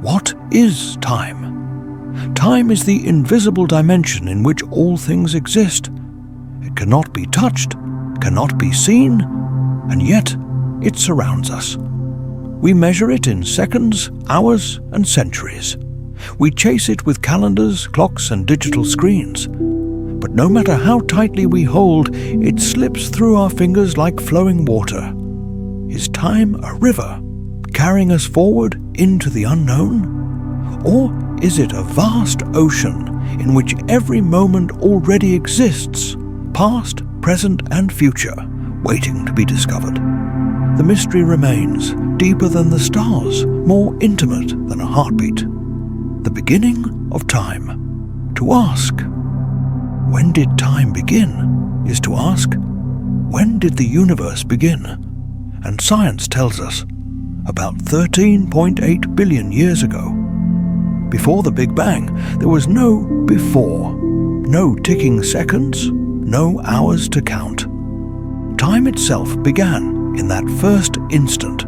What is time? Time is the invisible dimension in which all things exist. It cannot be touched, cannot be seen, and yet it surrounds us. We measure it in seconds, hours, and centuries. We chase it with calendars, clocks, and digital screens. But no matter how tightly we hold, it slips through our fingers like flowing water. Is time a river, carrying us forward into the unknown? Or is it a vast ocean in which every moment already exists, past, present, and future, waiting to be discovered? The mystery remains, deeper than the stars, more intimate than a heartbeat. The beginning of time. To ask, when did time begin, is to ask, when did the universe begin? And science tells us, about 13.8 billion years ago. Before the Big Bang, there was no before, no ticking seconds, no hours to count. Time itself began in that first instant,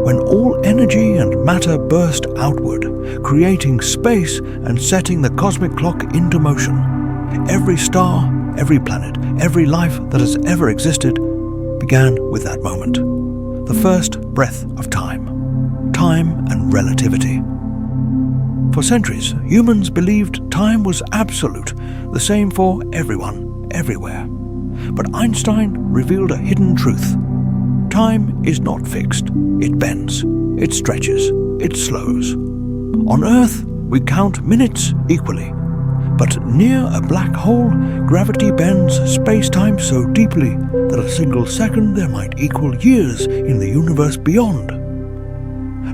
when all energy and matter burst outward, creating space and setting the cosmic clock into motion. Every star, every planet, every life that has ever existed began with that moment. The first breath of time. Time and relativity. For centuries, humans believed time was absolute, the same for everyone, everywhere. But Einstein revealed a hidden truth. Time is not fixed. It bends, it stretches, it slows. On Earth, we count minutes equally. But near a black hole, gravity bends space-time so deeply that a single second there might equal years in the universe beyond.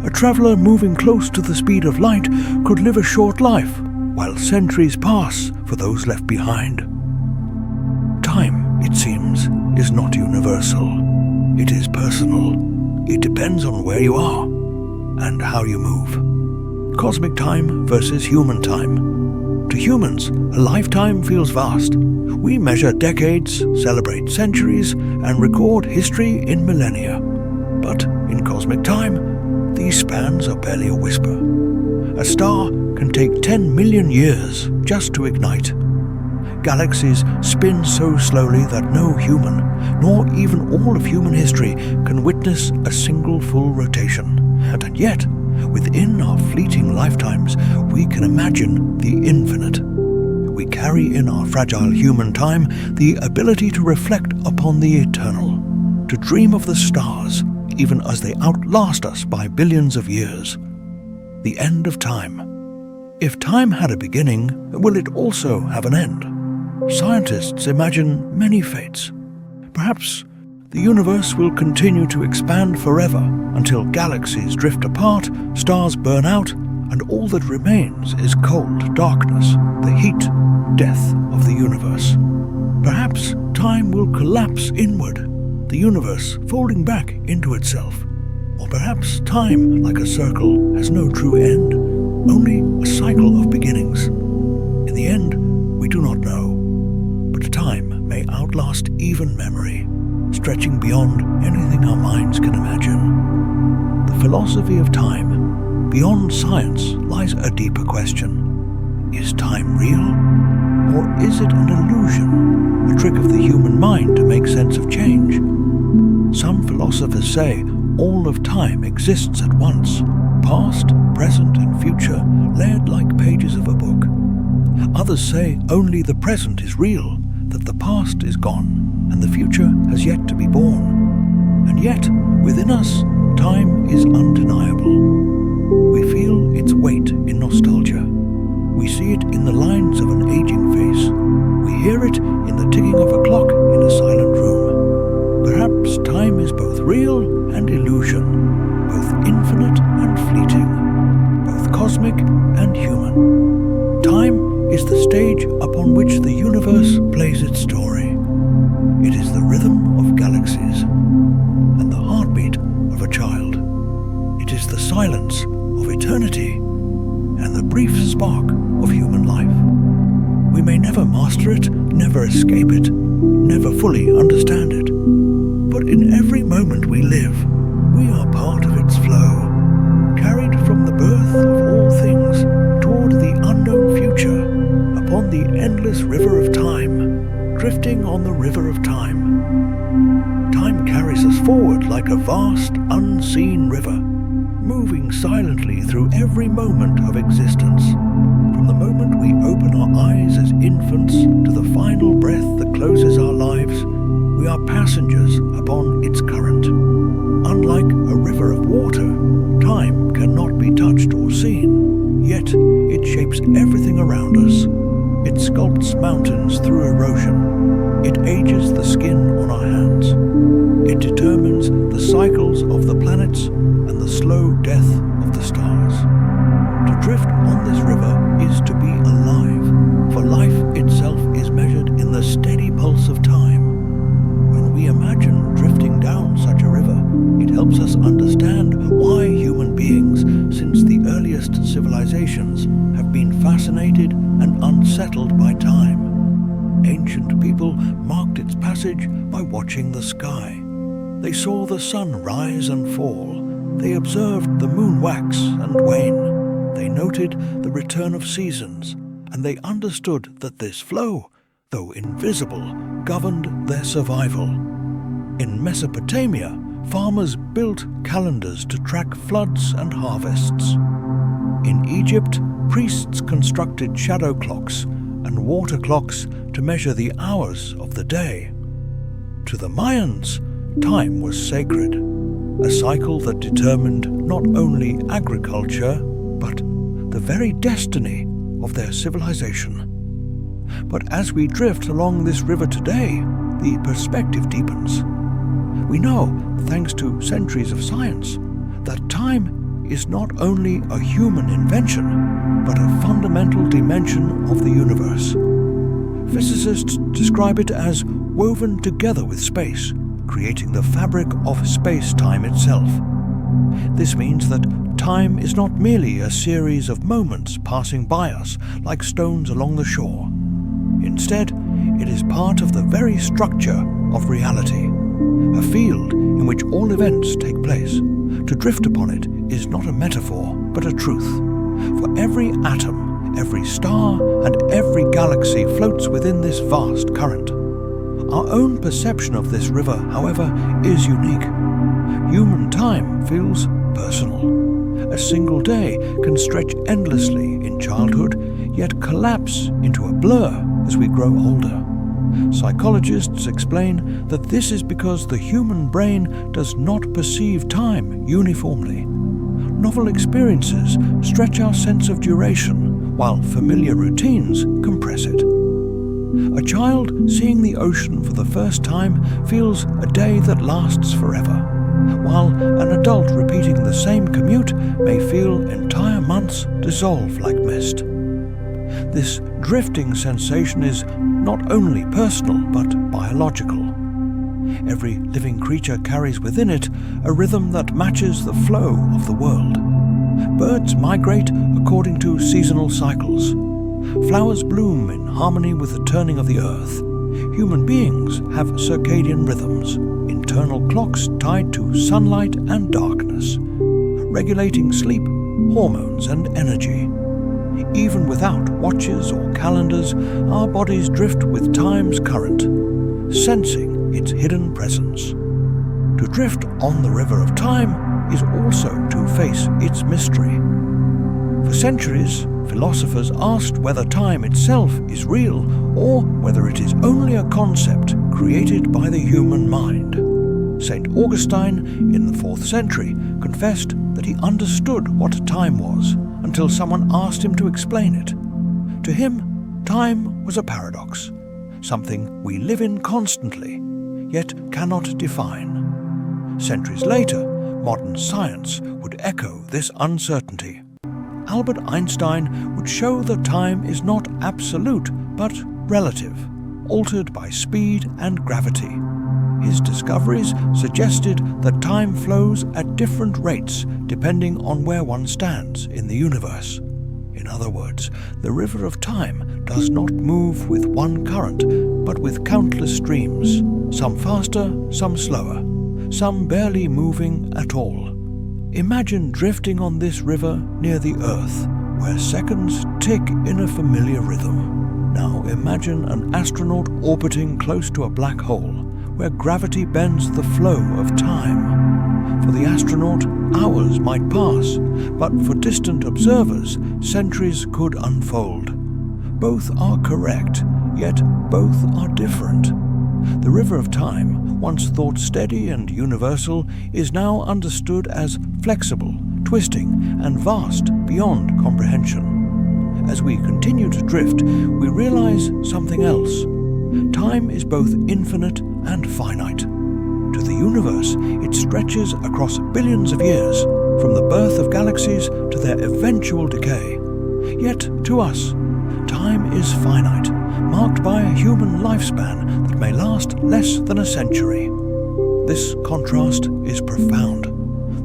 A traveler moving close to the speed of light could live a short life, while centuries pass for those left behind. Time, it seems, is not universal. It is personal. It depends on where you are and how you move. Cosmic time versus human time. To humans, a lifetime feels vast. We measure decades, celebrate centuries, and record history in millennia. But in cosmic time, these spans are barely a whisper. A star can take 10 million years just to ignite. Galaxies spin so slowly that no human, nor even all of human history, can witness a single full rotation. And yet, within our fleeting lifetimes, we can imagine the infinite. We carry in our fragile human time the ability to reflect upon the eternal, to dream of the stars, even as they outlast us by billions of years. The end of time. If time had a beginning, will it also have an end? Scientists imagine many fates. Perhaps the universe will continue to expand forever until galaxies drift apart, stars burn out, and all that remains is cold darkness, the heat, death of the universe. Perhaps time will collapse inward, the universe folding back into itself. Or perhaps time, like a circle, has no true end, only a cycle of beginnings. In the end, we do not know, but time may outlast even memory, stretching beyond anything our minds can imagine. The philosophy of time, beyond science, lies a deeper question. Is time real? Or is it an illusion, a trick of the human mind to make sense of change? Some philosophers say all of time exists at once, past, present, and future, layered like pages of a book. Others say only the present is real, that the past is gone, and the future has yet to be born. And yet, within us, time is undeniable. We feel its weight in nostalgia. We see it in the lines of an aging face. We hear it in the ticking of a clock in a silent room. Perhaps time is both real and illusion, both infinite and fleeting, both cosmic and human. Time is the stage upon which the universe plays its story. It is the rhythm of galaxies and the heartbeat of a child. It is the silence of eternity and the brief spark of human life. We may never master it, never escape it, never fully understand it. But in every moment we live, we are part of its flow, carried from the birth of all like a vast, unseen river, moving silently through every moment of existence. From the moment we open our eyes as infants to the final breath that closes our lives, we are passengers upon its current. Unlike a river of water, time cannot be touched or seen, yet it shapes everything around us. It sculpts mountains through erosion. It ages the skin on our hands. It determines the cycles of the planets and the slow death of the stars. To drift on this river is to be alive, for life itself is measured in the steady pulse of time. When we imagine drifting down such a river, it helps us understand why human beings, since the earliest civilizations, have been fascinated and unsettled by time. Ancient people marked its passage by watching the sky. They saw the sun rise and fall. They observed the moon wax and wane. They noted the return of seasons, and they understood that this flow, though invisible, governed their survival. In Mesopotamia, farmers built calendars to track floods and harvests. In Egypt, priests constructed shadow clocks and water clocks to measure the hours of the day. To the Mayans, time was sacred, a cycle that determined not only agriculture, but the very destiny of their civilization. But as we drift along this river today, the perspective deepens. We know, thanks to centuries of science, that time is not only a human invention, but a fundamental dimension of the universe. Physicists describe it as woven together with space, creating the fabric of space-time itself. This means that time is not merely a series of moments passing by us like stones along the shore. Instead, it is part of the very structure of reality, a field in which all events take place. To drift upon it is not a metaphor, but a truth. For every atom, every star, and every galaxy floats within this vast current. Our own perception of this river, however, is unique. Human time feels personal. A single day can stretch endlessly in childhood, yet collapse into a blur as we grow older. Psychologists explain that this is because the human brain does not perceive time uniformly. Novel experiences stretch our sense of duration, while familiar routines compress it. A child seeing the ocean for the first time feels a day that lasts forever, while an adult repeating the same commute may feel entire months dissolve like mist. This drifting sensation is not only personal but biological. Every living creature carries within it a rhythm that matches the flow of the world. Birds migrate according to seasonal cycles. Flowers bloom in harmony with the turning of the earth. Human beings have circadian rhythms, internal clocks tied to sunlight and darkness, regulating sleep, hormones, and energy. Even without watches or calendars, our bodies drift with time's current, sensing its hidden presence. To drift on the river of time is also to face its mystery. For centuries, philosophers asked whether time itself is real or whether it is only a concept created by the human mind. St. Augustine, in the 4th century, confessed that he understood what time was until someone asked him to explain it. To him, time was a paradox, something we live in constantly, yet cannot define. Centuries later, modern science would echo this uncertainty. Albert Einstein would show that time is not absolute, but relative, altered by speed and gravity. His discoveries suggested that time flows at different rates depending on where one stands in the universe. In other words, the river of time does not move with one current, but with countless streams, some faster, some slower, some barely moving at all. Imagine drifting on this river near the Earth, where seconds tick in a familiar rhythm. Now imagine an astronaut orbiting close to a black hole, where gravity bends the flow of time. For the astronaut, hours might pass, but for distant observers, centuries could unfold. Both are correct, yet both are different. The river of time, once thought steady and universal, is now understood as flexible, twisting, and vast beyond comprehension. As we continue to drift, we realize something else. Time is both infinite and finite. To the universe, it stretches across billions of years, from the birth of galaxies to their eventual decay. Yet, to us, time is finite, marked by a human lifespan that may last less than a century. This contrast is profound.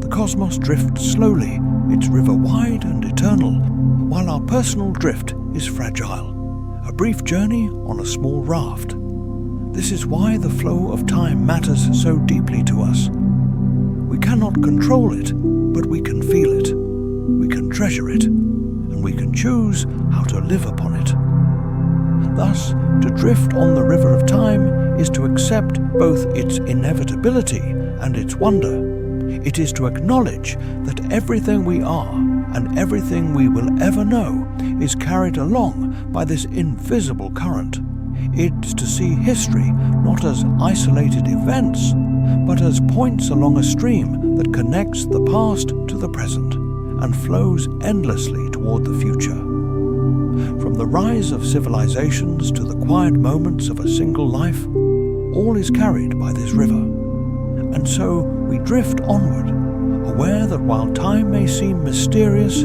The cosmos drifts slowly, its river wide and eternal, while our personal drift is fragile, a brief journey on a small raft. This is why the flow of time matters so deeply to us. We cannot control it, but we can feel it. We can treasure it, and we can choose how to live upon it. Thus, to drift on the river of time is to accept both its inevitability and its wonder. It is to acknowledge that everything we are and everything we will ever know is carried along by this invisible current. It's to see history not as isolated events, but as points along a stream that connects the past to the present and flows endlessly toward the future. From the rise of civilizations to the quiet moments of a single life, all is carried by this river. And so we drift onward, aware that while time may seem mysterious,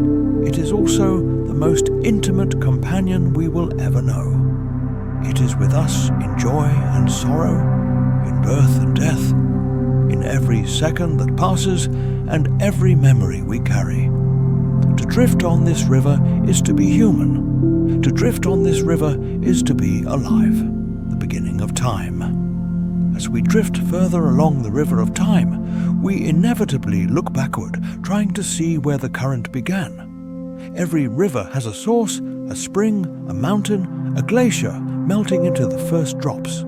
it is also the most intimate companion we will ever know. It is with us in joy and sorrow, in birth and death, in every second that passes and every memory we carry. To drift on this river is to be human. To drift on this river is to be alive, the beginning of time. As we drift further along the river of time, we inevitably look backward, trying to see where the current began. Every river has a source, a spring, a mountain, a glacier melting into the first drops.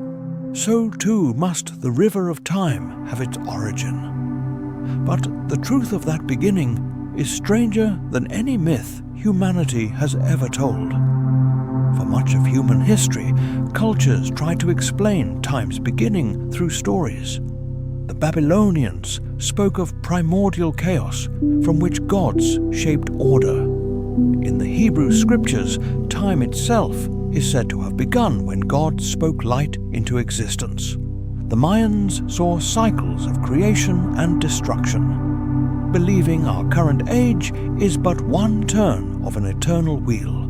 So too must the river of time have its origin. But the truth of that beginning is stranger than any myth humanity has ever told. For much of human history, cultures tried to explain time's beginning through stories. The Babylonians spoke of primordial chaos from which gods shaped order. In the Hebrew scriptures, time itself is said to have begun when God spoke light into existence. The Mayans saw cycles of creation and destruction, believing our current age is but one turn of an eternal wheel.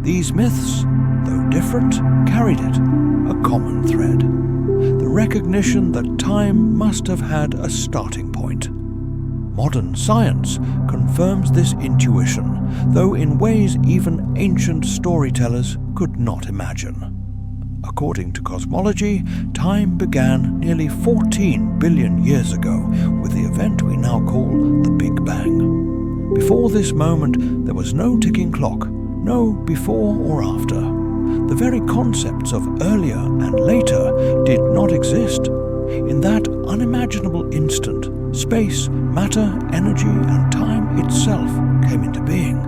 These myths, though different, carried it, a common thread. The recognition that time must have had a starting point. Modern science confirms this intuition, though in ways even ancient storytellers could not imagine. According to cosmology, time began nearly 14 billion years ago with the event we now call the Big Bang. Before this moment, there was no ticking clock, no before or after. The very concepts of earlier and later did not exist. In that unimaginable instant, space, matter, energy, and time itself came into being.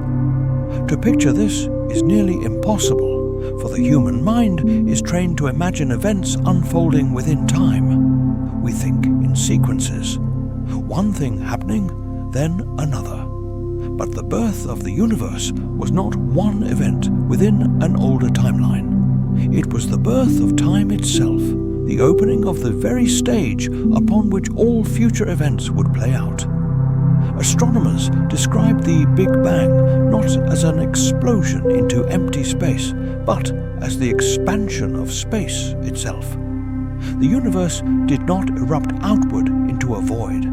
To picture this is nearly impossible, for the human mind is trained to imagine events unfolding within time. We think in sequences, one thing happening, then another. But the birth of the universe was not one event within an older timeline. It was the birth of time itself, the opening of the very stage upon which all future events would play out. Astronomers describe the Big Bang not as an explosion into empty space, but as the expansion of space itself. The universe did not erupt outward into a void.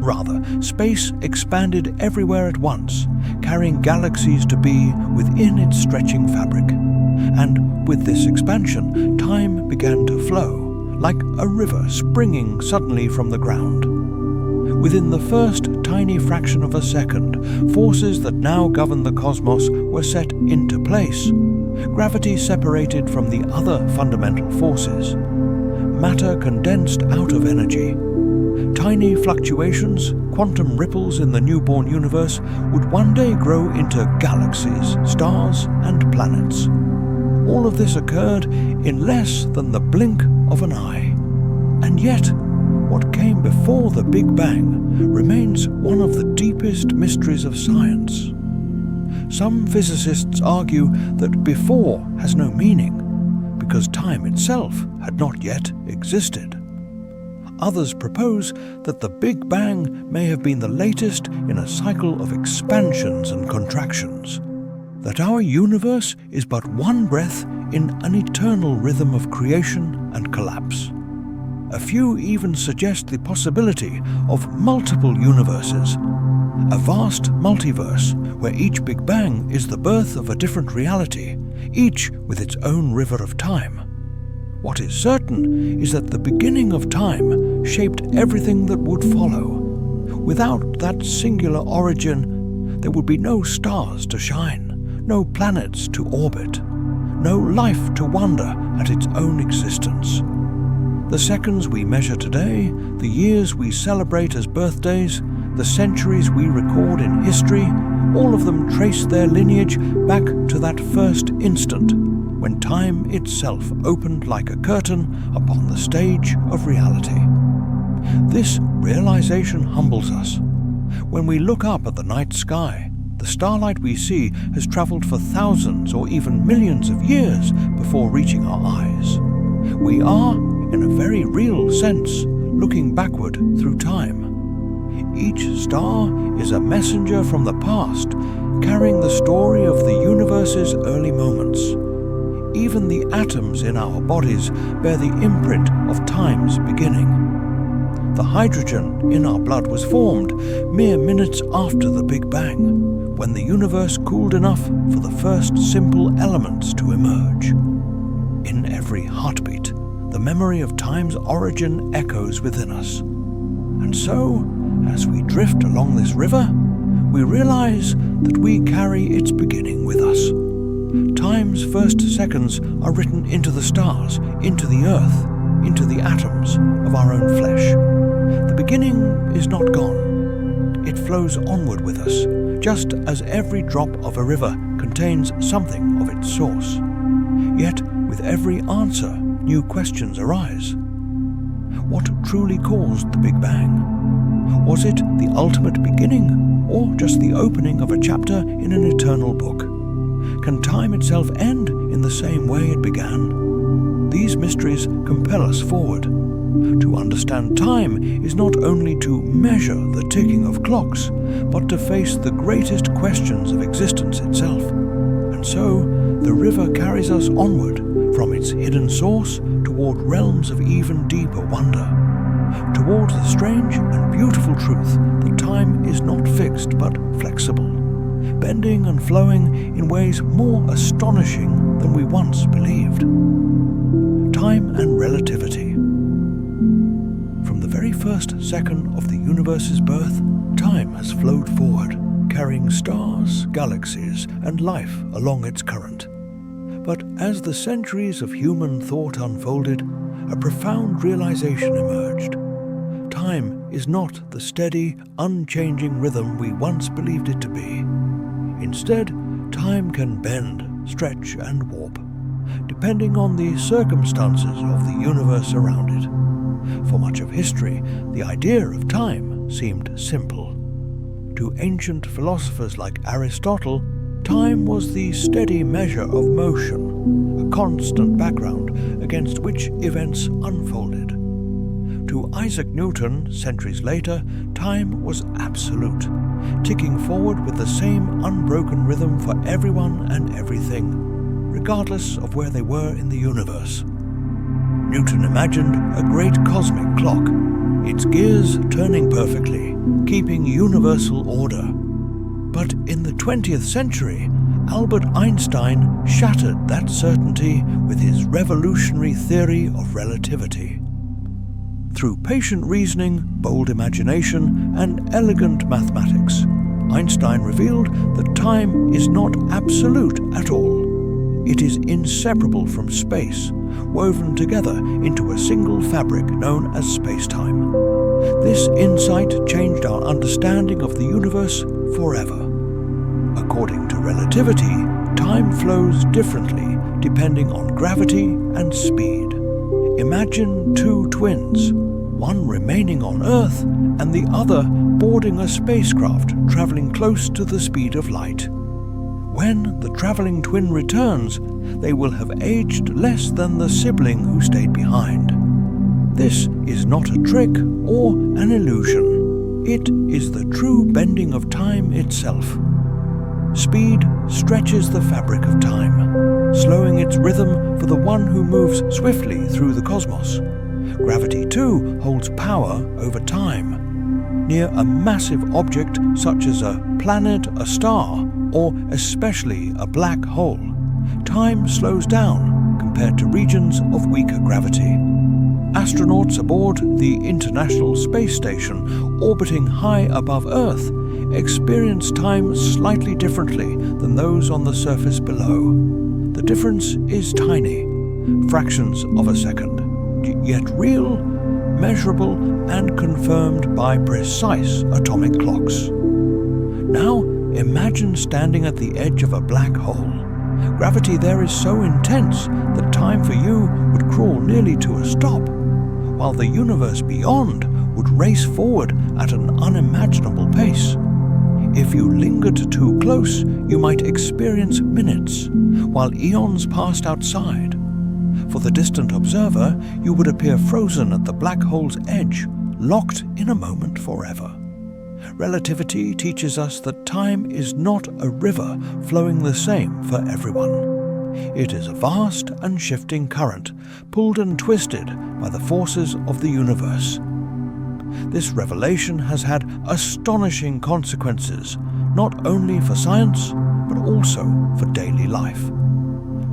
Rather, space expanded everywhere at once, carrying galaxies to be within its stretching fabric. And with this expansion, time began to flow, like a river springing suddenly from the ground. Within the first tiny fraction of a second, forces that now govern the cosmos were set into place. Gravity separated from the other fundamental forces. matter condensed out of energy. Tiny fluctuations, quantum ripples in the newborn universe, would one day grow into galaxies, stars, and planets. All of this occurred in less than the blink of an eye. And yet, what came before the Big Bang remains one of the deepest mysteries of science. Some physicists argue that before has no meaning, because time itself had not yet existed. Others propose that the Big Bang may have been the latest in a cycle of expansions and contractions, that our universe is but one breath in an eternal rhythm of creation and collapse. A few even suggest the possibility of multiple universes, a vast multiverse where each Big Bang is the birth of a different reality, each with its own river of time. What is certain is that the beginning of time shaped everything that would follow. Without that singular origin, there would be no stars to shine, no planets to orbit, no life to wonder at its own existence. The seconds we measure today, the years we celebrate as birthdays, the centuries we record in history, all of them trace their lineage back to that first instant when time itself opened like a curtain upon the stage of reality. This realization humbles us. When we look up at the night sky, the starlight we see has traveled for thousands or even millions of years before reaching our eyes. We are, in a very real sense, looking backward through time. Each star is a messenger from the past, carrying the story of the universe's early moments. Even the atoms in our bodies bear the imprint of time's beginning. The hydrogen in our blood was formed mere minutes after the Big Bang, when the universe cooled enough for the first simple elements to emerge. In every heartbeat, the memory of time's origin echoes within us. And so, as we drift along this river, we realize that we carry its beginning with us. Time's first seconds are written into the stars, into the earth, into the atoms of our own flesh. The beginning is not gone. It flows onward with us, just as every drop of a river contains something of its source. Yet, with every answer, new questions arise. What truly caused the Big Bang? Was it the ultimate beginning, or just the opening of a chapter in an eternal book? Can time itself end in the same way it began? These mysteries compel us forward. To understand time is not only to measure the ticking of clocks, but to face the greatest questions of existence itself. And so, the river carries us onward from its hidden source toward realms of even deeper wonder, towards the strange and beautiful truth that time is not fixed but flexible, bending and flowing in ways more astonishing than we once believed. Time and relativity. From the very first second of the universe's birth, time has flowed forward, carrying stars, galaxies, and life along its current. But as the centuries of human thought unfolded, a profound realization emerged. Time is not the steady, unchanging rhythm we once believed it to be. Instead, time can bend, stretch, and warp, depending on the circumstances of the universe around it. For much of history, the idea of time seemed simple. To ancient philosophers like Aristotle, time was the steady measure of motion, a constant background against which events unfolded. To Isaac Newton, centuries later, time was absolute, ticking forward with the same unbroken rhythm for everyone and everything, regardless of where they were in the universe. Newton imagined a great cosmic clock, its gears turning perfectly, keeping universal order. But in the 20th century, Albert Einstein shattered that certainty with his revolutionary theory of relativity. Through patient reasoning, bold imagination, and elegant mathematics, Einstein revealed that time is not absolute at all. It is inseparable from space, woven together into a single fabric known as spacetime. This insight changed our understanding of the universe forever. According to relativity, time flows differently depending on gravity and speed. Imagine two twins, one remaining on Earth and the other boarding a spacecraft traveling close to the speed of light. When the traveling twin returns, they will have aged less than the sibling who stayed behind. This is not a trick or an illusion. It is the true bending of time itself. Speed stretches the fabric of time, slowing its rhythm for the one who moves swiftly through the cosmos. Gravity, too, holds power over time. Near a massive object such as a planet, a star, or especially a black hole, time slows down compared to regions of weaker gravity. Astronauts aboard the International Space Station orbiting high above Earth experience time slightly differently than those on the surface below. The difference is tiny, fractions of a second, yet real, measurable, and confirmed by precise atomic clocks. Now, imagine standing at the edge of a black hole. Gravity there is so intense that time for you would crawl nearly to a stop, while the universe beyond would race forward at an unimaginable pace. If you lingered too close, you might experience minutes, while eons passed outside. For the distant observer, you would appear frozen at the black hole's edge, locked in a moment forever. Relativity teaches us that time is not a river flowing the same for everyone. It is a vast and shifting current, pulled and twisted by the forces of the universe. This revelation has had astonishing consequences, not only for science, but also for daily life.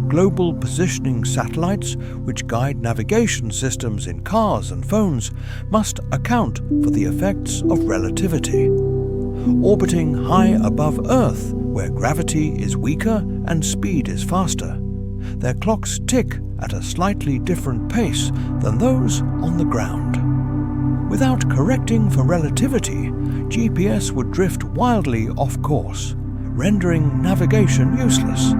Global positioning satellites, which guide navigation systems in cars and phones, must account for the effects of relativity. Orbiting high above Earth, where gravity is weaker and speed is faster, their clocks tick at a slightly different pace than those on the ground. Without correcting for relativity, GPS would drift wildly off course, rendering navigation useless.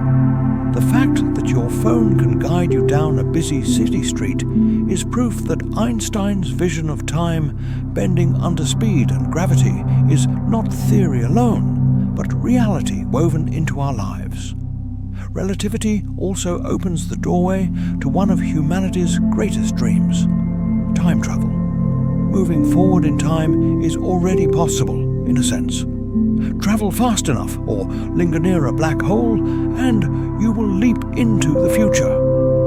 The fact that your phone can guide you down a busy city street is proof that Einstein's vision of time bending under speed and gravity is not theory alone, but reality woven into our lives. Relativity also opens the doorway to one of humanity's greatest dreams: time travel. Moving forward in time is already possible, in a sense. Travel fast enough or linger near a black hole and you will leap into the future,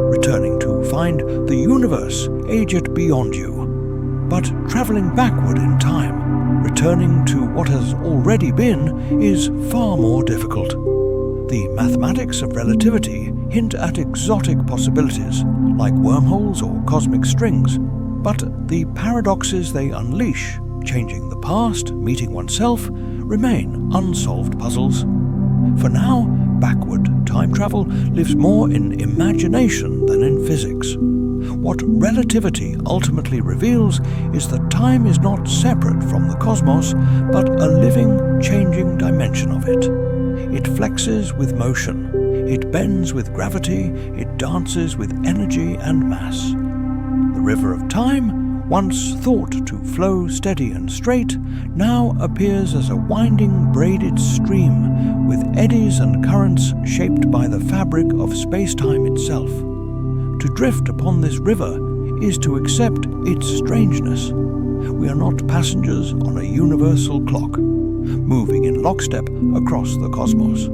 returning to find the universe age it beyond you. But traveling backward in time, returning to what has already been, is far more difficult. The mathematics of relativity hint at exotic possibilities, like wormholes or cosmic strings, but the paradoxes they unleash, changing the past, meeting oneself, remain unsolved puzzles. For now, backward time travel lives more in imagination than in physics. What relativity ultimately reveals is that time is not separate from the cosmos, but a living, changing dimension of it. It flexes with motion, it bends with gravity, it dances with energy and mass. The river of time, once thought to flow steady and straight, now appears as a winding braided stream with eddies and currents shaped by the fabric of space-time itself. To drift upon this river is to accept its strangeness. We are not passengers on a universal clock, moving in lockstep across the cosmos.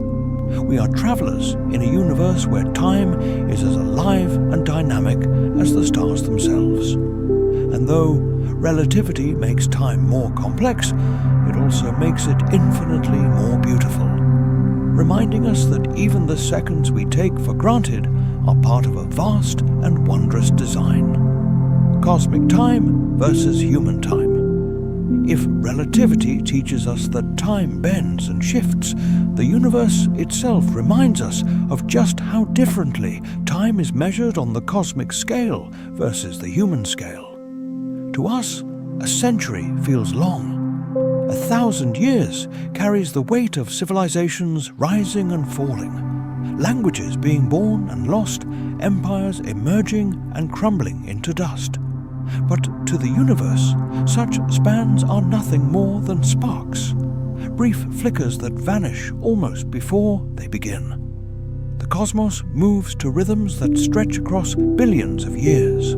We are travelers in a universe where time is as alive and dynamic as the stars themselves. And though relativity makes time more complex, it also makes it infinitely more beautiful, reminding us that even the seconds we take for granted are part of a vast and wondrous design. Cosmic time versus human time. If relativity teaches us that time bends and shifts, the universe itself reminds us of just how differently time is measured on the cosmic scale versus the human scale. To us, a century feels long. 1,000 years carries the weight of civilizations rising and falling, languages being born and lost, empires emerging and crumbling into dust. But to the universe, such spans are nothing more than sparks, brief flickers that vanish almost before they begin. The cosmos moves to rhythms that stretch across billions of years.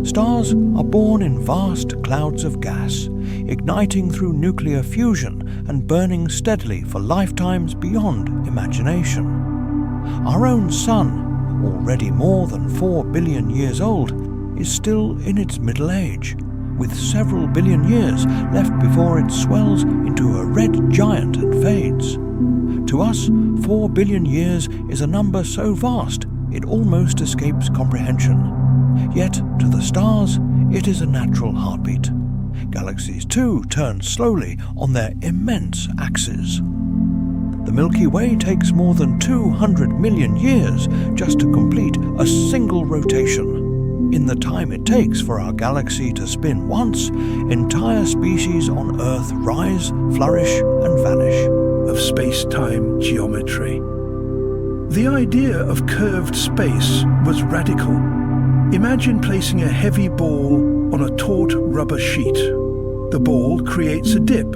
Stars are born in vast clouds of gas, igniting through nuclear fusion and burning steadily for lifetimes beyond imagination. Our own sun, already more than 4 billion years old, is still in its middle age, with several billion years left before it swells into a red giant and fades. To us, 4 billion years is a number so vast it almost escapes comprehension. Yet, to the stars, it is a natural heartbeat. Galaxies too turn slowly on their immense axes. The Milky Way takes more than 200 million years just to complete a single rotation. In the time it takes for our galaxy to spin once, entire species on Earth rise, flourish, and vanish. Of space-time geometry. The idea of curved space was radical. Imagine placing a heavy ball on a taut rubber sheet. The ball creates a dip,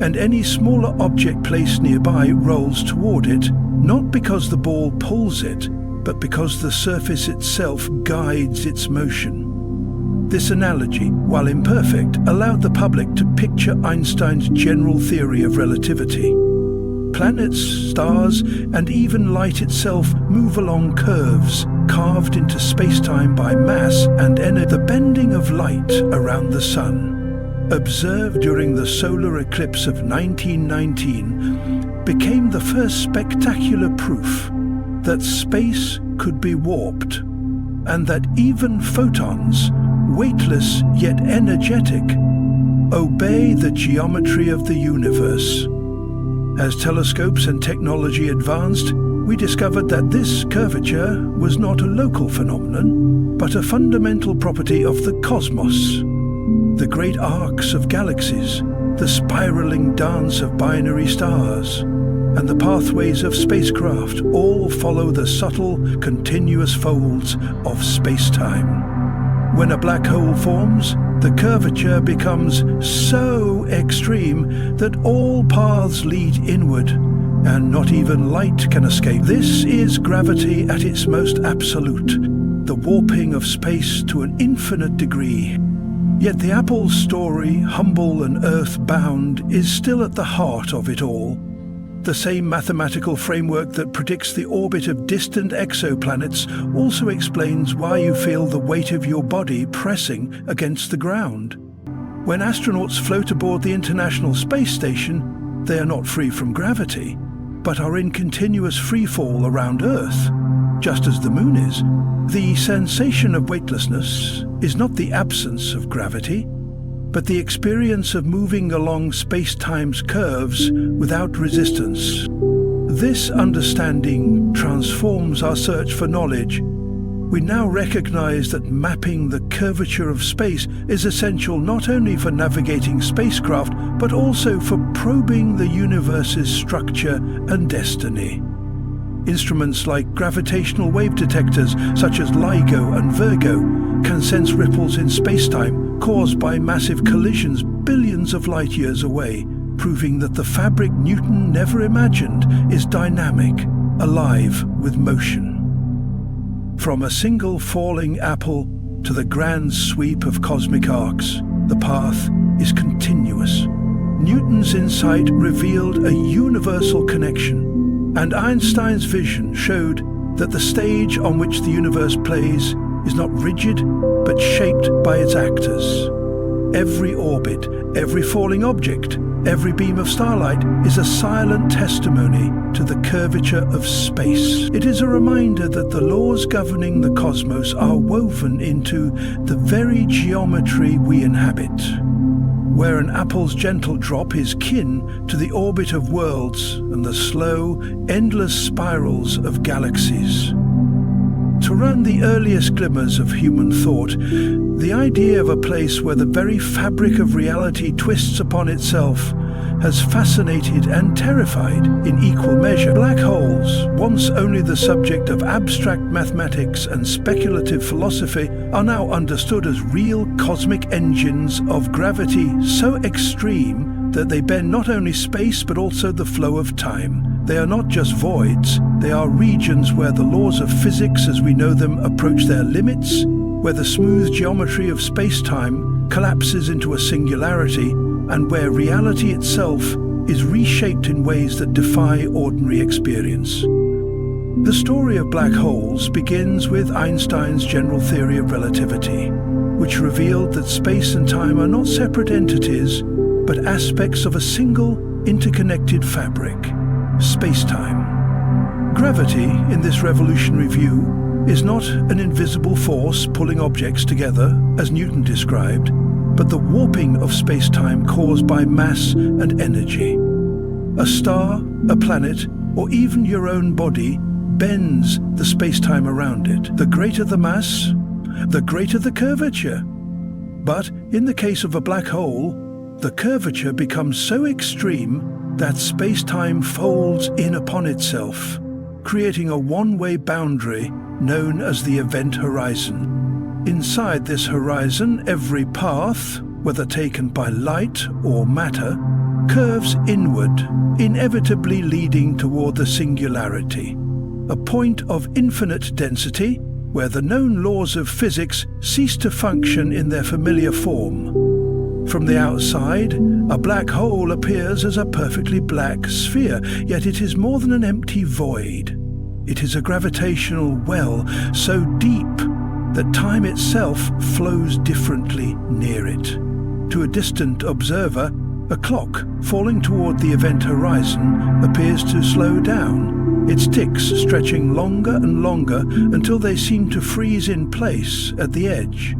and any smaller object placed nearby rolls toward it, not because the ball pulls it, but because the surface itself guides its motion. This analogy, while imperfect, allowed the public to picture Einstein's general theory of relativity. Planets, stars, and even light itself move along curves carved into space-time by mass and energy. The bending of light around the sun, observed during the solar eclipse of 1919, became the first spectacular proof that space could be warped, and that even photons, weightless yet energetic, obey the geometry of the universe. As telescopes and technology advanced, we discovered that this curvature was not a local phenomenon, but a fundamental property of the cosmos. The great arcs of galaxies, the spiraling dance of binary stars, and the pathways of spacecraft all follow the subtle, continuous folds of space-time. When a black hole forms, the curvature becomes so extreme that all paths lead inward, and not even light can escape. This is gravity at its most absolute, the warping of space to an infinite degree. Yet the Apple's story, humble and earth-bound, is still at the heart of it all. The same mathematical framework that predicts the orbit of distant exoplanets also explains why you feel the weight of your body pressing against the ground. When astronauts float aboard the International Space Station, they are not free from gravity, but are in continuous freefall around Earth, just as the Moon is. The sensation of weightlessness is not the absence of gravity, but the experience of moving along space-time's curves without resistance. This understanding transforms our search for knowledge. We now recognize that mapping the curvature of space is essential not only for navigating spacecraft, but also for probing the universe's structure and destiny. Instruments like gravitational wave detectors, such as LIGO and Virgo, can sense ripples in spacetime caused by massive collisions billions of light years away, proving that the fabric Newton never imagined is dynamic, alive with motion. From a single falling apple to the grand sweep of cosmic arcs, the path is continuous. Newton's insight revealed a universal connection, and Einstein's vision showed that the stage on which the universe plays is not rigid, but shaped by its actors. Every orbit, every falling object, every beam of starlight is a silent testimony to the curvature of space. It is a reminder that the laws governing the cosmos are woven into the very geometry we inhabit. where an apple's gentle drop is kin to the orbit of worlds and the slow, endless spirals of galaxies. To run the earliest glimmers of human thought, the idea of a place where the very fabric of reality twists upon itself has fascinated and terrified in equal measure. Black holes, once only the subject of abstract mathematics and speculative philosophy, are now understood as real cosmic engines of gravity so extreme that they bend not only space but also the flow of time. They are not just voids, they are regions where the laws of physics as we know them approach their limits, where the smooth geometry of space-time collapses into a singularity, and where reality itself is reshaped in ways that defy ordinary experience. The story of black holes begins with Einstein's general theory of relativity, which revealed that space and time are not separate entities, but aspects of a single, interconnected fabric, space-time. Gravity, in this revolutionary view, is not an invisible force pulling objects together, as Newton described, but the warping of space-time caused by mass and energy. A star, a planet, or even your own body bends the space-time around it. The greater the mass, the greater the curvature. But in the case of a black hole, the curvature becomes so extreme that space-time folds in upon itself, creating a one-way boundary known as the event horizon. Inside this horizon, every path, whether taken by light or matter, curves inward, inevitably leading toward the singularity, a point of infinite density where the known laws of physics cease to function in their familiar form. From the outside, a black hole appears as a perfectly black sphere, yet it is more than an empty void. It is a gravitational well so deep that time itself flows differently near it. To a distant observer, a clock falling toward the event horizon appears to slow down, its ticks stretching longer and longer until they seem to freeze in place at the edge.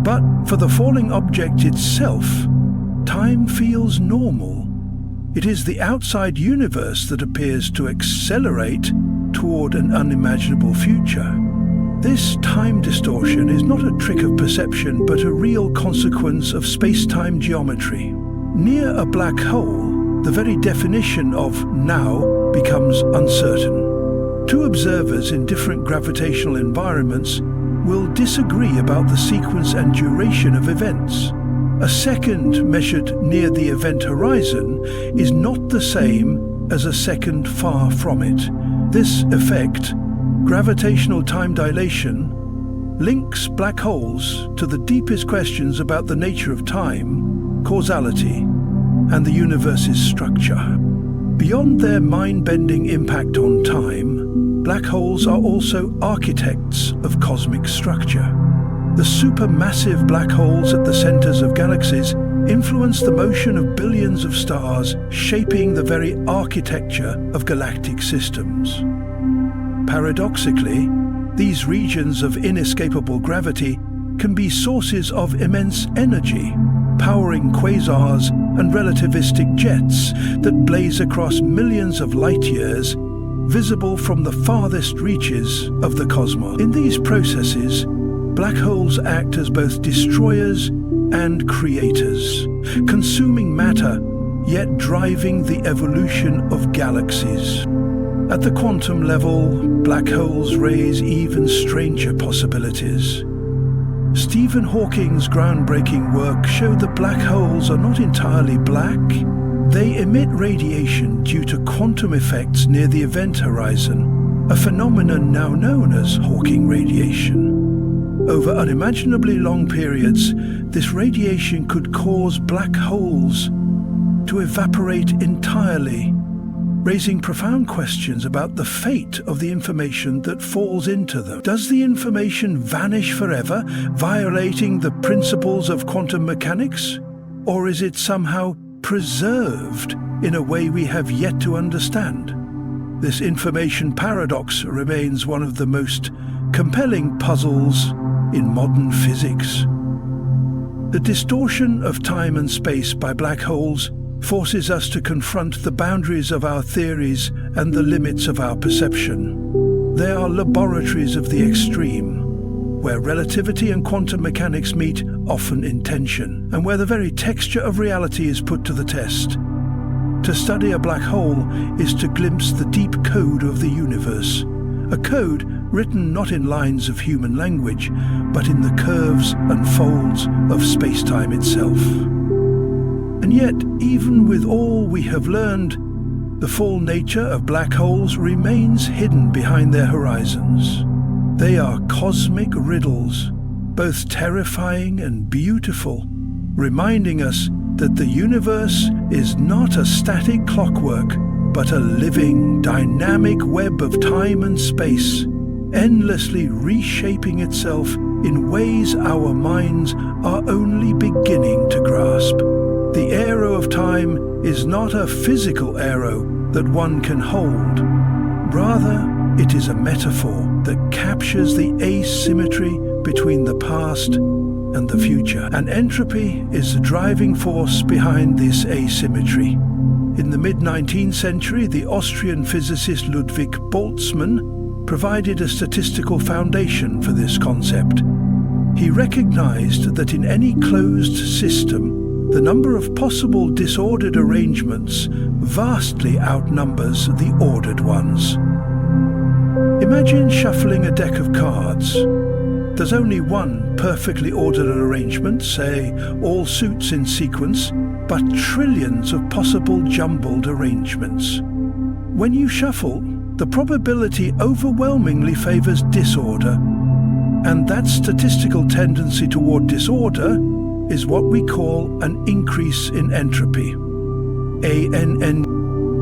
But for the falling object itself, time feels normal. It is the outside universe that appears to accelerate toward an unimaginable future. This time distortion is not a trick of perception, but a real consequence of space-time geometry. Near a black hole, the very definition of now becomes uncertain. Two observers in different gravitational environments will disagree about the sequence and duration of events. A second measured near the event horizon is not the same as a second far from it. This effect, gravitational time dilation, links black holes to the deepest questions about the nature of time, causality, and the universe's structure. Beyond their mind-bending impact on time, black holes are also architects of cosmic structure. The supermassive black holes at the centers of galaxies influence the motion of billions of stars, shaping the very architecture of galactic systems. Paradoxically, these regions of inescapable gravity can be sources of immense energy, powering quasars and relativistic jets that blaze across millions of light-years, visible from the farthest reaches of the cosmos. In these processes, black holes act as both destroyers and creators, consuming matter, yet driving the evolution of galaxies. At the quantum level, black holes raise even stranger possibilities. Stephen Hawking's groundbreaking work showed that black holes are not entirely black. They emit radiation due to quantum effects near the event horizon, a phenomenon now known as Hawking radiation. Over unimaginably long periods, this radiation could cause black holes to evaporate entirely, raising profound questions about the fate of the information that falls into them. Does the information vanish forever, violating the principles of quantum mechanics? Or is it somehow preserved in a way we have yet to understand? This information paradox remains one of the most compelling puzzles in modern physics. The distortion of time and space by black holes forces us to confront the boundaries of our theories and the limits of our perception. They are laboratories of the extreme, where relativity and quantum mechanics meet, often in tension, and where the very texture of reality is put to the test. To study a black hole is to glimpse the deep code of the universe, a code written not in lines of human language, but in the curves and folds of spacetime itself. And yet, even with all we have learned, the full nature of black holes remains hidden behind their horizons. They are cosmic riddles, both terrifying and beautiful, reminding us that the universe is not a static clockwork, but a living, dynamic web of time and space, endlessly reshaping itself in ways our minds are only beginning to grasp. The arrow of time is not a physical arrow that one can hold. Rather, it is a metaphor that captures the asymmetry between the past and the future. And entropy is the driving force behind this asymmetry. In the mid-19th century, the Austrian physicist Ludwig Boltzmann provided a statistical foundation for this concept. He recognized that in any closed system, the number of possible disordered arrangements vastly outnumbers the ordered ones. Imagine shuffling a deck of cards. There's only one perfectly ordered arrangement, say all suits in sequence, but trillions of possible jumbled arrangements. When you shuffle, the probability overwhelmingly favors disorder, and that statistical tendency toward disorder is what we call an increase in entropy. ANN.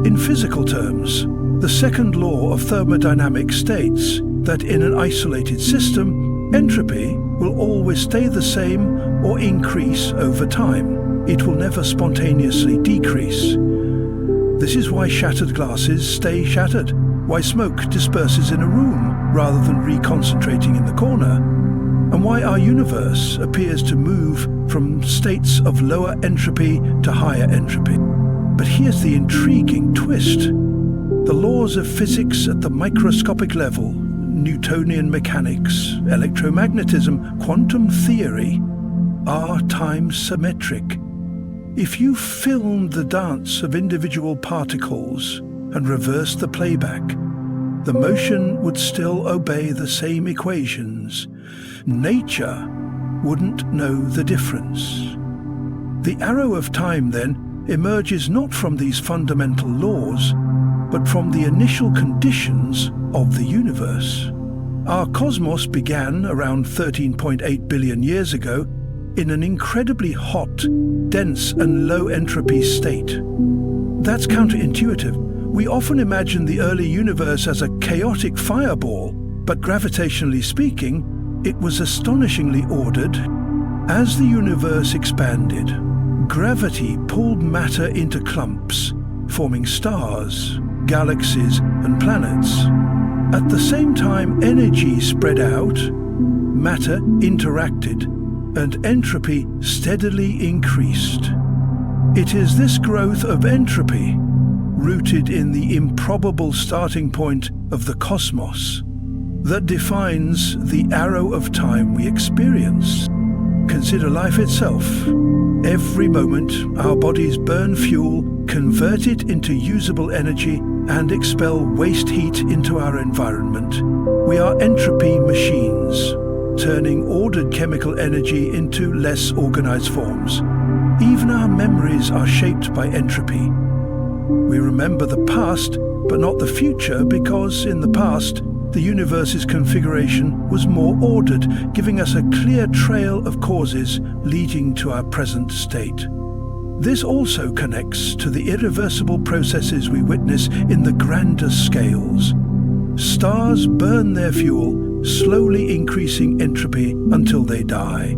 In physical terms, the second law of thermodynamics states that in an isolated system, entropy will always stay the same or increase over time. It will never spontaneously decrease. This is why shattered glasses stay shattered, why smoke disperses in a room rather than reconcentrating in the corner, and why our universe appears to move from states of lower entropy to higher entropy. But here's the intriguing twist. The laws of physics at the microscopic level, Newtonian mechanics, electromagnetism, quantum theory, are time-symmetric. If you filmed the dance of individual particles and reversed the playback, the motion would still obey the same equations. Nature wouldn't know the difference. The arrow of time, then, emerges not from these fundamental laws, but from the initial conditions of the universe. Our cosmos began around 13.8 billion years ago in an incredibly hot, dense and low entropy state. That's counterintuitive. We often imagine the early universe as a chaotic fireball, but gravitationally speaking, it was astonishingly ordered. As the universe expanded, gravity pulled matter into clumps, forming stars, galaxies and planets. At the same time, energy spread out, matter interacted, and entropy steadily increased. It is this growth of entropy, rooted in the improbable starting point of the cosmos, that defines the arrow of time we experience. Consider life itself. Every moment, our bodies burn fuel, convert it into usable energy, and expel waste heat into our environment. We are entropy machines, turning ordered chemical energy into less organized forms. Even our memories are shaped by entropy. We remember the past, but not the future, because in the past, the universe's configuration was more ordered, giving us a clear trail of causes leading to our present state. This also connects to the irreversible processes we witness in the grander scales. Stars burn their fuel, slowly increasing entropy until they die.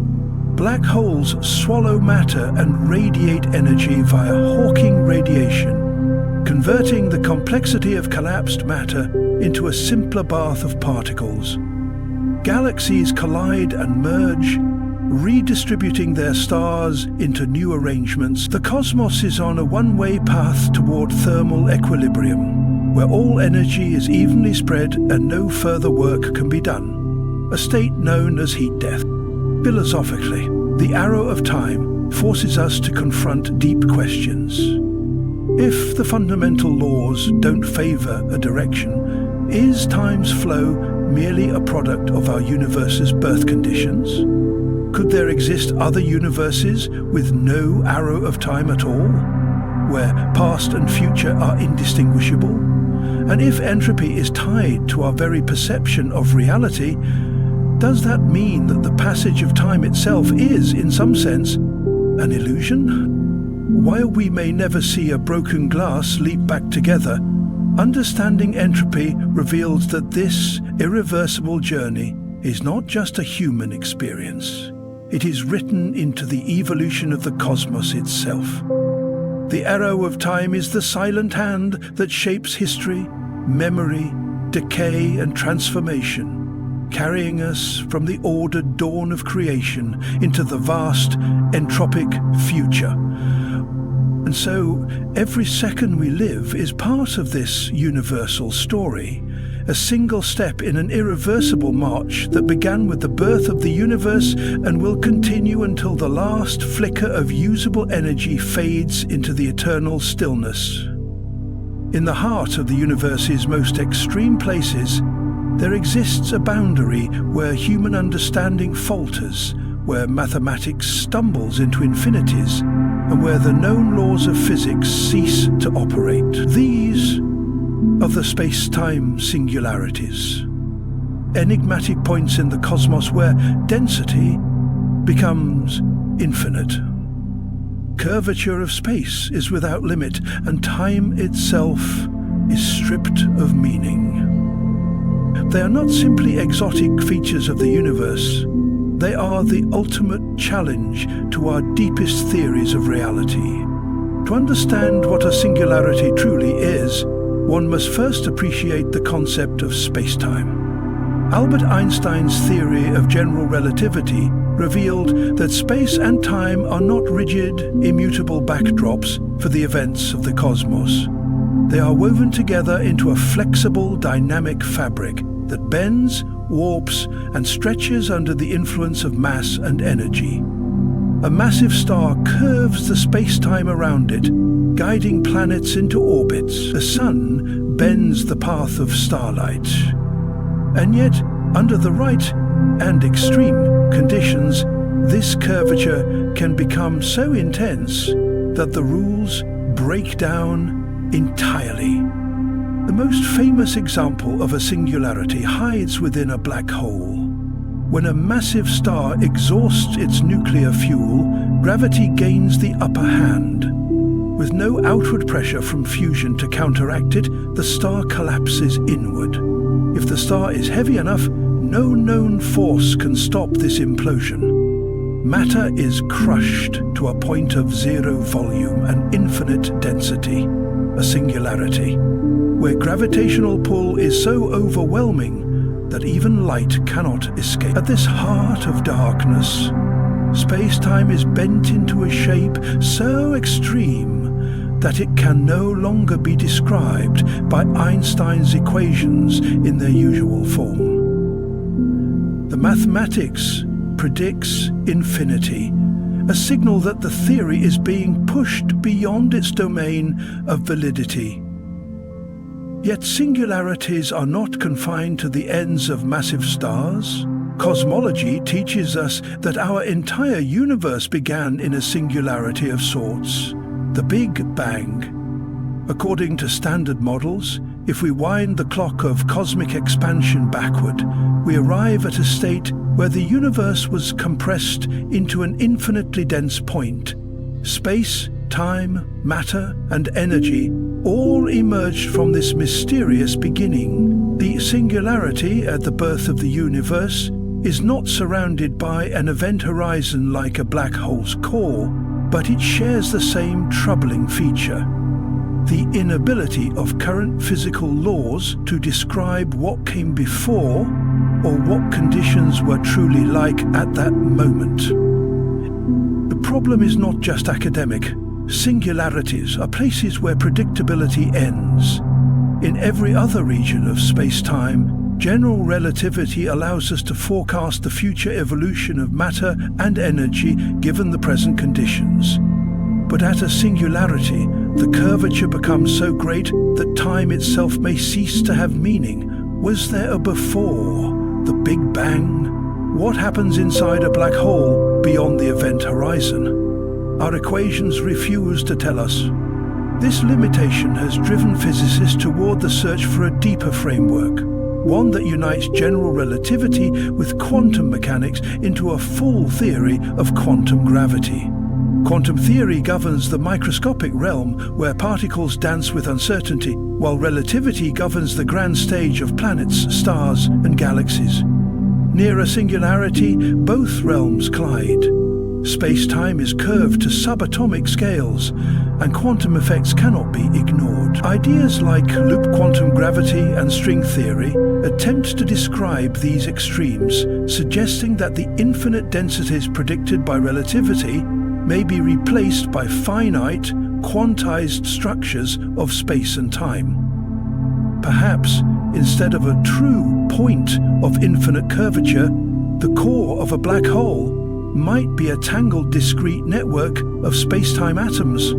Black holes swallow matter and radiate energy via Hawking radiation, converting the complexity of collapsed matter into a simpler bath of particles. Galaxies collide and merge, redistributing their stars into new arrangements. The cosmos is on a one-way path toward thermal equilibrium, where all energy is evenly spread and no further work can be done, a state known as heat death. Philosophically, the arrow of time forces us to confront deep questions. If the fundamental laws don't favor a direction, is time's flow merely a product of our universe's birth conditions? Could there exist other universes with no arrow of time at all, where past and future are indistinguishable? And if entropy is tied to our very perception of reality, does that mean that the passage of time itself is, in some sense, an illusion? While we may never see a broken glass leap back together, understanding entropy reveals that this irreversible journey is not just a human experience. It is written into the evolution of the cosmos itself. The arrow of time is the silent hand that shapes history, memory, decay and transformation, carrying us from the ordered dawn of creation into the vast, entropic future. And so, every second we live is part of this universal story, a single step in an irreversible march that began with the birth of the universe and will continue until the last flicker of usable energy fades into the eternal stillness. In the heart of the universe's most extreme places, there exists a boundary where human understanding falters, where mathematics stumbles into infinities, and where the known laws of physics cease to operate. These are the space-time singularities, enigmatic points in the cosmos where density becomes infinite. Curvature of space is without limit, and time itself is stripped of meaning. They are not simply exotic features of the universe. They are the ultimate challenge to our deepest theories of reality. To understand what a singularity truly is, one must first appreciate the concept of spacetime. Albert Einstein's theory of general relativity revealed that space and time are not rigid, immutable backdrops for the events of the cosmos. They are woven together into a flexible, dynamic fabric that bends, warps, and stretches under the influence of mass and energy. A massive star curves the space-time around it, guiding planets into orbits. The sun bends the path of starlight. And yet, under the right and extreme conditions, this curvature can become so intense that the rules break down entirely. The most famous example of a singularity hides within a black hole. When a massive star exhausts its nuclear fuel, gravity gains the upper hand. With no outward pressure from fusion to counteract it, the star collapses inward. If the star is heavy enough, no known force can stop this implosion. Matter is crushed to a point of zero volume and infinite density, a singularity, where gravitational pull is so overwhelming that even light cannot escape. At this heart of darkness, space-time is bent into a shape so extreme that it can no longer be described by Einstein's equations in their usual form. The mathematics predicts infinity, a signal that the theory is being pushed beyond its domain of validity. Yet singularities are not confined to the ends of massive stars. Cosmology teaches us that our entire universe began in a singularity of sorts, the Big Bang. According to standard models, if we wind the clock of cosmic expansion backward, we arrive at a state where the universe was compressed into an infinitely dense point. Space, time, matter, and energy all emerged from this mysterious beginning. The singularity at the birth of the universe is not surrounded by an event horizon like a black hole's core, but it shares the same troubling feature: the inability of current physical laws to describe what came before or what conditions were truly like at that moment. problem is not just academic. Singularities are places where predictability ends. In every other region of space-time, general relativity allows us to forecast the future evolution of matter and energy given the present conditions. But at a singularity, the curvature becomes so great that time itself may cease to have meaning. Was there a before the Big Bang? What happens inside a black hole beyond the event horizon? Our equations refuse to tell us. This limitation has driven physicists toward the search for a deeper framework, one that unites general relativity with quantum mechanics into a full theory of quantum gravity. Quantum theory governs the microscopic realm where particles dance with uncertainty, while relativity governs the grand stage of planets, stars, and galaxies. Near a singularity, both realms collide. Space-time is curved to subatomic scales, and quantum effects cannot be ignored. Ideas like loop quantum gravity and string theory attempt to describe these extremes, suggesting that the infinite densities predicted by relativity may be replaced by finite, quantized structures of space and time. Perhaps, instead of a true point of infinite curvature, the core of a black hole might be a tangled discrete network of space-time atoms.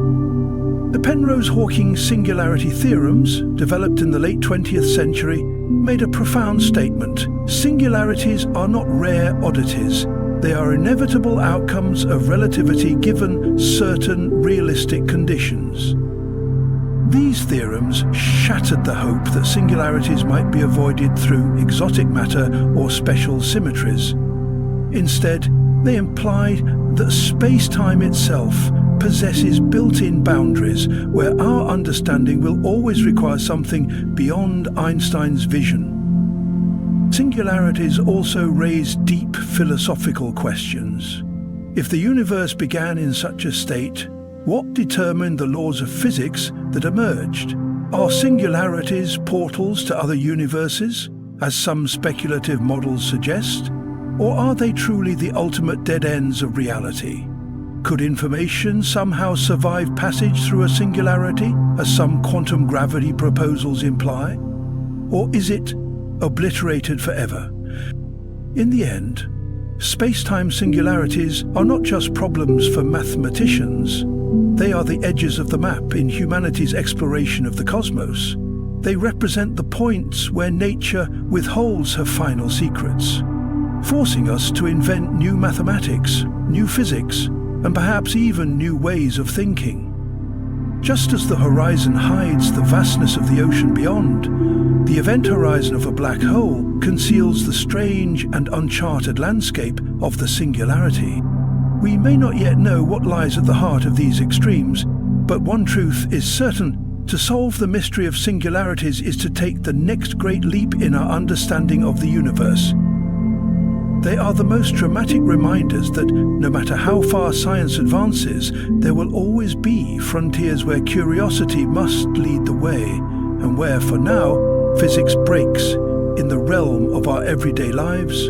The Penrose-Hawking singularity theorems, developed in the late 20th century, made a profound statement. Singularities are not rare oddities. They are inevitable outcomes of relativity given certain realistic conditions. These theorems shattered the hope that singularities might be avoided through exotic matter or special symmetries. Instead, they implied that space-time itself possesses built-in boundaries where our understanding will always require something beyond Einstein's vision. Singularities also raise deep philosophical questions. If the universe began in such a state, what determined the laws of physics that emerged? Are singularities portals to other universes, as some speculative models suggest? Or are they truly the ultimate dead ends of reality? Could information somehow survive passage through a singularity, as some quantum gravity proposals imply? Or is it obliterated forever? In the end, space-time singularities are not just problems for mathematicians. They are the edges of the map in humanity's exploration of the cosmos. They represent the points where nature withholds her final secrets, forcing us to invent new mathematics, new physics, and perhaps even new ways of thinking. Just as the horizon hides the vastness of the ocean beyond, the event horizon of a black hole conceals the strange and uncharted landscape of the singularity. We may not yet know what lies at the heart of these extremes, but one truth is certain: to solve the mystery of singularities is to take the next great leap in our understanding of the universe. They are the most dramatic reminders that, no matter how far science advances, there will always be frontiers where curiosity must lead the way, and where, for now, physics breaks in the realm of our everyday lives.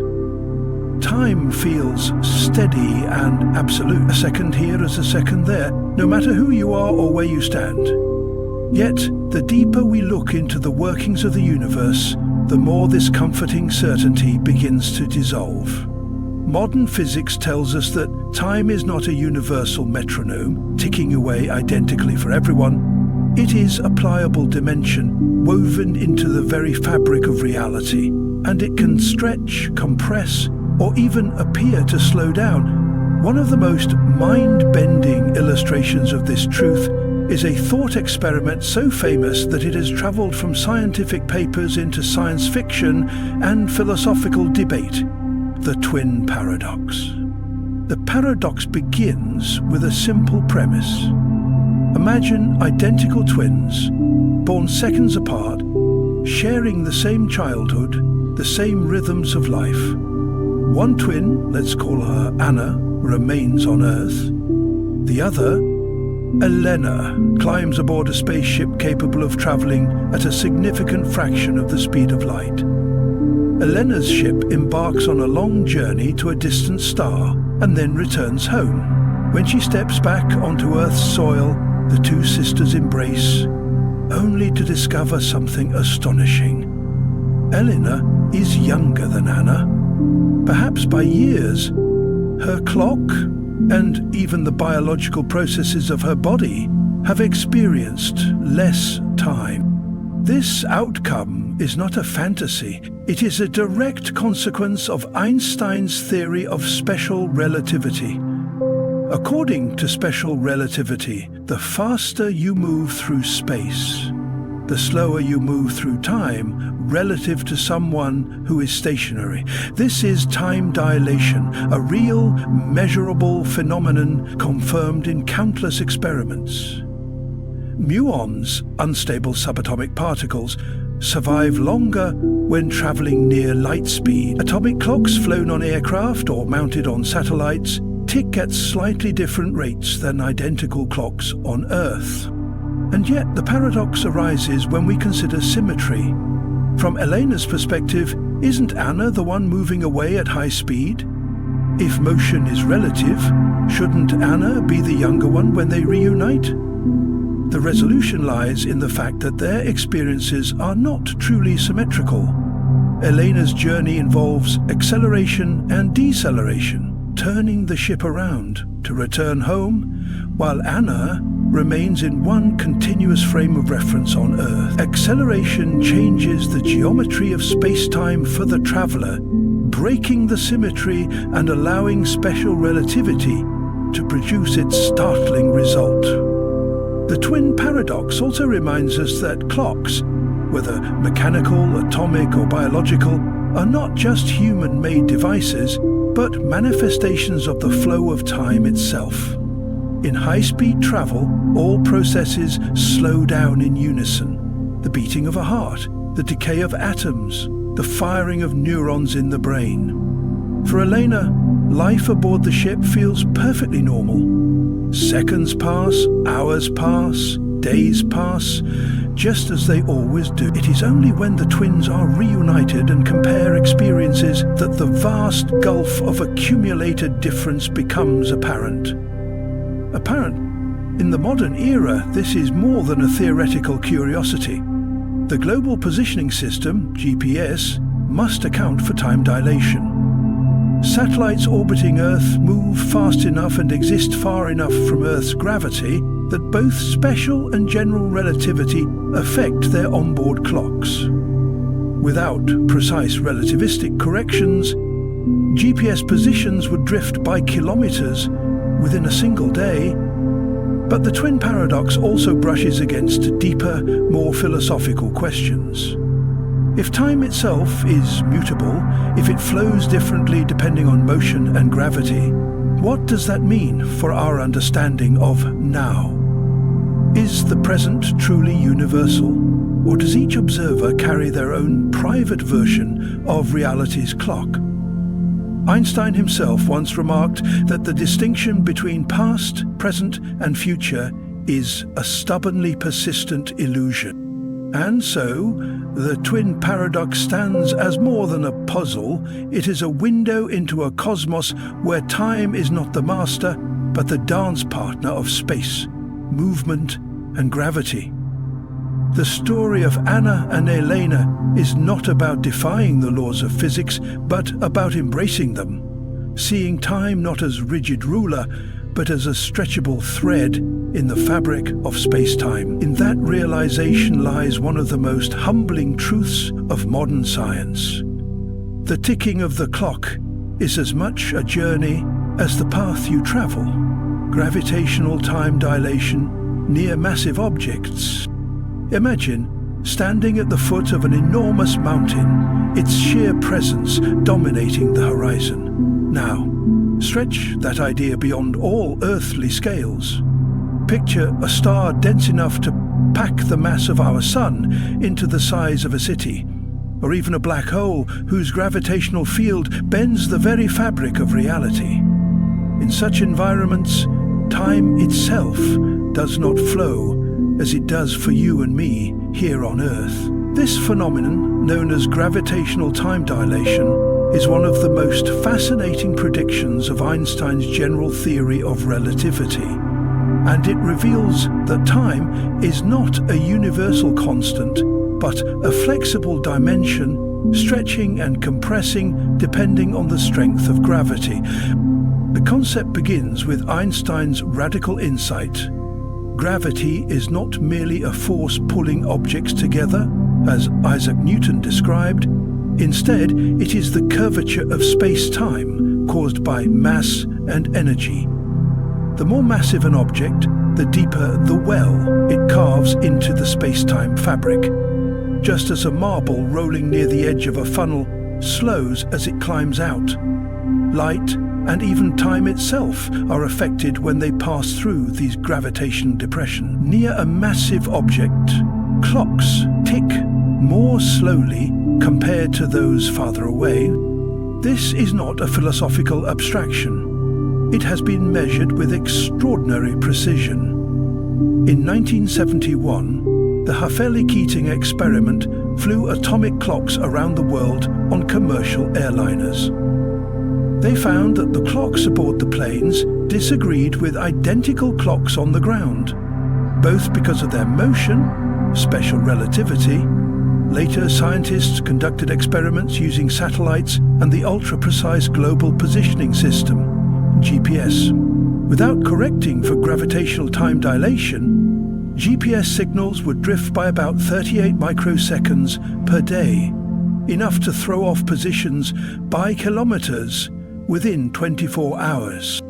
Time feels steady and absolute. A second here is a second there, no matter who you are or where you stand. Yet, the deeper we look into the workings of the universe, the more this comforting certainty begins to dissolve. Modern physics tells us that time is not a universal metronome, ticking away identically for everyone. It is a pliable dimension woven into the very fabric of reality, and it can stretch, compress, or even appear to slow down. One of the most mind-bending illustrations of this truth is a thought experiment so famous that it has traveled from scientific papers into science fiction and philosophical debate: the twin paradox. The paradox begins with a simple premise. Imagine identical twins, born seconds apart, sharing the same childhood, the same rhythms of life. One twin, let's call her Anna, remains on Earth. The other, Elena, climbs aboard a spaceship capable of traveling at a significant fraction of the speed of light. Elena's ship embarks on a long journey to a distant star and then returns home, When she steps back onto Earth's soil, the two sisters embrace, only to discover something astonishing. Elena is younger than Anna, perhaps by years. Her clock, and even the biological processes of her body, have experienced less time. This outcome is not a fantasy. It is a direct consequence of Einstein's theory of special relativity. According to special relativity, the faster you move through space, the slower you move through time relative to someone who is stationary. This is time dilation, a real, measurable phenomenon confirmed in countless experiments. Muons, unstable subatomic particles, survive longer when traveling near light speed. Atomic clocks flown on aircraft or mounted on satellites tick at slightly different rates than identical clocks on Earth. And yet the paradox arises when we consider symmetry. From Elena's perspective, isn't Anna the one moving away at high speed? If motion is relative, shouldn't Anna be the younger one when they reunite? The resolution lies in the fact that their experiences are not truly symmetrical. Elena's journey involves acceleration and deceleration, turning the ship around to return home, while Anna remains in one continuous frame of reference on Earth. Acceleration changes the geometry of space-time for the traveler, breaking the symmetry and allowing special relativity to produce its startling result. The twin paradox also reminds us that clocks, whether mechanical, atomic or biological, are not just human-made devices, but manifestations of the flow of time itself. In high-speed travel, all processes slow down in unison. The beating of a heart, the decay of atoms, the firing of neurons in the brain. For Elena, life aboard the ship feels perfectly normal. Seconds pass, hours pass, days pass, just as they always do. It is only when the twins are reunited and compare experiences that the vast gulf of accumulated difference becomes apparent. In the modern era, this is more than a theoretical curiosity. The Global Positioning System, GPS, must account for time dilation. Satellites orbiting Earth move fast enough and exist far enough from Earth's gravity that both special and general relativity affect their onboard clocks. Without precise relativistic corrections, GPS positions would drift by kilometers within a single day. But the twin paradox also brushes against deeper, more philosophical questions. If time itself is mutable, if it flows differently depending on motion and gravity, what does that mean for our understanding of now? Is the present truly universal, or does each observer carry their own private version of reality's clock? Einstein himself once remarked that the distinction between past, present, and future is a stubbornly persistent illusion. And so, the twin paradox stands as more than a puzzle. It is a window into a cosmos where time is not the master, but the dance partner of space, movement, and gravity. The story of Anna and Elena is not about defying the laws of physics, but about embracing them, seeing time not as rigid ruler, but as a stretchable thread in the fabric of space-time. In that realization lies one of the most humbling truths of modern science. The ticking of the clock is as much a journey as the path you travel. Gravitational time dilation near massive objects. Imagine standing at the foot of an enormous mountain, its sheer presence dominating the horizon. Now, stretch that idea beyond all earthly scales. Picture a star dense enough to pack the mass of our sun into the size of a city, or even a black hole whose gravitational field bends the very fabric of reality. In such environments, time itself does not flow as it does for you and me here on Earth. This phenomenon, known as gravitational time dilation, is one of the most fascinating predictions of Einstein's general theory of relativity, and it reveals that time is not a universal constant, but a flexible dimension, stretching and compressing depending on the strength of gravity. The concept begins with Einstein's radical insight. Gravity is not merely a force pulling objects together, as Isaac Newton described. Instead, it is the curvature of space-time caused by mass and energy. The more massive an object, the deeper the well it carves into the space-time fabric. Just as a marble rolling near the edge of a funnel slows as it climbs out. Light and even time itself are affected when they pass through these gravitational depressions. Near a massive object, clocks tick more slowly compared to those farther away. This is not a philosophical abstraction. It has been measured with extraordinary precision. In 1971, the Hafele-Keating experiment flew atomic clocks around the world on commercial airliners. They found that the clocks aboard the planes disagreed with identical clocks on the ground, both because of their motion, special relativity. Later, scientists conducted experiments using satellites and the ultra-precise Global Positioning System, GPS. Without correcting for gravitational time dilation, GPS signals would drift by about 38 microseconds per day, enough to throw off positions by kilometers within 24 hours.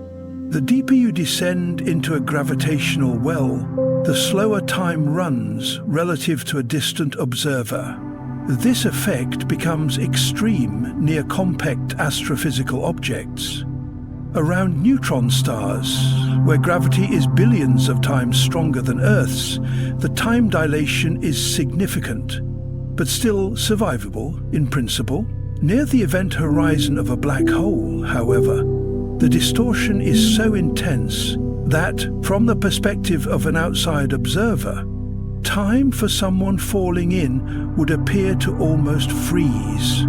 The deeper you descend into a gravitational well, the slower time runs relative to a distant observer. This effect becomes extreme near compact astrophysical objects. Around neutron stars, where gravity is billions of times stronger than Earth's, the time dilation is significant, but still survivable in principle. Near the event horizon of a black hole, however, the distortion is so intense that, from the perspective of an outside observer, time for someone falling in would appear to almost freeze.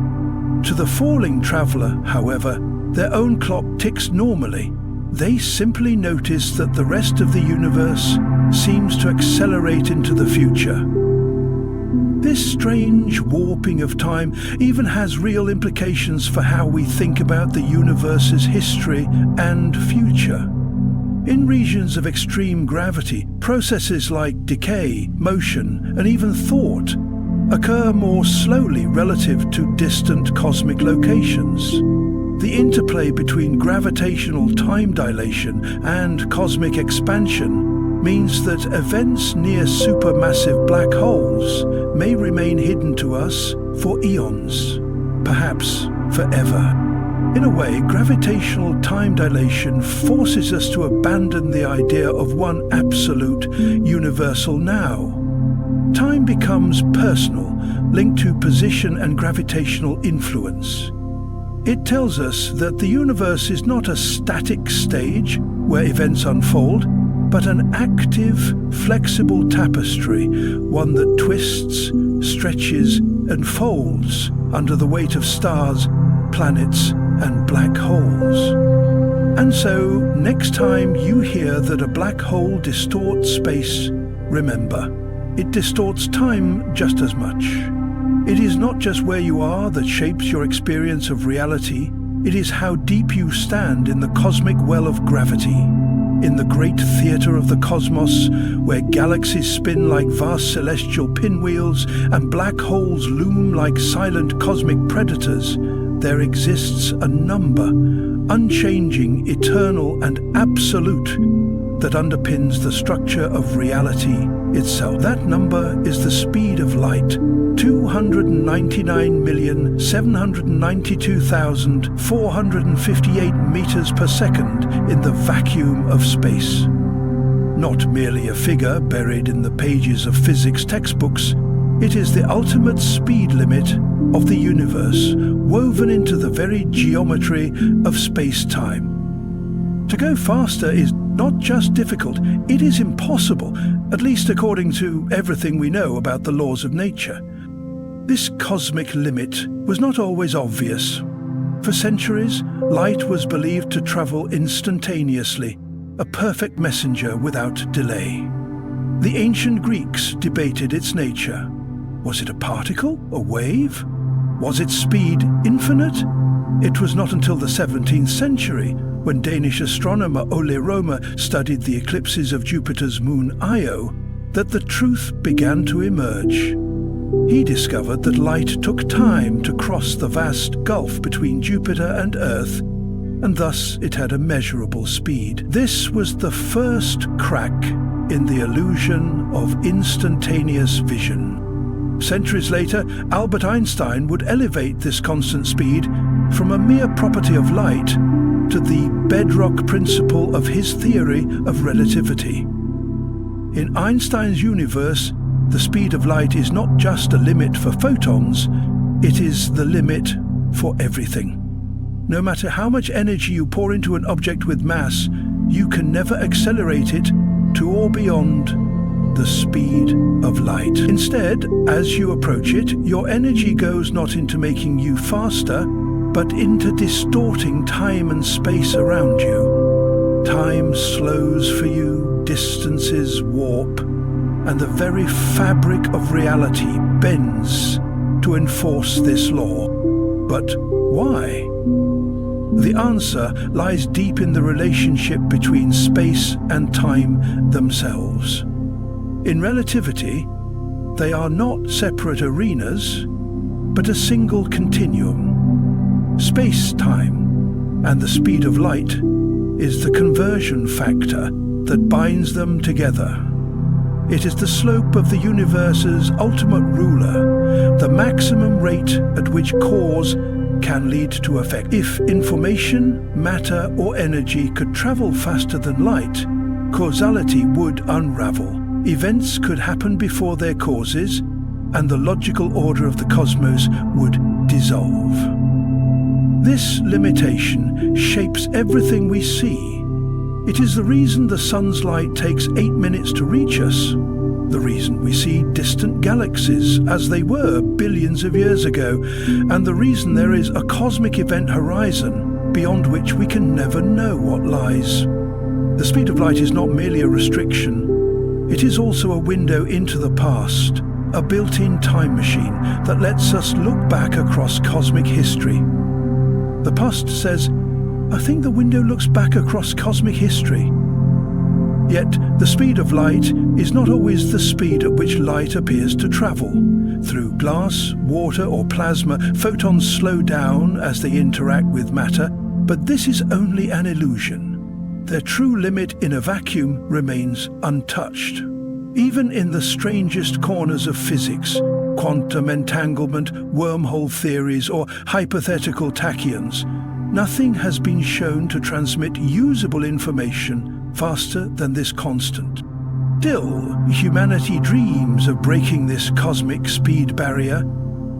To the falling traveler, however, their own clock ticks normally. They simply notice that the rest of the universe seems to accelerate into the future. This strange warping of time even has real implications for how we think about the universe's history and future. In regions of extreme gravity, processes like decay, motion, and even thought occur more slowly relative to distant cosmic locations. The interplay between gravitational time dilation and cosmic expansion means that events near supermassive black holes may remain hidden to us for eons, perhaps forever. In a way, gravitational time dilation forces us to abandon the idea of one absolute, universal now. Time becomes personal, linked to position and gravitational influence. It tells us that the universe is not a static stage where events unfold, but an active, flexible tapestry, one that twists, stretches, and folds under the weight of stars, planets, and black holes. And so, next time you hear that a black hole distorts space, remember, it distorts time just as much. It is not just where you are that shapes your experience of reality, it is how deep you stand in the cosmic well of gravity. In the great theatre of the cosmos, where galaxies spin like vast celestial pinwheels and black holes loom like silent cosmic predators, there exists a number, unchanging, eternal, and absolute, that underpins the structure of reality itself. That number is the speed of light, 299,792,458 meters per second in the vacuum of space. Not merely a figure buried in the pages of physics textbooks, it is the ultimate speed limit of the universe, woven into the very geometry of space-time. To go faster is not just difficult, it is impossible, at least according to everything we know about the laws of nature. This cosmic limit was not always obvious. For centuries, light was believed to travel instantaneously, a perfect messenger without delay. The ancient Greeks debated its nature. Was it a particle, a wave? Was its speed infinite? It was not until the 17th century, when Danish astronomer Ole Romer studied the eclipses of Jupiter's moon Io, that the truth began to emerge. He discovered that light took time to cross the vast gulf between Jupiter and Earth, and thus it had a measurable speed. This was the first crack in the illusion of instantaneous vision. Centuries later, Albert Einstein would elevate this constant speed from a mere property of light to the bedrock principle of his theory of relativity. In Einstein's universe, the speed of light is not just a limit for photons, it is the limit for everything. No matter how much energy you pour into an object with mass, you can never accelerate it to or beyond the speed of light. Instead, as you approach it, your energy goes not into making you faster, but into distorting time and space around you. Time slows for you, distances warp, and the very fabric of reality bends to enforce this law. But why? The answer lies deep in the relationship between space and time themselves. In relativity, they are not separate arenas, but a single continuum. Space-time and the speed of light is the conversion factor that binds them together. It is the slope of the universe's ultimate ruler, the maximum rate at which cause can lead to effect. If information, matter, or energy could travel faster than light, causality would unravel. Events could happen before their causes, and the logical order of the cosmos would dissolve. This limitation shapes everything we see. It is the reason the sun's light takes 8 minutes to reach us, the reason we see distant galaxies as they were billions of years ago, and the reason there is a cosmic event horizon beyond which we can never know what lies. The speed of light is not merely a restriction, it is also a window into the past, a built-in time machine that lets us look back across cosmic history. The past says, I think the window looks back across cosmic history. Yet, the speed of light is not always the speed at which light appears to travel. Through glass, water, or plasma, photons slow down as they interact with matter, but this is only an illusion. Their true limit in a vacuum remains untouched. Even in the strangest corners of physics, quantum entanglement, wormhole theories, or hypothetical tachyons, nothing has been shown to transmit usable information faster than this constant. Still, humanity dreams of breaking this cosmic speed barrier.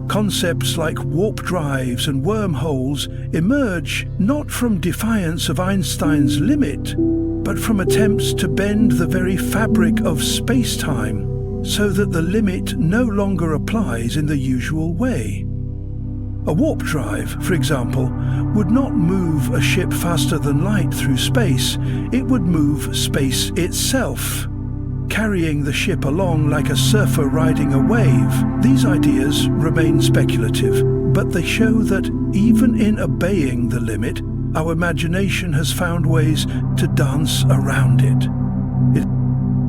Concepts like warp drives and wormholes emerge not from defiance of Einstein's limit, but from attempts to bend the very fabric of space-time so that the limit no longer applies in the usual way. A warp drive, for example, would not move a ship faster than light through space, it would move space itself, carrying the ship along like a surfer riding a wave. These ideas remain speculative, but they show that even in obeying the limit, our imagination has found ways to dance around it.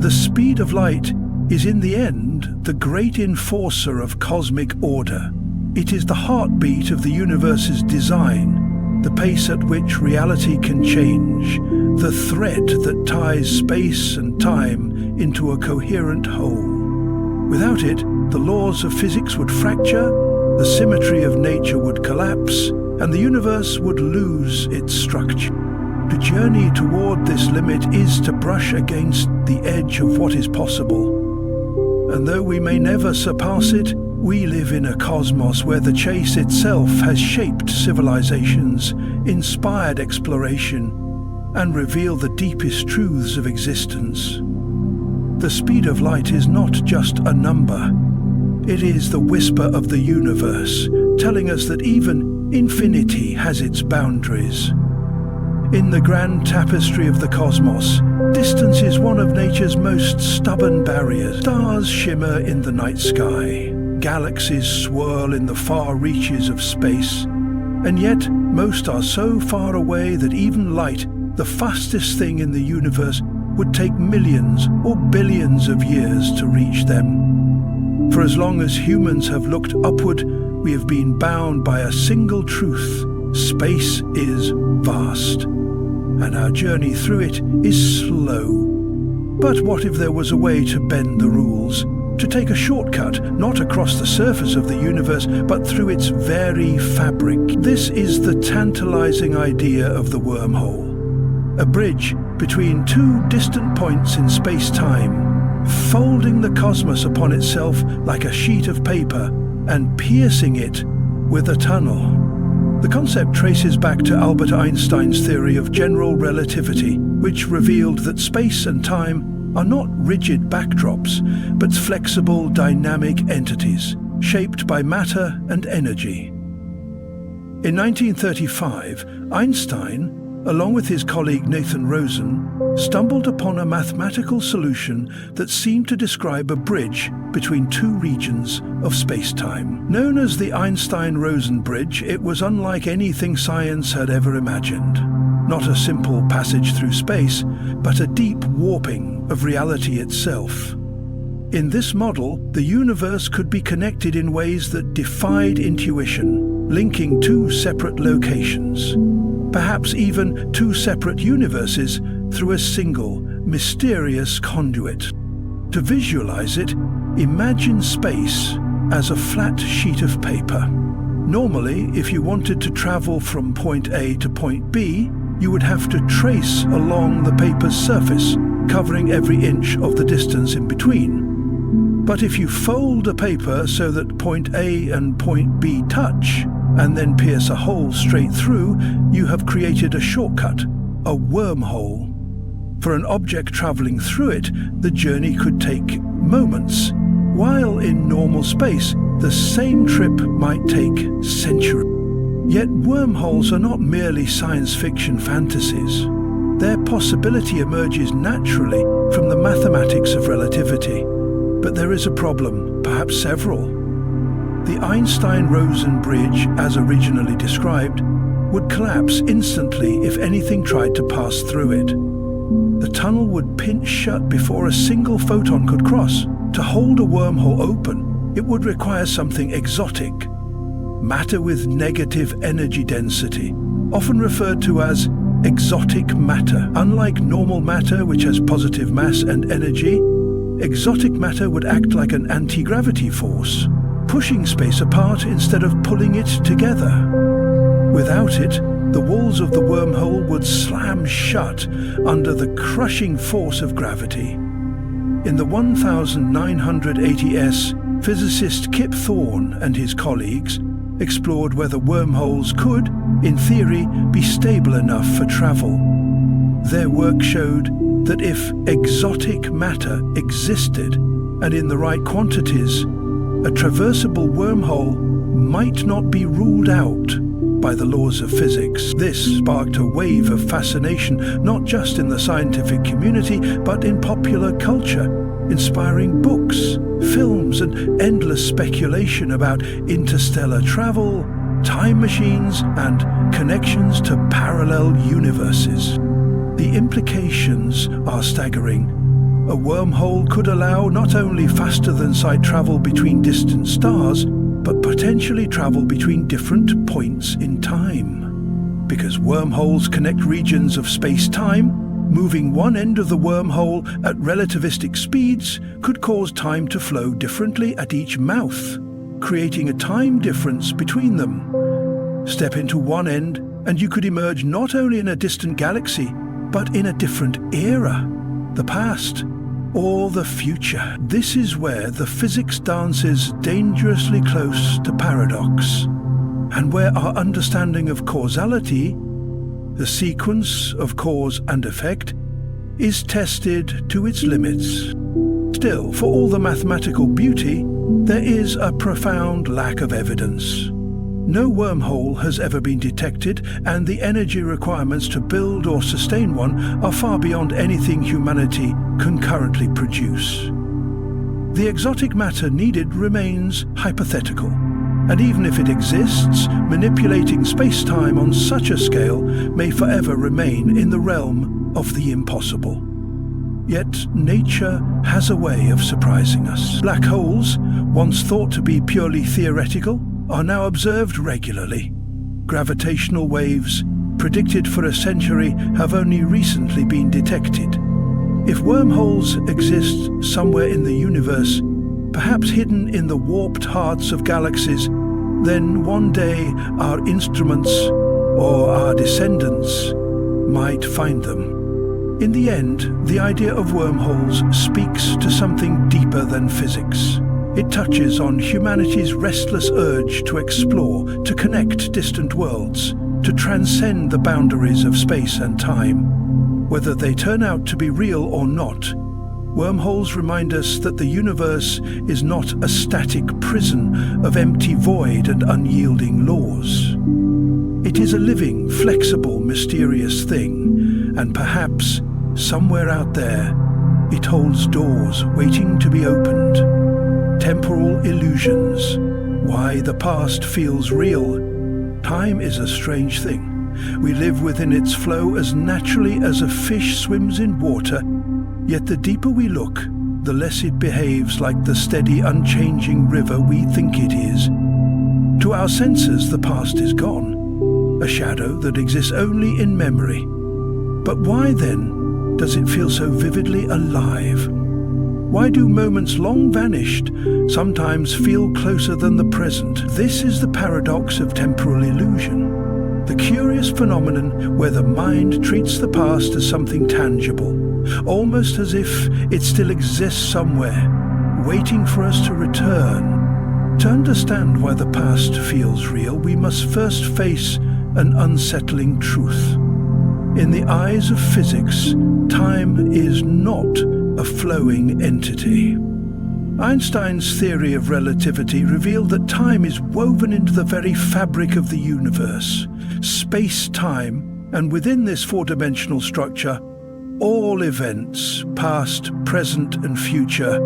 The speed of light is in the end the great enforcer of cosmic order. It is the heartbeat of the universe's design, the pace at which reality can change, the thread that ties space and time into a coherent whole. Without it, the laws of physics would fracture, the symmetry of nature would collapse, and the universe would lose its structure. To journey toward this limit is to brush against the edge of what is possible. And though we may never surpass it, we live in a cosmos where the chase itself has shaped civilizations, inspired exploration, and revealed the deepest truths of existence. The speed of light is not just a number. It is the whisper of the universe, telling us that even Infinity has its boundaries. In the grand tapestry of the cosmos, distance is one of nature's most stubborn barriers. Stars shimmer in the night sky, galaxies swirl in the far reaches of space, and yet most are so far away that even light, the fastest thing in the universe, would take millions or billions of years to reach them. For as long as humans have looked upward, we have been bound by a single truth: space is vast, and our journey through it is slow. But what if there was a way to bend the rules? To take a shortcut, not across the surface of the universe, but through its very fabric. This is the tantalizing idea of the wormhole. A bridge between two distant points in space-time, folding the cosmos upon itself like a sheet of paper and piercing it with a tunnel. The concept traces back to Albert Einstein's theory of general relativity, which revealed that space and time are not rigid backdrops, but flexible, dynamic entities, shaped by matter and energy. In 1935, Einstein, along with his colleague Nathan Rosen, stumbled upon a mathematical solution that seemed to describe a bridge between two regions of space-time. Known as the Einstein-Rosen bridge, it was unlike anything science had ever imagined. Not a simple passage through space, but a deep warping of reality itself. In this model, the universe could be connected in ways that defied intuition, linking two separate locations, perhaps even two separate universes, through a single, mysterious conduit. To visualize it, imagine space as a flat sheet of paper. Normally, if you wanted to travel from point A to point B, you would have to trace along the paper's surface, covering every inch of the distance in between. But if you fold a paper so that point A and point B touch, and then pierce a hole straight through, you have created a shortcut, a wormhole. For an object traveling through it, the journey could take moments, while in normal space, the same trip might take centuries. Yet wormholes are not merely science fiction fantasies. Their possibility emerges naturally from the mathematics of relativity. But there is a problem, perhaps several. The Einstein-Rosen bridge, as originally described, would collapse instantly if anything tried to pass through it. The tunnel would pinch shut before a single photon could cross. To hold a wormhole open, it would require something exotic. Matter with negative energy density, often referred to as exotic matter. Unlike normal matter, which has positive mass and energy, exotic matter would act like an anti-gravity force, pushing space apart instead of pulling it together. Without it, the walls of the wormhole would slam shut under the crushing force of gravity. In the 1980s, physicist Kip Thorne and his colleagues explored whether wormholes could, in theory, be stable enough for travel. Their work showed that if exotic matter existed, and in the right quantities, a traversable wormhole might not be ruled out by the laws of physics. This sparked a wave of fascination, not just in the scientific community, but in popular culture, inspiring books, films, and endless speculation about interstellar travel, time machines, and connections to parallel universes. The implications are staggering. A wormhole could allow not only faster-than-light travel between distant stars, but potentially travel between different points in time. Because wormholes connect regions of space-time, moving one end of the wormhole at relativistic speeds could cause time to flow differently at each mouth, creating a time difference between them. Step into one end, and you could emerge not only in a distant galaxy, but in a different era, the past or the future. This is where the physics dances dangerously close to paradox, and where our understanding of causality, the sequence of cause and effect, is tested to its limits. Still, for all the mathematical beauty, there is a profound lack of evidence. No wormhole has ever been detected, and the energy requirements to build or sustain one are far beyond anything humanity can currently produce. The exotic matter needed remains hypothetical, and even if it exists, manipulating space-time on such a scale may forever remain in the realm of the impossible. Yet nature has a way of surprising us. Black holes, once thought to be purely theoretical, are now observed regularly. Gravitational waves, predicted for a century, have only recently been detected. If wormholes exist somewhere in the universe, perhaps hidden in the warped hearts of galaxies, then one day our instruments or our descendants might find them. In the end, the idea of wormholes speaks to something deeper than physics. It touches on humanity's restless urge to explore, to connect distant worlds, to transcend the boundaries of space and time. Whether they turn out to be real or not, wormholes remind us that the universe is not a static prison of empty void and unyielding laws. It is a living, flexible, mysterious thing, and perhaps, somewhere out there, it holds doors waiting to be opened. Temporal illusions. Why the past feels real. Time is a strange thing. We live within its flow as naturally as a fish swims in water, yet the deeper we look, the less it behaves like the steady, unchanging river we think it is. To our senses, the past is gone, a shadow that exists only in memory. But why then does it feel so vividly alive? Why do moments long vanished sometimes feel closer than the present? This is the paradox of temporal illusion, the curious phenomenon where the mind treats the past as something tangible, almost as if it still exists somewhere, waiting for us to return. To understand why the past feels real, we must first face an unsettling truth. In the eyes of physics, time is not a flowing entity. Einstein's theory of relativity revealed that time is woven into the very fabric of the universe, space-time, and within this four-dimensional structure, all events, past, present, and future,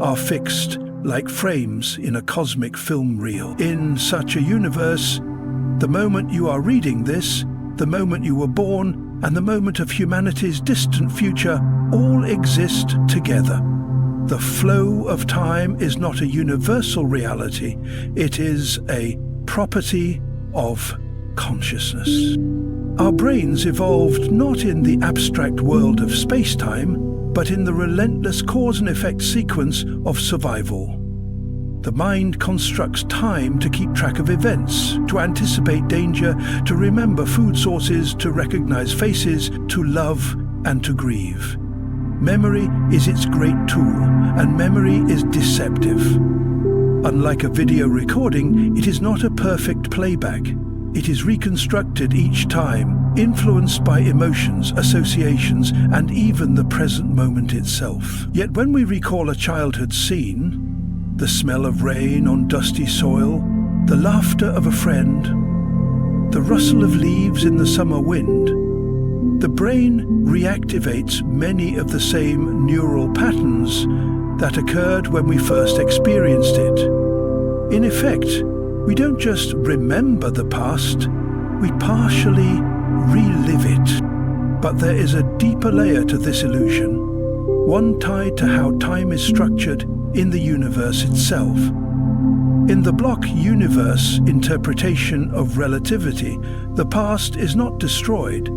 are fixed like frames in a cosmic film reel. In such a universe, the moment you are reading this, the moment you were born, and the moment of humanity's distant future all exist together. The flow of time is not a universal reality, it is a property of consciousness. Our brains evolved not in the abstract world of space-time, but in the relentless cause and effect sequence of survival. The mind constructs time to keep track of events, to anticipate danger, to remember food sources, to recognize faces, to love and to grieve. Memory is its great tool, and memory is deceptive. Unlike a video recording, it is not a perfect playback. It is reconstructed each time, influenced by emotions, associations, and even the present moment itself. Yet when we recall a childhood scene, the smell of rain on dusty soil, the laughter of a friend, the rustle of leaves in the summer wind, the brain reactivates many of the same neural patterns that occurred when we first experienced it. In effect, we don't just remember the past, we partially relive it. But there is a deeper layer to this illusion, one tied to how time is structured in the universe itself. In the block universe interpretation of relativity, the past is not destroyed.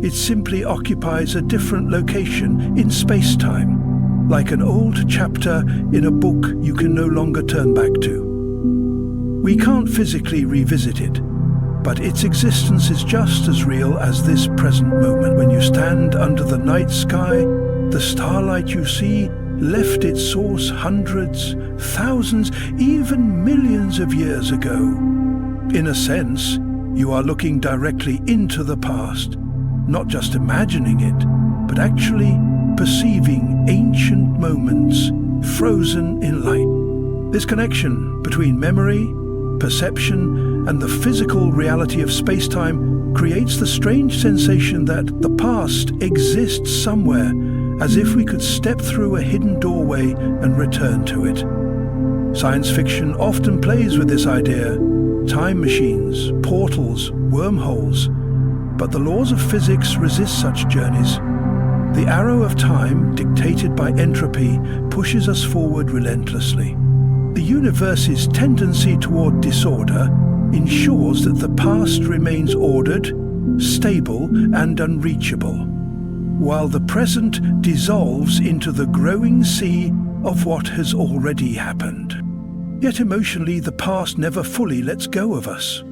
It simply occupies a different location in space-time, like an old chapter in a book you can no longer turn back to. We can't physically revisit it, but its existence is just as real as this present moment. When you stand under the night sky, the starlight you see left its source hundreds, thousands, even millions of years ago. In a sense, you are looking directly into the past, not just imagining it, but actually perceiving ancient moments frozen in light. This connection between memory, perception, and the physical reality of spacetime creates the strange sensation that the past exists somewhere, as if we could step through a hidden doorway and return to it. Science fiction often plays with this idea: time machines, portals, wormholes. But the laws of physics resist such journeys. The arrow of time, dictated by entropy, pushes us forward relentlessly. The universe's tendency toward disorder ensures that the past remains ordered, stable, and unreachable, while the present dissolves into the growing sea of what has already happened. Yet emotionally, the past never fully lets go of us.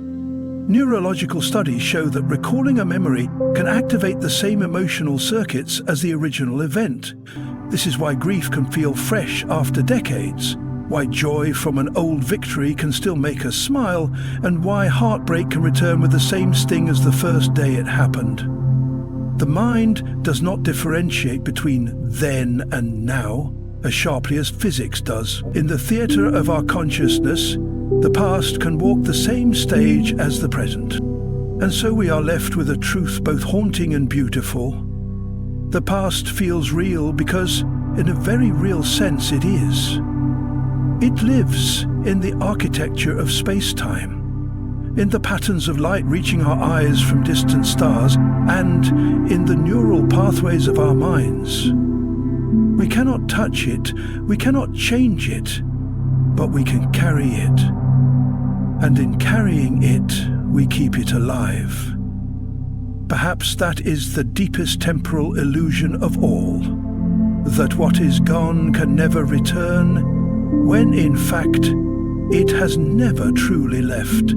Neurological studies show that recalling a memory can activate the same emotional circuits as the original event. This is why grief can feel fresh after decades, why joy from an old victory can still make us smile, and why heartbreak can return with the same sting as the first day it happened. The mind does not differentiate between then and now as sharply as physics does. In the theatre of our consciousness, the past can walk the same stage as the present. And so we are left with a truth both haunting and beautiful. The past feels real because, in a very real sense, it is. It lives in the architecture of space-time, in the patterns of light reaching our eyes from distant stars, and in the neural pathways of our minds. We cannot touch it, we cannot change it, but we can carry it. And in carrying it, we keep it alive. Perhaps that is the deepest temporal illusion of all, that what is gone can never return, when in fact it has never truly left.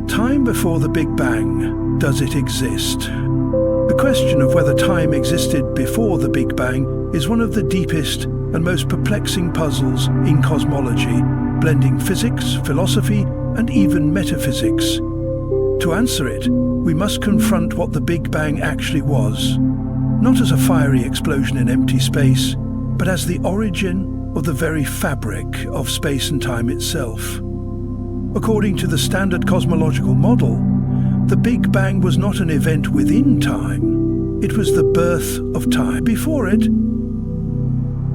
Time before the Big Bang, does it exist? The question of whether time existed before the Big Bang is one of the deepest and most perplexing puzzles in cosmology, blending physics, philosophy, and even metaphysics. To answer it, we must confront what the Big Bang actually was, not as a fiery explosion in empty space, but as the origin of the very fabric of space and time itself. According to the standard cosmological model, the Big Bang was not an event within time, it was the birth of time. Before it,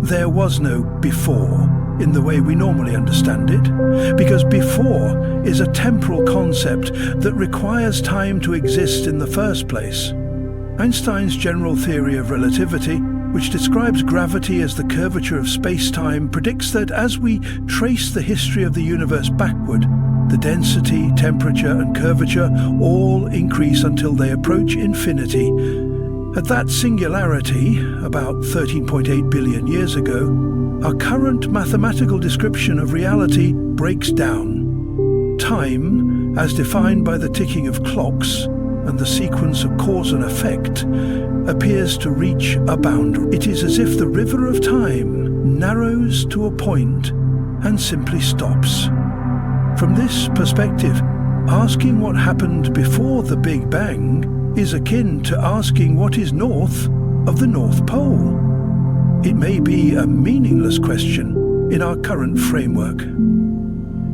there was no before in the way we normally understand it, because before is a temporal concept that requires time to exist in the first place. Einstein's general theory of relativity, which describes gravity as the curvature of space-time, predicts that as we trace the history of the universe backward, the density, temperature, and curvature all increase until they approach infinity. At that singularity, about 13.8 billion years ago, our current mathematical description of reality breaks down. Time, as defined by the ticking of clocks and the sequence of cause and effect, appears to reach a boundary. It is as if the river of time narrows to a point and simply stops. From this perspective, asking what happened before the Big Bang is akin to asking what is north of the North Pole. It may be a meaningless question in our current framework.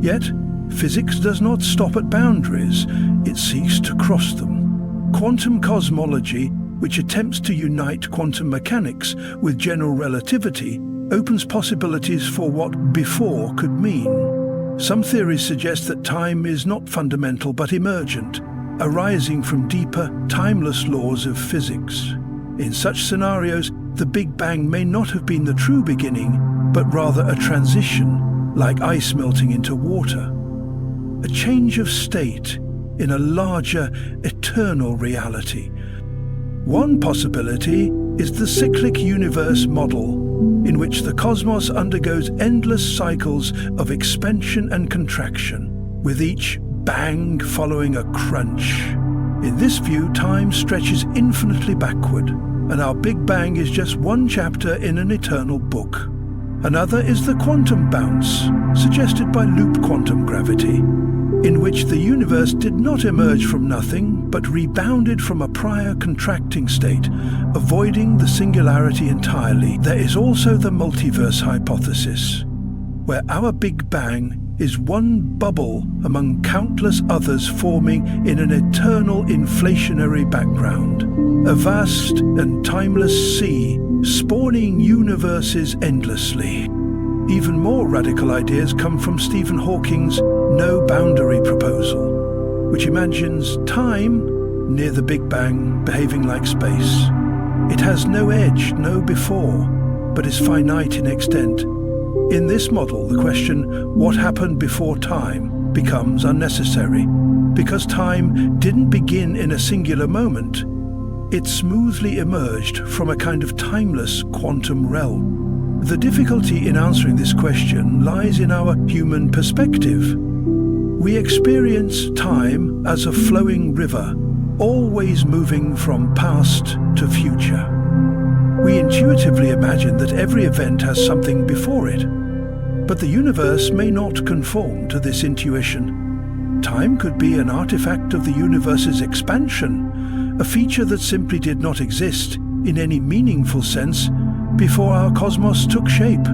Yet, physics does not stop at boundaries, it seeks to cross them. Quantum cosmology, which attempts to unite quantum mechanics with general relativity, opens possibilities for what before could mean. Some theories suggest that time is not fundamental but emergent, arising from deeper, timeless laws of physics. In such scenarios, the Big Bang may not have been the true beginning, but rather a transition, like ice melting into water. A change of state in a larger, eternal reality. One possibility is the cyclic universe model, in which the cosmos undergoes endless cycles of expansion and contraction, with each bang following a crunch. In this view, time stretches infinitely backward, and our Big Bang is just one chapter in an eternal book. Another is the quantum bounce, suggested by loop quantum gravity, in which the universe did not emerge from nothing, but rebounded from a prior contracting state, avoiding the singularity entirely. There is also the multiverse hypothesis, where our Big Bang is one bubble among countless others forming in an eternal inflationary background, a vast and timeless sea spawning universes endlessly. Even more radical ideas come from Stephen Hawking's no boundary proposal, which imagines time near the Big Bang behaving like space. It has no edge, no before, but is finite in extent. In this model, the question, what happened before time, becomes unnecessary. Because time didn't begin in a singular moment, it smoothly emerged from a kind of timeless quantum realm. The difficulty in answering this question lies in our human perspective. We experience time as a flowing river, always moving from past to future. We intuitively imagine that every event has something before it, but the universe may not conform to this intuition. Time could be an artifact of the universe's expansion, a feature that simply did not exist in any meaningful sense before our cosmos took shape.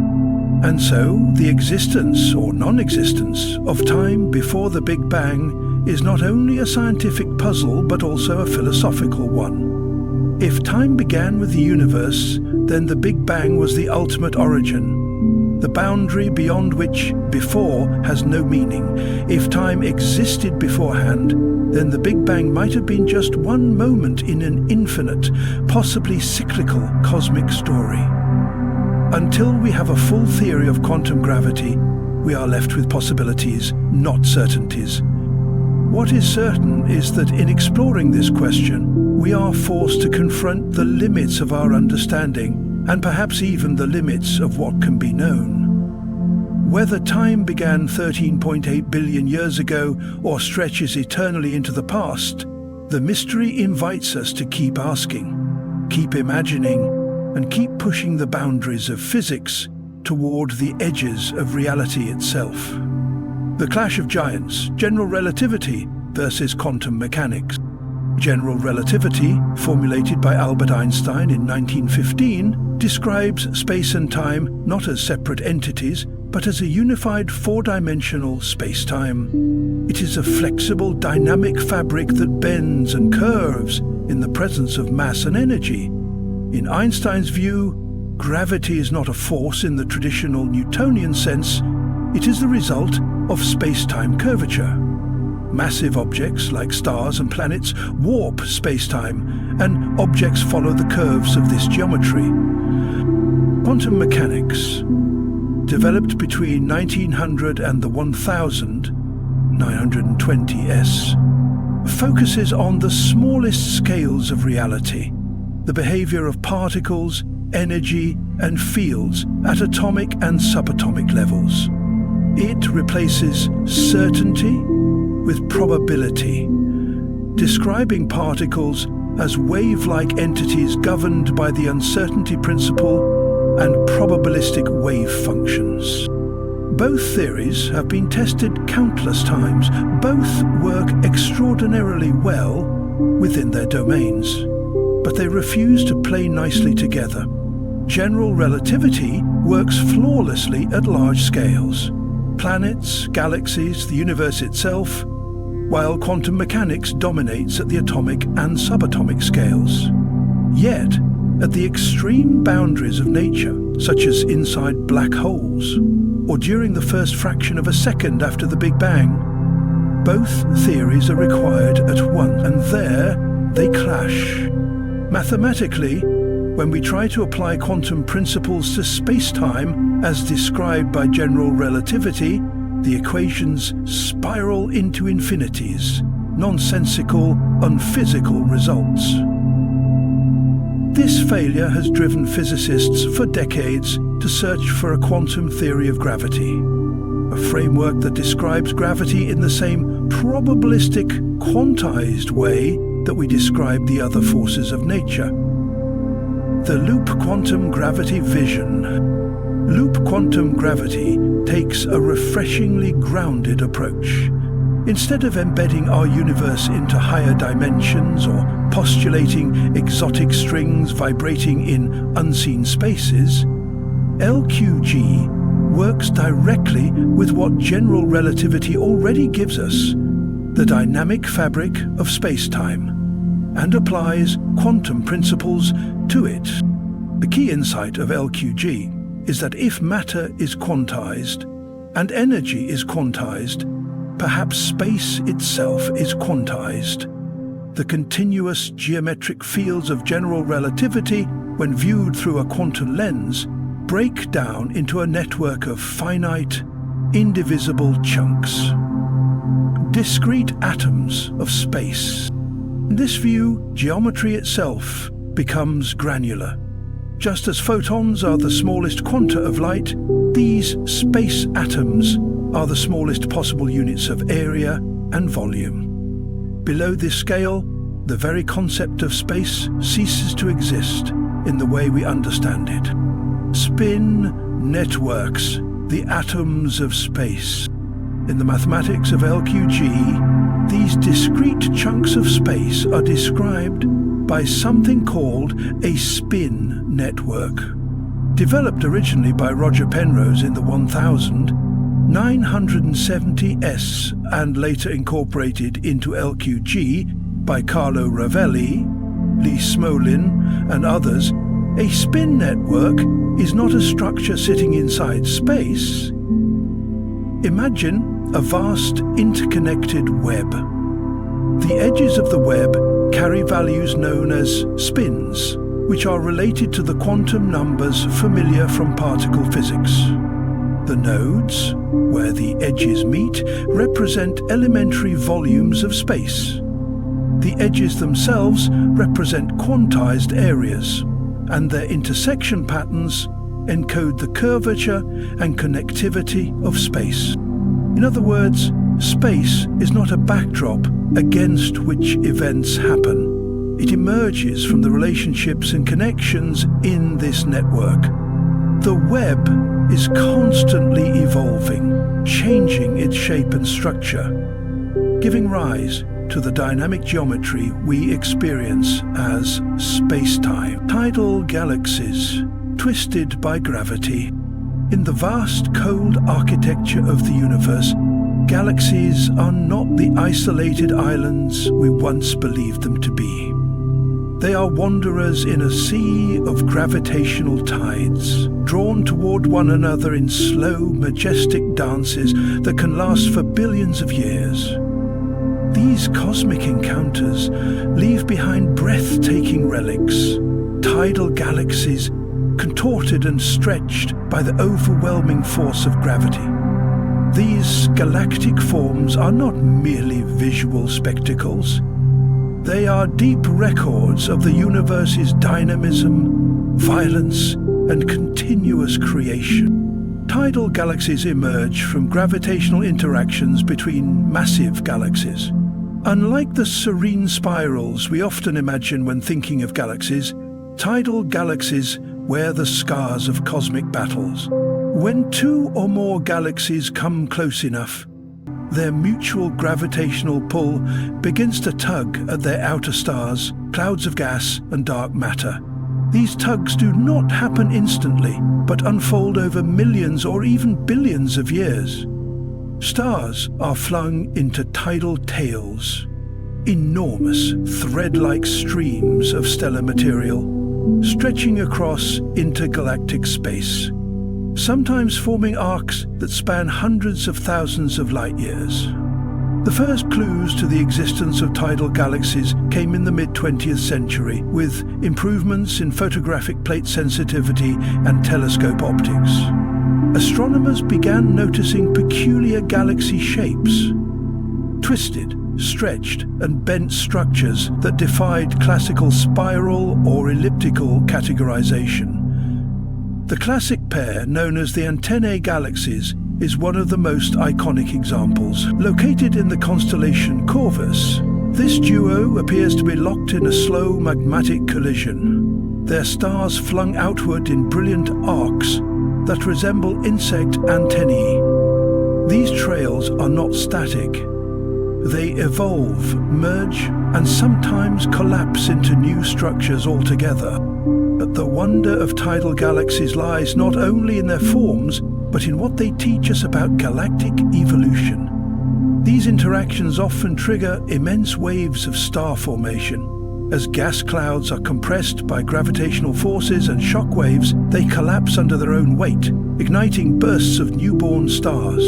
And so, the existence or non-existence of time before the Big Bang is not only a scientific puzzle but also a philosophical one. If time began with the universe, then the Big Bang was the ultimate origin, the boundary beyond which before has no meaning. If time existed beforehand, then the Big Bang might have been just one moment in an infinite, possibly cyclical cosmic story. Until we have a full theory of quantum gravity, we are left with possibilities, not certainties. What is certain is that in exploring this question, we are forced to confront the limits of our understanding, and perhaps even the limits of what can be known. Whether time began 13.8 billion years ago or stretches eternally into the past, the mystery invites us to keep asking, keep imagining, and keep pushing the boundaries of physics toward the edges of reality itself. The clash of giants, general relativity versus quantum mechanics. General relativity, formulated by Albert Einstein in 1915, describes space and time not as separate entities, but as a unified four-dimensional space-time. It is a flexible, dynamic fabric that bends and curves in the presence of mass and energy. In Einstein's view, gravity is not a force in the traditional Newtonian sense. It is the result of space-time curvature. Massive objects like stars and planets warp space-time, and objects follow the curves of this geometry. Quantum mechanics, developed between 1900 and the 1920s, focuses on the smallest scales of reality, the behavior of particles, energy, and fields at atomic and subatomic levels. It replaces certainty with probability, describing particles as wave-like entities governed by the uncertainty principle and probabilistic wave functions. Both theories have been tested countless times. Both work extraordinarily well within their domains, but they refuse to play nicely together. General relativity works flawlessly at large scales. Planets, galaxies, the universe itself, while quantum mechanics dominates at the atomic and subatomic scales. Yet, at the extreme boundaries of nature, such as inside black holes, or during the first fraction of a second after the Big Bang, both theories are required at once, and there they clash. Mathematically, when we try to apply quantum principles to space-time as described by general relativity, the equations spiral into infinities, nonsensical, unphysical results. This failure has driven physicists for decades to search for a quantum theory of gravity, a framework that describes gravity in the same probabilistic, quantized way that we describe the other forces of nature. The loop quantum gravity vision. Loop quantum gravity takes a refreshingly grounded approach. Instead of embedding our universe into higher dimensions or postulating exotic strings vibrating in unseen spaces, LQG works directly with what general relativity already gives us, the dynamic fabric of space-time, and applies quantum principles to it. The key insight of LQG is that if matter is quantized and energy is quantized, perhaps space itself is quantized. The continuous geometric fields of general relativity, when viewed through a quantum lens, break down into a network of finite, indivisible chunks, discrete atoms of space. In this view, geometry itself becomes granular. Just as photons are the smallest quanta of light, these space atoms are the smallest possible units of area and volume. Below this scale, the very concept of space ceases to exist in the way we understand it. Spin networks, the atoms of space. In the mathematics of LQG, these discrete chunks of space are described by something called a spin network. Developed originally by Roger Penrose in the 1970s and later incorporated into LQG by Carlo Rovelli, Lee Smolin and others, a spin network is not a structure sitting inside space. Imagine a vast interconnected web. The edges of the web carry values known as spins, which are related to the quantum numbers familiar from particle physics. The nodes, where the edges meet, represent elementary volumes of space. The edges themselves represent quantized areas, and their intersection patterns encode the curvature and connectivity of space. In other words, space is not a backdrop against which events happen. It emerges from the relationships and connections in this network. The web is constantly evolving, changing its shape and structure, giving rise to the dynamic geometry we experience as space-time. Tidal galaxies, twisted by gravity. In the vast cold architecture of the universe, galaxies are not the isolated islands we once believed them to be. They are wanderers in a sea of gravitational tides, drawn toward one another in slow, majestic dances that can last for billions of years. These cosmic encounters leave behind breathtaking relics, tidal galaxies contorted and stretched by the overwhelming force of gravity. These galactic forms are not merely visual spectacles. They are deep records of the universe's dynamism, violence, and continuous creation. Tidal galaxies emerge from gravitational interactions between massive galaxies. Unlike the serene spirals we often imagine when thinking of galaxies, tidal galaxies wear the scars of cosmic battles. When two or more galaxies come close enough, their mutual gravitational pull begins to tug at their outer stars, clouds of gas and dark matter. These tugs do not happen instantly, but unfold over millions or even billions of years. Stars are flung into tidal tails, enormous thread-like streams of stellar material, stretching across intergalactic space, sometimes forming arcs that span hundreds of thousands of light years. The first clues to the existence of tidal galaxies came in the mid-20th century, with improvements in photographic plate sensitivity and telescope optics. Astronomers began noticing peculiar galaxy shapes, twisted, stretched and bent structures that defied classical spiral or elliptical categorization. The classic pair, known as the Antennae galaxies, is one of the most iconic examples. Located in the constellation Corvus, this duo appears to be locked in a slow magmatic collision, their stars flung outward in brilliant arcs that resemble insect antennae. These trails are not static. They evolve, merge, and sometimes collapse into new structures altogether. But the wonder of tidal galaxies lies not only in their forms, but in what they teach us about galactic evolution. These interactions often trigger immense waves of star formation. As gas clouds are compressed by gravitational forces and shock waves, they collapse under their own weight, igniting bursts of newborn stars.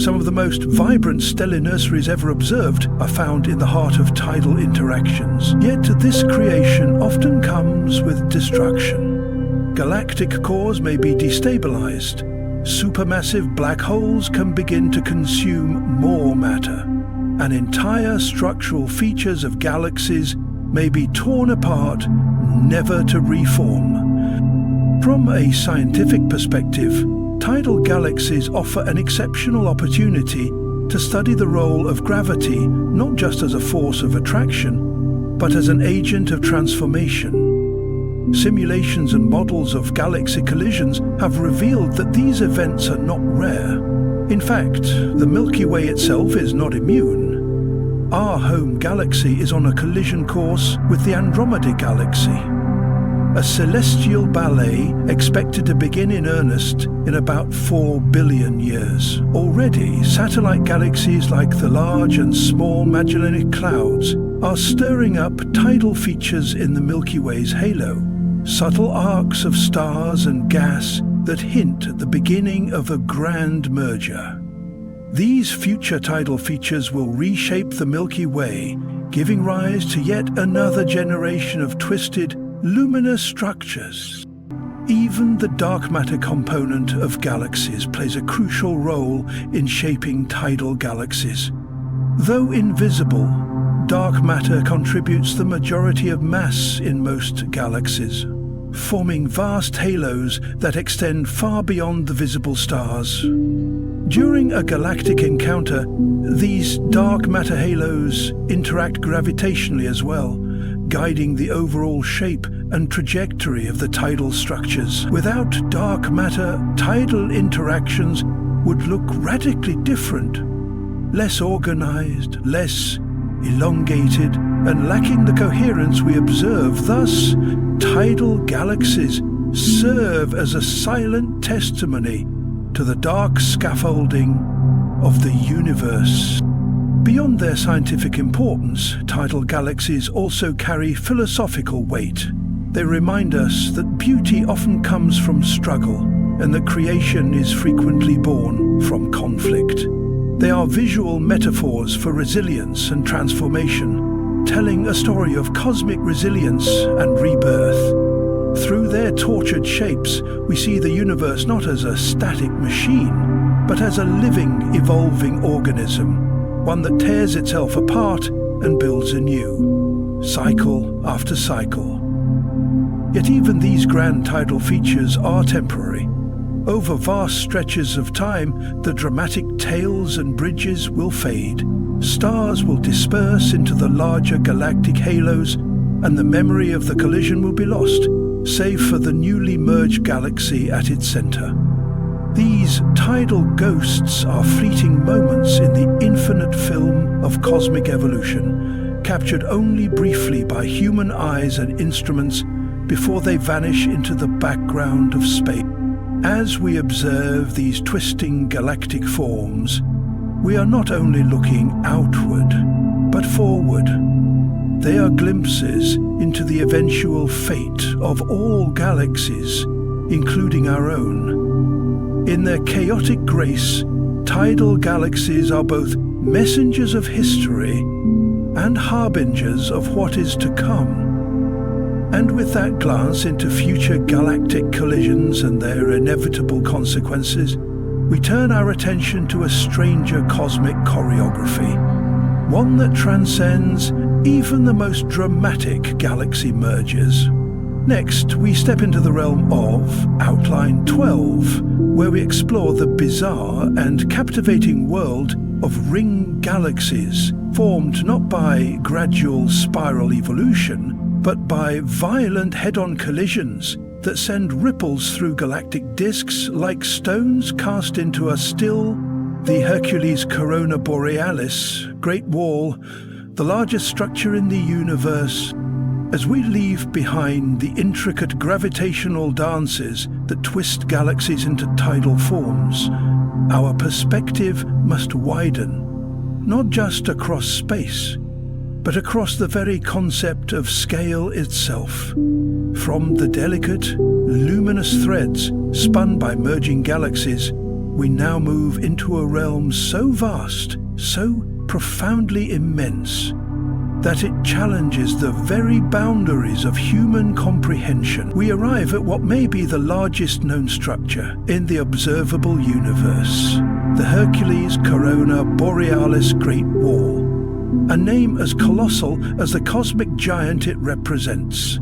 Some of the most vibrant stellar nurseries ever observed are found in the heart of tidal interactions. Yet this creation often comes with destruction. Galactic cores may be destabilized. Supermassive black holes can begin to consume more matter, and entire structural features of galaxies may be torn apart, never to reform. From a scientific perspective, tidal galaxies offer an exceptional opportunity to study the role of gravity not just as a force of attraction, but as an agent of transformation. Simulations and models of galaxy collisions have revealed that these events are not rare. In fact, the Milky Way itself is not immune. Our home galaxy is on a collision course with the Andromeda Galaxy, a celestial ballet expected to begin in earnest in about 4 billion years. Already, satellite galaxies like the Large and Small Magellanic Clouds are stirring up tidal features in the Milky Way's halo, subtle arcs of stars and gas that hint at the beginning of a grand merger. These future tidal features will reshape the Milky Way, giving rise to yet another generation of twisted, luminous structures. Even the dark matter component of galaxies plays a crucial role in shaping tidal galaxies. Though invisible, dark matter contributes the majority of mass in most galaxies, forming vast halos that extend far beyond the visible stars. During a galactic encounter, these dark matter halos interact gravitationally as well, guiding the overall shape and trajectory of the tidal structures. Without dark matter, tidal interactions would look radically different, less organized, less elongated, and lacking the coherence we observe. Thus, tidal galaxies serve as a silent testimony to the dark scaffolding of the universe. Beyond their scientific importance, tidal galaxies also carry philosophical weight. They remind us that beauty often comes from struggle, and that creation is frequently born from conflict. They are visual metaphors for resilience and transformation, telling a story of cosmic resilience and rebirth. Through their tortured shapes, we see the universe not as a static machine, but as a living, evolving organism, one that tears itself apart and builds anew, cycle after cycle. Yet even these grand tidal features are temporary. Over vast stretches of time, the dramatic tails and bridges will fade. Stars will disperse into the larger galactic halos, and the memory of the collision will be lost, save for the newly merged galaxy at its center. These tidal ghosts are fleeting moments in the infinite film of cosmic evolution, captured only briefly by human eyes and instruments before they vanish into the background of space. As we observe these twisting galactic forms, we are not only looking outward, but forward. They are glimpses into the eventual fate of all galaxies, including our own. In their chaotic grace, tidal galaxies are both messengers of history and harbingers of what is to come. And with that glance into future galactic collisions and their inevitable consequences, we turn our attention to a stranger cosmic choreography, one that transcends even the most dramatic galaxy mergers. Next, we step into the realm of Outline 12, where we explore the bizarre and captivating world of ring galaxies, formed not by gradual spiral evolution, but by violent head-on collisions that send ripples through galactic disks like stones cast into a still. The Hercules Corona Borealis, Great Wall, the largest structure in the universe, As we leave behind the intricate gravitational dances that twist galaxies into tidal forms, our perspective must widen, not just across space, but across the very concept of scale itself. From the delicate, luminous threads spun by merging galaxies, we now move into a realm so vast, so profoundly immense, that it challenges the very boundaries of human comprehension. We arrive at what may be the largest known structure in the observable universe, the Hercules Corona Borealis Great Wall, a name as colossal as the cosmic giant it represents.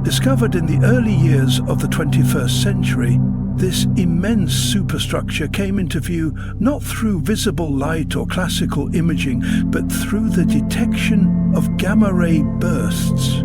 Discovered in the early years of the 21st century, this immense superstructure came into view not through visible light or classical imaging, but through the detection of gamma-ray bursts,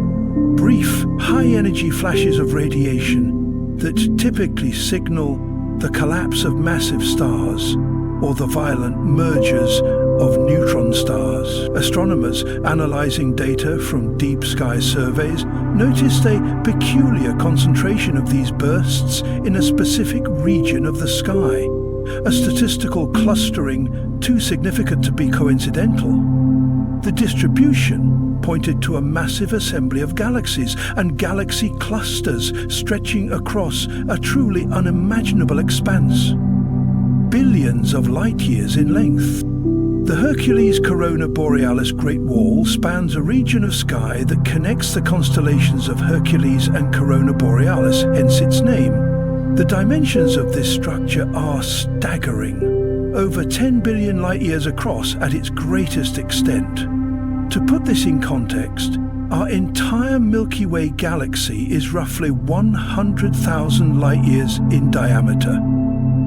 brief, high-energy flashes of radiation that typically signal the collapse of massive stars or the violent mergers of neutron stars. Astronomers analyzing data from deep sky surveys noticed a peculiar concentration of these bursts in a specific region of the sky, a statistical clustering too significant to be coincidental. The distribution pointed to a massive assembly of galaxies and galaxy clusters stretching across a truly unimaginable expanse, billions of light-years in length. The Hercules Corona Borealis Great Wall spans a region of sky that connects the constellations of Hercules and Corona Borealis, hence its name. The dimensions of this structure are staggering, over 10 billion light-years across at its greatest extent. To put this in context, our entire Milky Way galaxy is roughly 100,000 light-years in diameter.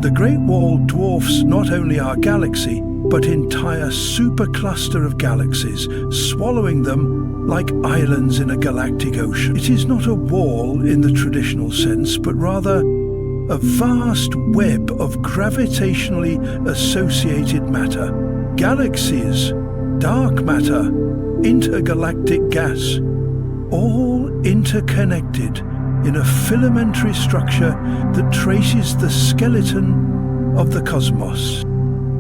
The Great Wall dwarfs not only our galaxy, but entire supercluster of galaxies, swallowing them like islands in a galactic ocean. It is not a wall in the traditional sense, but rather a vast web of gravitationally associated matter. Galaxies, dark matter, intergalactic gas, all interconnected in a filamentary structure that traces the skeleton of the cosmos.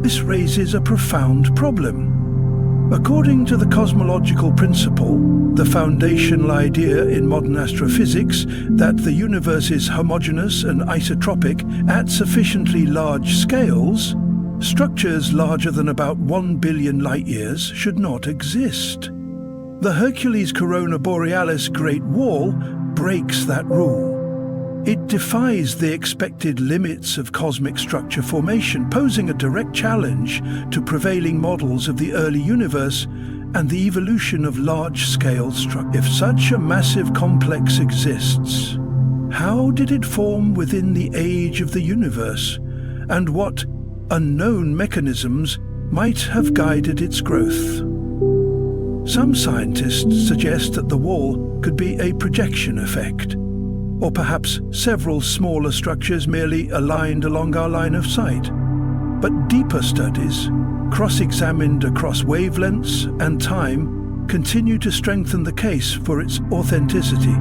This raises a profound problem. According to the cosmological principle, the foundational idea in modern astrophysics that the universe is homogeneous and isotropic at sufficiently large scales, structures larger than about 1 billion light-years should not exist. The Hercules Corona Borealis Great Wall breaks that rule. It defies the expected limits of cosmic structure formation, posing a direct challenge to prevailing models of the early universe and the evolution of large-scale structure. If such a massive complex exists, how did it form within the age of the universe, and what unknown mechanisms might have guided its growth? Some scientists suggest that the wall could be a projection effect, or perhaps several smaller structures merely aligned along our line of sight. But deeper studies, cross-examined across wavelengths and time, continue to strengthen the case for its authenticity.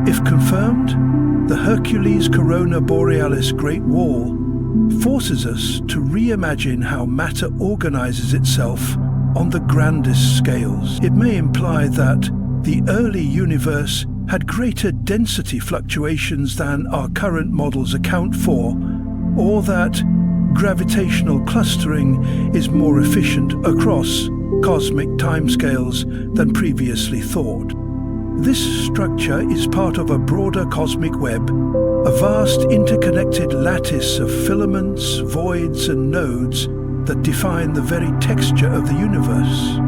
If confirmed, the Hercules Corona Borealis Great Wall forces us to reimagine how matter organizes itself on the grandest scales. It may imply that the early universe had greater density fluctuations than our current models account for, or that gravitational clustering is more efficient across cosmic timescales than previously thought. This structure is part of a broader cosmic web, a vast interconnected lattice of filaments, voids, and nodes that define the very texture of the universe.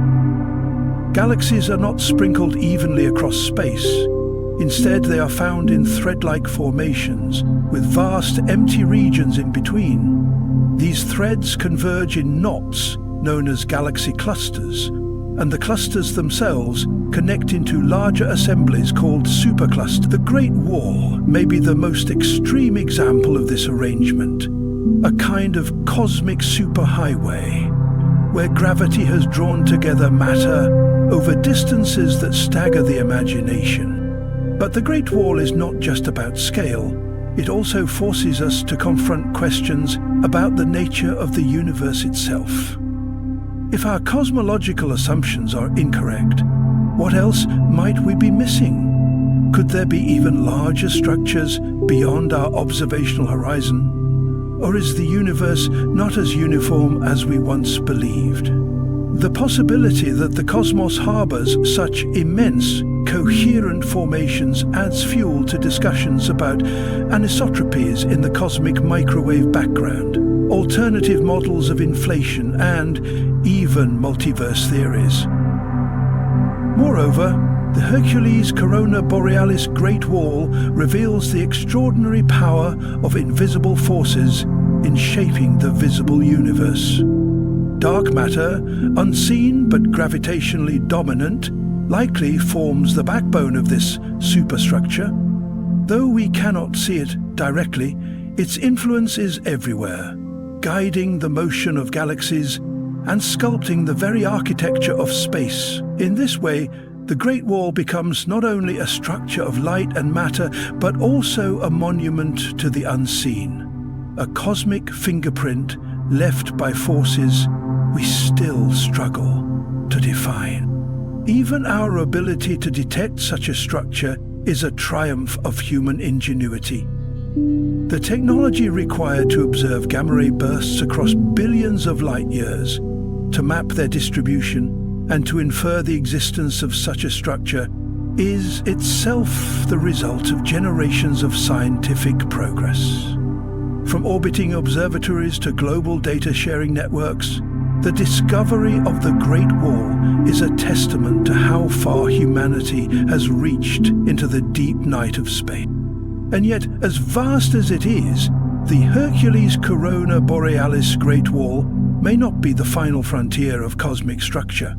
Galaxies are not sprinkled evenly across space. Instead, they are found in thread-like formations, with vast empty regions in between. These threads converge in knots, known as galaxy clusters, and the clusters themselves connect into larger assemblies called superclusters. The Great Wall may be the most extreme example of this arrangement, a kind of cosmic superhighway. where gravity has drawn together matter over distances that stagger the imagination. But the Great Wall is not just about scale. It also forces us to confront questions about the nature of the universe itself. If our cosmological assumptions are incorrect, what else might we be missing? Could there be even larger structures beyond our observational horizon? Or is the universe not as uniform as we once believed? The possibility that the cosmos harbors such immense, coherent formations adds fuel to discussions about anisotropies in the cosmic microwave background, alternative models of inflation, and even multiverse theories. Moreover, the Hercules Corona Borealis Great Wall reveals the extraordinary power of invisible forces in shaping the visible universe. Dark matter, unseen but gravitationally dominant, likely forms the backbone of this superstructure. Though we cannot see it directly, its influence is everywhere, guiding the motion of galaxies and sculpting the very architecture of space. In this way, the Great Wall becomes not only a structure of light and matter, but also a monument to the unseen, a cosmic fingerprint left by forces we still struggle to define. Even our ability to detect such a structure is a triumph of human ingenuity. The technology required to observe gamma-ray bursts across billions of light years, to map their distribution, and to infer the existence of such a structure is itself the result of generations of scientific progress. From orbiting observatories to global data-sharing networks, the discovery of the Great Wall is a testament to how far humanity has reached into the deep night of space. And yet, as vast as it is, the Hercules Corona Borealis Great Wall may not be the final frontier of cosmic structure.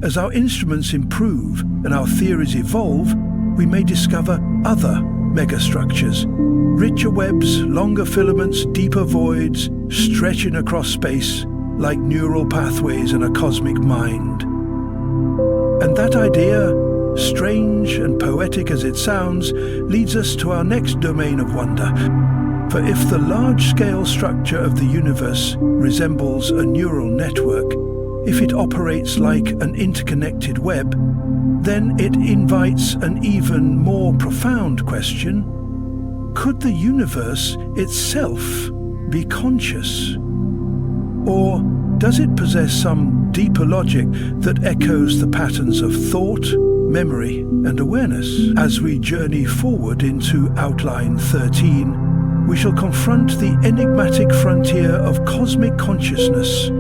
As our instruments improve and our theories evolve, we may discover other megastructures, richer webs, longer filaments, deeper voids, stretching across space like neural pathways in a cosmic mind. And that idea, strange and poetic as it sounds, leads us to our next domain of wonder. For if the large-scale structure of the universe resembles a neural network, if it operates like an interconnected web, then it invites an even more profound question. Could the universe itself be conscious? Or does it possess some deeper logic that echoes the patterns of thought, memory, and awareness? As we journey forward into Outline 13, we shall confront the enigmatic frontier of cosmic consciousness,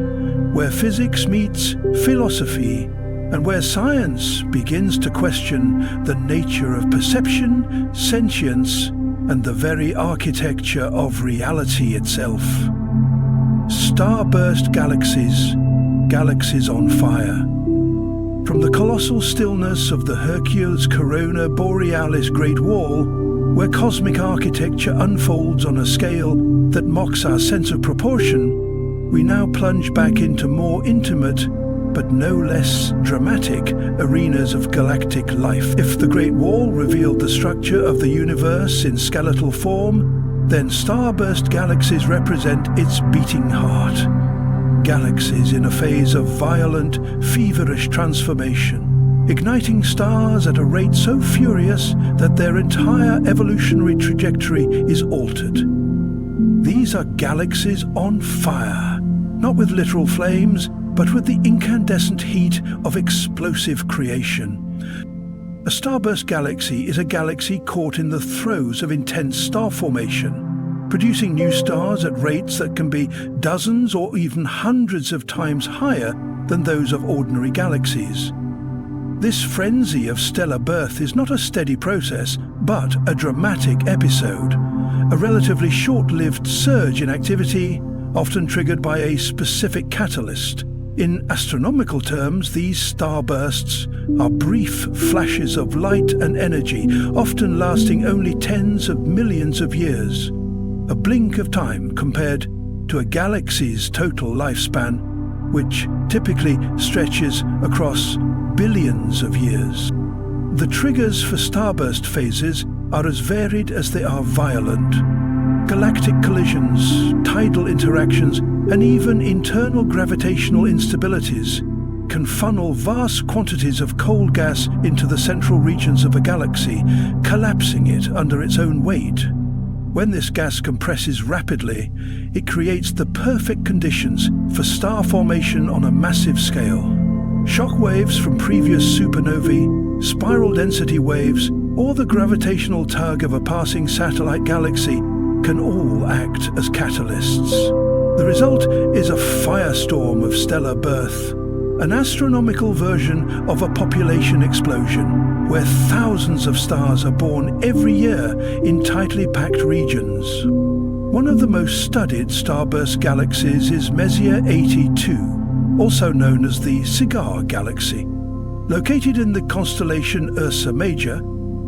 where physics meets philosophy, and where science begins to question the nature of perception, sentience, and the very architecture of reality itself. Starburst galaxies, galaxies on fire. From the colossal stillness of the Hercules Corona Borealis Great Wall, where cosmic architecture unfolds on a scale that mocks our sense of proportion, we now plunge back into more intimate, but no less dramatic, arenas of galactic life. If the Great Wall revealed the structure of the universe in skeletal form, then starburst galaxies represent its beating heart. Galaxies in a phase of violent, feverish transformation, igniting stars at a rate so furious that their entire evolutionary trajectory is altered. These are galaxies on fire, not with literal flames, but with the incandescent heat of explosive creation. A starburst galaxy is a galaxy caught in the throes of intense star formation, producing new stars at rates that can be dozens or even hundreds of times higher than those of ordinary galaxies. This frenzy of stellar birth is not a steady process, but a dramatic episode, a relatively short-lived surge in activity, often triggered by a specific catalyst. In astronomical terms, these starbursts are brief flashes of light and energy, often lasting only tens of millions of years. A blink of time compared to a galaxy's total lifespan. which typically stretches across billions of years. The triggers for starburst phases are as varied as they are violent. Galactic collisions, tidal interactions, and even internal gravitational instabilities can funnel vast quantities of cold gas into the central regions of a galaxy, collapsing it under its own weight. When this gas compresses rapidly, it creates the perfect conditions for star formation on a massive scale. Shock waves from previous supernovae, spiral density waves, or the gravitational tug of a passing satellite galaxy can all act as catalysts. The result is a firestorm of stellar birth, an astronomical version of a population explosion, where thousands of stars are born every year in tightly packed regions. One of the most studied starburst galaxies is Messier 82, also known as the Cigar Galaxy. Located in the constellation Ursa Major,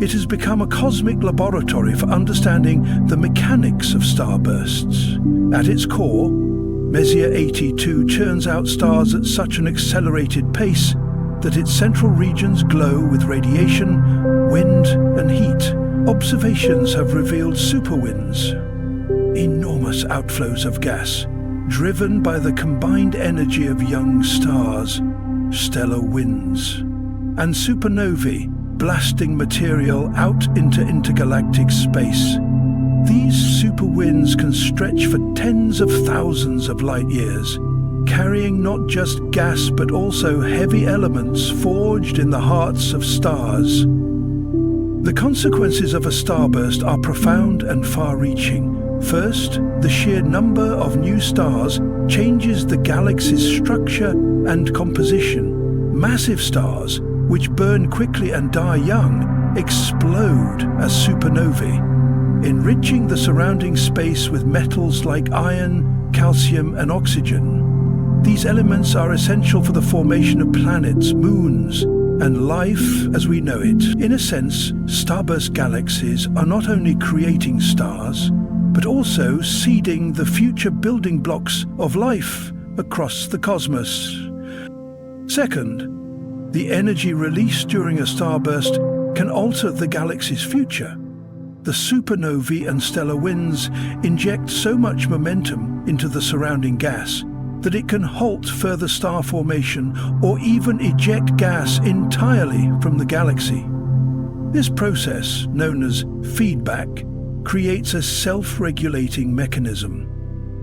it has become a cosmic laboratory for understanding the mechanics of starbursts. At its core, Messier 82 churns out stars at such an accelerated pace that its central regions glow with radiation, wind, and heat. Observations have revealed superwinds, enormous outflows of gas, driven by the combined energy of young stars, stellar winds, and supernovae blasting material out into intergalactic space. These superwinds can stretch for tens of thousands of light years, carrying not just gas but also heavy elements forged in the hearts of stars. The consequences of a starburst are profound and far-reaching. First, the sheer number of new stars changes the galaxy's structure and composition. Massive stars, which burn quickly and die young, explode as supernovae, enriching the surrounding space with metals like iron, calcium, and oxygen. These elements are essential for the formation of planets, moons, and life as we know it. In a sense, starburst galaxies are not only creating stars, but also seeding the future building blocks of life across the cosmos. Second, the energy released during a starburst can alter the galaxy's future. The supernovae and stellar winds inject so much momentum into the surrounding gas that it can halt further star formation or even eject gas entirely from the galaxy. This process, known as feedback, creates a self-regulating mechanism.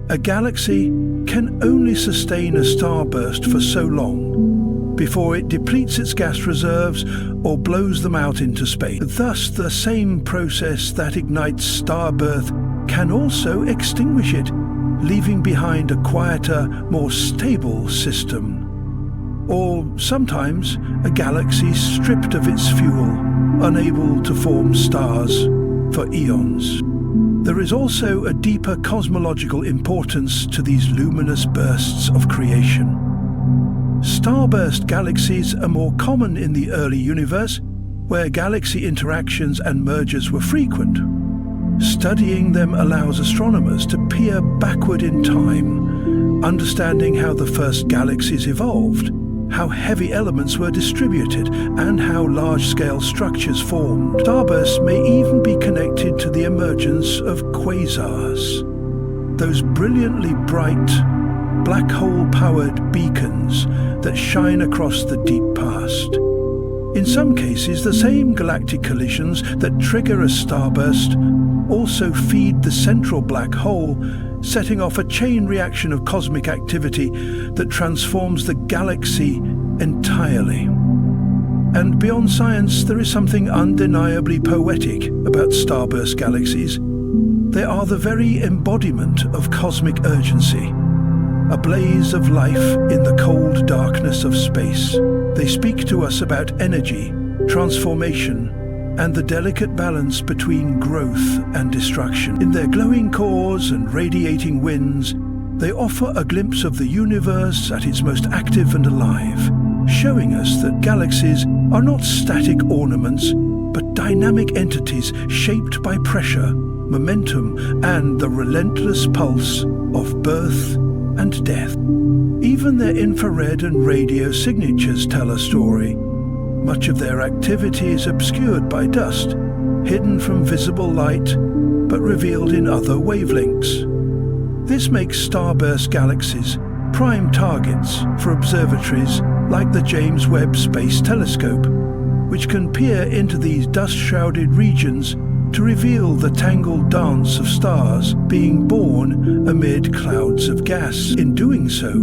A galaxy can only sustain a starburst for so long before it depletes its gas reserves or blows them out into space. Thus, the same process that ignites star birth can also extinguish it, leaving behind a quieter, more stable system. Or sometimes a galaxy stripped of its fuel, unable to form stars for eons. There is also a deeper cosmological importance to these luminous bursts of creation. Starburst galaxies are more common in the early universe, where galaxy interactions and mergers were frequent. Studying them allows astronomers to peer backward in time, understanding how the first galaxies evolved, how heavy elements were distributed, and how large-scale structures formed. Starbursts may even be connected to the emergence of quasars, those brilliantly bright, black hole-powered beacons that shine across the deep past. In some cases, the same galactic collisions that trigger a starburst also feed the central black hole, setting off a chain reaction of cosmic activity that transforms the galaxy entirely. And beyond science, there is something undeniably poetic about starburst galaxies. They are the very embodiment of cosmic urgency, a blaze of life in the cold darkness of space. They speak to us about energy, transformation, and the delicate balance between growth and destruction. In their glowing cores and radiating winds, they offer a glimpse of the universe at its most active and alive, showing us that galaxies are not static ornaments, but dynamic entities shaped by pressure, momentum, and the relentless pulse of birth and death. Even their infrared and radio signatures tell a story. Much of their activity is obscured by dust, hidden from visible light, but revealed in other wavelengths. This makes starburst galaxies prime targets for observatories like the James Webb Space Telescope, which can peer into these dust-shrouded regions to reveal the tangled dance of stars being born amid clouds of gas. In doing so,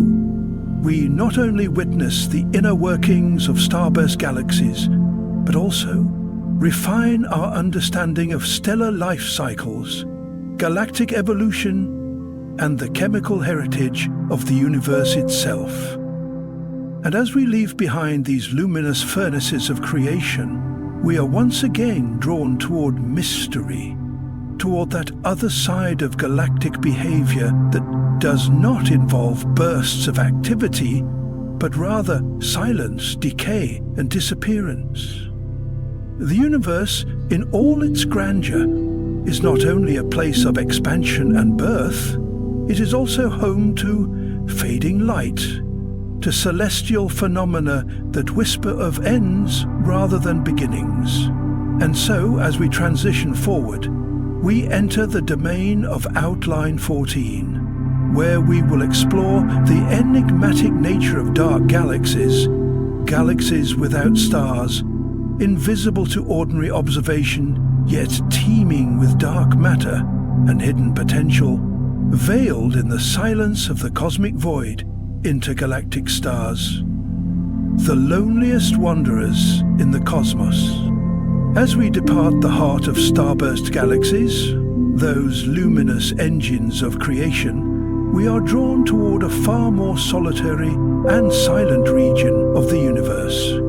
we not only witness the inner workings of starburst galaxies, but also refine our understanding of stellar life cycles, galactic evolution, and the chemical heritage of the universe itself. And as we leave behind these luminous furnaces of creation, we are once again drawn toward mystery, toward that other side of galactic behavior that does not involve bursts of activity, but rather silence, decay, and disappearance. The universe, in all its grandeur, is not only a place of expansion and birth, it is also home to fading light, to celestial phenomena that whisper of ends rather than beginnings. And so, as we transition forward, we enter the domain of Outline 14, where we will explore the enigmatic nature of dark galaxies, galaxies without stars, invisible to ordinary observation, yet teeming with dark matter and hidden potential, veiled in the silence of the cosmic void, intergalactic stars, the loneliest wanderers in the cosmos. As we depart the heart of starburst galaxies, those luminous engines of creation, we are drawn toward a far more solitary and silent region of the universe.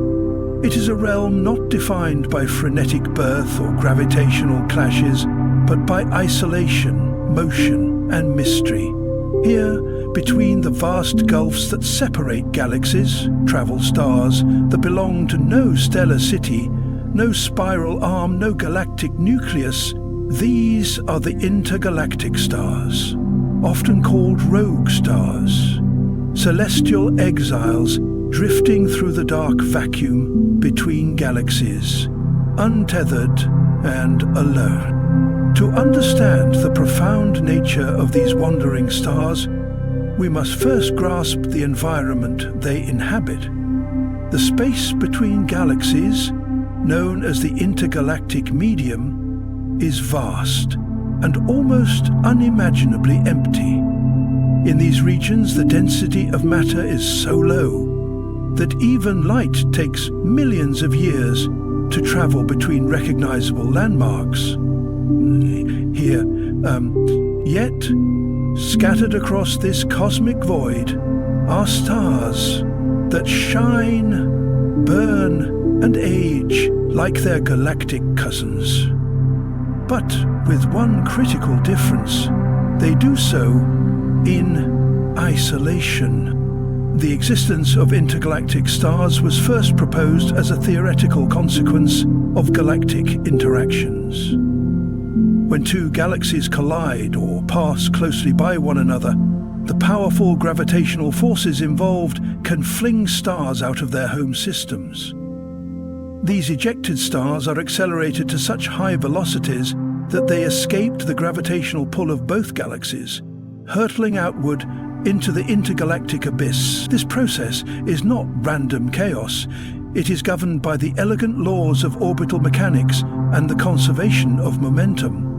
It is a realm not defined by frenetic birth or gravitational clashes, but by isolation, motion, and mystery. Here, between the vast gulfs that separate galaxies, travel stars that belong to no stellar city, no spiral arm, no galactic nucleus, these are the intergalactic stars, often called rogue stars, celestial exiles drifting through the dark vacuum between galaxies, untethered and alone. To understand the profound nature of these wandering stars, we must first grasp the environment they inhabit. The space between galaxies, known as the intergalactic medium, is vast and almost unimaginably empty. In these regions, the density of matter is so low that even light takes millions of years to travel between recognizable landmarks. Yet, scattered across this cosmic void are stars that shine, burn, and age like their galactic cousins. But with one critical difference, they do so in isolation. The existence of intergalactic stars was first proposed as a theoretical consequence of galactic interactions. When two galaxies collide or pass closely by one another, the powerful gravitational forces involved can fling stars out of their home systems. These ejected stars are accelerated to such high velocities that they escaped the gravitational pull of both galaxies, hurtling outward into the intergalactic abyss. This process is not random chaos. It is governed by the elegant laws of orbital mechanics and the conservation of momentum.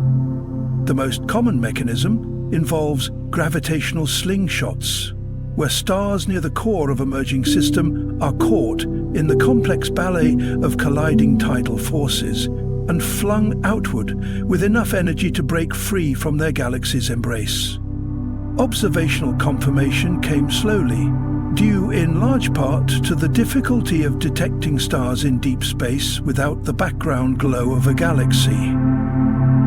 The most common mechanism involves gravitational slingshots, where stars near the core of a merging system are caught in the complex ballet of colliding tidal forces and flung outward with enough energy to break free from their galaxy's embrace. Observational confirmation came slowly, due in large part to the difficulty of detecting stars in deep space without the background glow of a galaxy.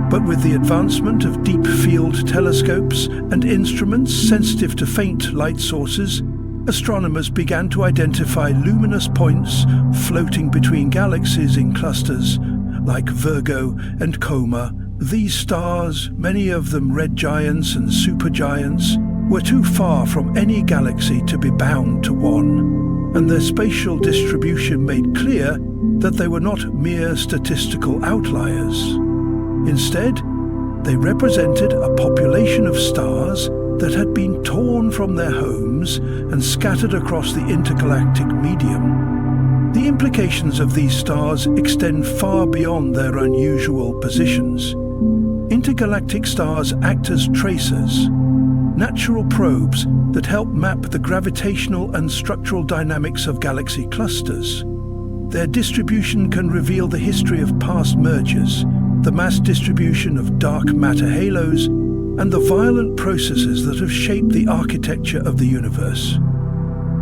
But with the advancement of deep field telescopes and instruments sensitive to faint light sources, astronomers began to identify luminous points floating between galaxies in clusters like Virgo and Coma. These stars, many of them red giants and supergiants, were too far from any galaxy to be bound to one, and their spatial distribution made clear that they were not mere statistical outliers. Instead, they represented a population of stars that had been torn from their homes and scattered across the intergalactic medium. The implications of these stars extend far beyond their unusual positions. Intergalactic stars act as tracers, natural probes that help map the gravitational and structural dynamics of galaxy clusters. Their distribution can reveal the history of past mergers, the mass distribution of dark matter halos, and the violent processes that have shaped the architecture of the universe.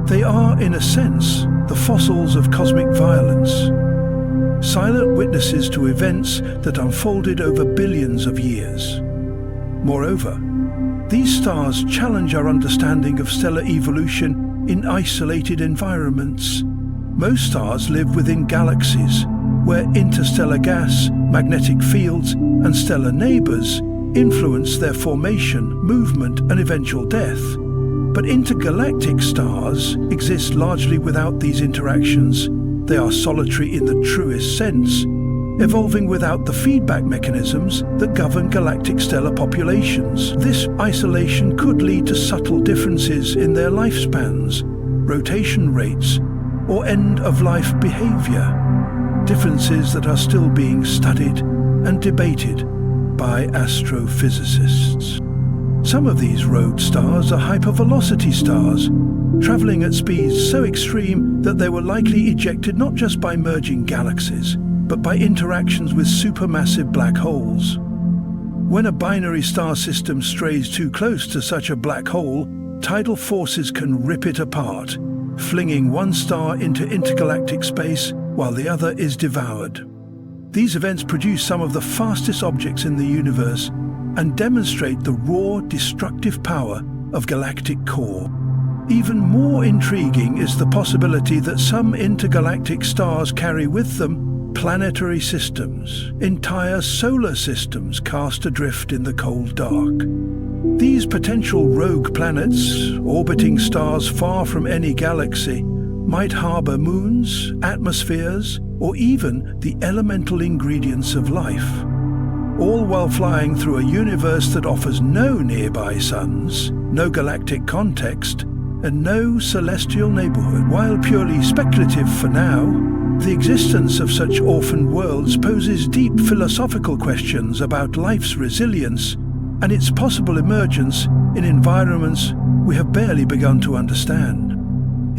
They are, in a sense, the fossils of cosmic violence, silent witnesses to events that unfolded over billions of years. Moreover, these stars challenge our understanding of stellar evolution in isolated environments. Most stars live within galaxies, where interstellar gas, magnetic fields, and stellar neighbors influence their formation, movement, and eventual death. But intergalactic stars exist largely without these interactions. They are solitary in the truest sense, evolving without the feedback mechanisms that govern galactic stellar populations. This isolation could lead to subtle differences in their lifespans, rotation rates, or end-of-life behavior, differences that are still being studied and debated by astrophysicists. Some of these rogue stars are hypervelocity stars, traveling at speeds so extreme that they were likely ejected not just by merging galaxies, but by interactions with supermassive black holes. When a binary star system strays too close to such a black hole, tidal forces can rip it apart, flinging one star into intergalactic space while the other is devoured. These events produce some of the fastest objects in the universe and demonstrate the raw, destructive power of galactic core. Even more intriguing is the possibility that some intergalactic stars carry with them planetary systems, entire solar systems cast adrift in the cold dark. These potential rogue planets, orbiting stars far from any galaxy, might harbor moons, atmospheres, or even the elemental ingredients of life, all while flying through a universe that offers no nearby suns, no galactic context, and no celestial neighborhood. While purely speculative for now, the existence of such orphaned worlds poses deep philosophical questions about life's resilience and its possible emergence in environments we have barely begun to understand.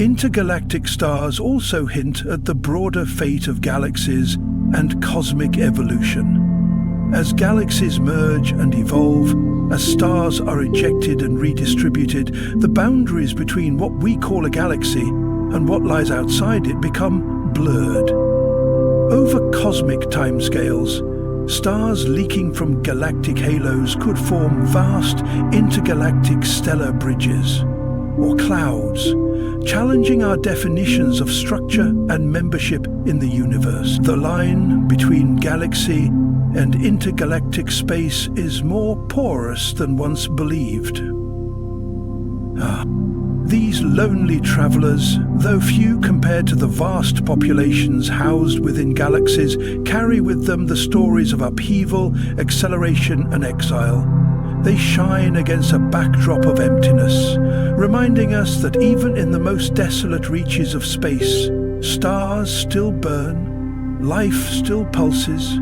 Intergalactic stars also hint at the broader fate of galaxies and cosmic evolution. As galaxies merge and evolve, as stars are ejected and redistributed, the boundaries between what we call a galaxy and what lies outside it become blurred. Over cosmic timescales, stars leaking from galactic halos could form vast intergalactic stellar bridges, or clouds, challenging our definitions of structure and membership in the universe. The line between galaxy and intergalactic space is more porous than once believed. These lonely travelers, though few compared to the vast populations housed within galaxies, carry with them the stories of upheaval, acceleration, and exile. They shine against a backdrop of emptiness, reminding us that even in the most desolate reaches of space, stars still burn, life still pulses,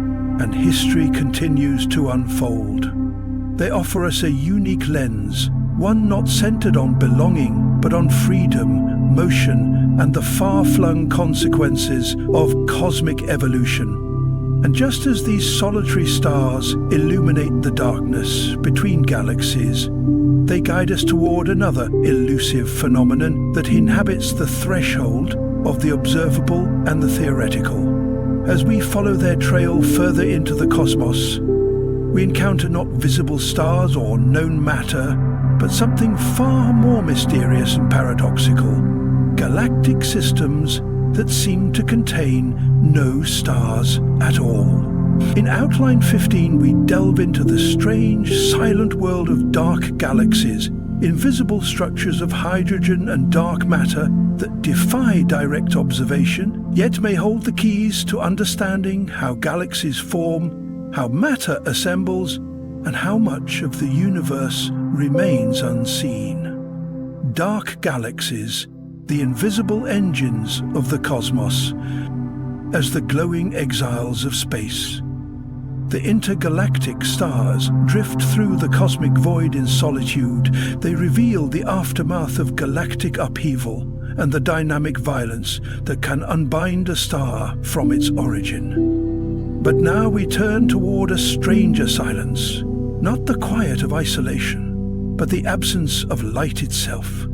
and history continues to unfold. They offer us a unique lens, one not centered on belonging, but on freedom, motion, and the far-flung consequences of cosmic evolution. And just as these solitary stars illuminate the darkness between galaxies, they guide us toward another elusive phenomenon that inhabits the threshold of the observable and the theoretical. As we follow their trail further into the cosmos, we encounter not visible stars or known matter, but something far more mysterious and paradoxical: galactic systems that seem to contain no stars at all. In Outline 15, we delve into the strange, silent world of dark galaxies invisible structures of hydrogen and dark matter that defy direct observation, yet may hold the keys to understanding how galaxies form, how matter assembles, and how much of the universe remains unseen. Dark galaxies, the invisible engines of the cosmos, as the glowing exiles of space. The intergalactic stars drift through the cosmic void in solitude. They reveal the aftermath of galactic upheaval and the dynamic violence that can unbind a star from its origin. But now we turn toward a stranger silence, not the quiet of isolation, but the absence of light itself.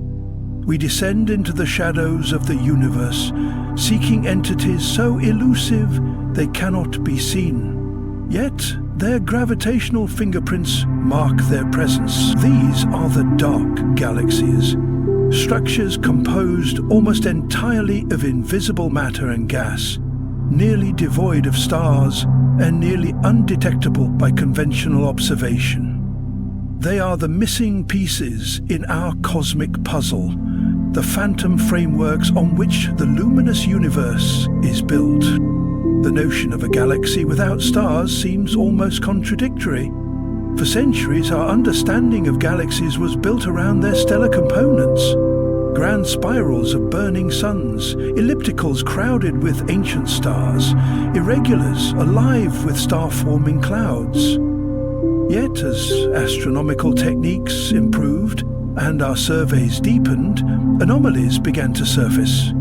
We descend into the shadows of the universe, seeking entities so elusive they cannot be seen. Yet their gravitational fingerprints mark their presence. These are the dark galaxies, structures composed almost entirely of invisible matter and gas, nearly devoid of stars and nearly undetectable by conventional observation. They are the missing pieces in our cosmic puzzle, the phantom frameworks on which the luminous universe is built. The notion of a galaxy without stars seems almost contradictory. For centuries, our understanding of galaxies was built around their stellar components. Grand spirals of burning suns, ellipticals crowded with ancient stars, irregulars alive with star-forming clouds. Yet, as astronomical techniques improved and our surveys deepened, anomalies began to surface.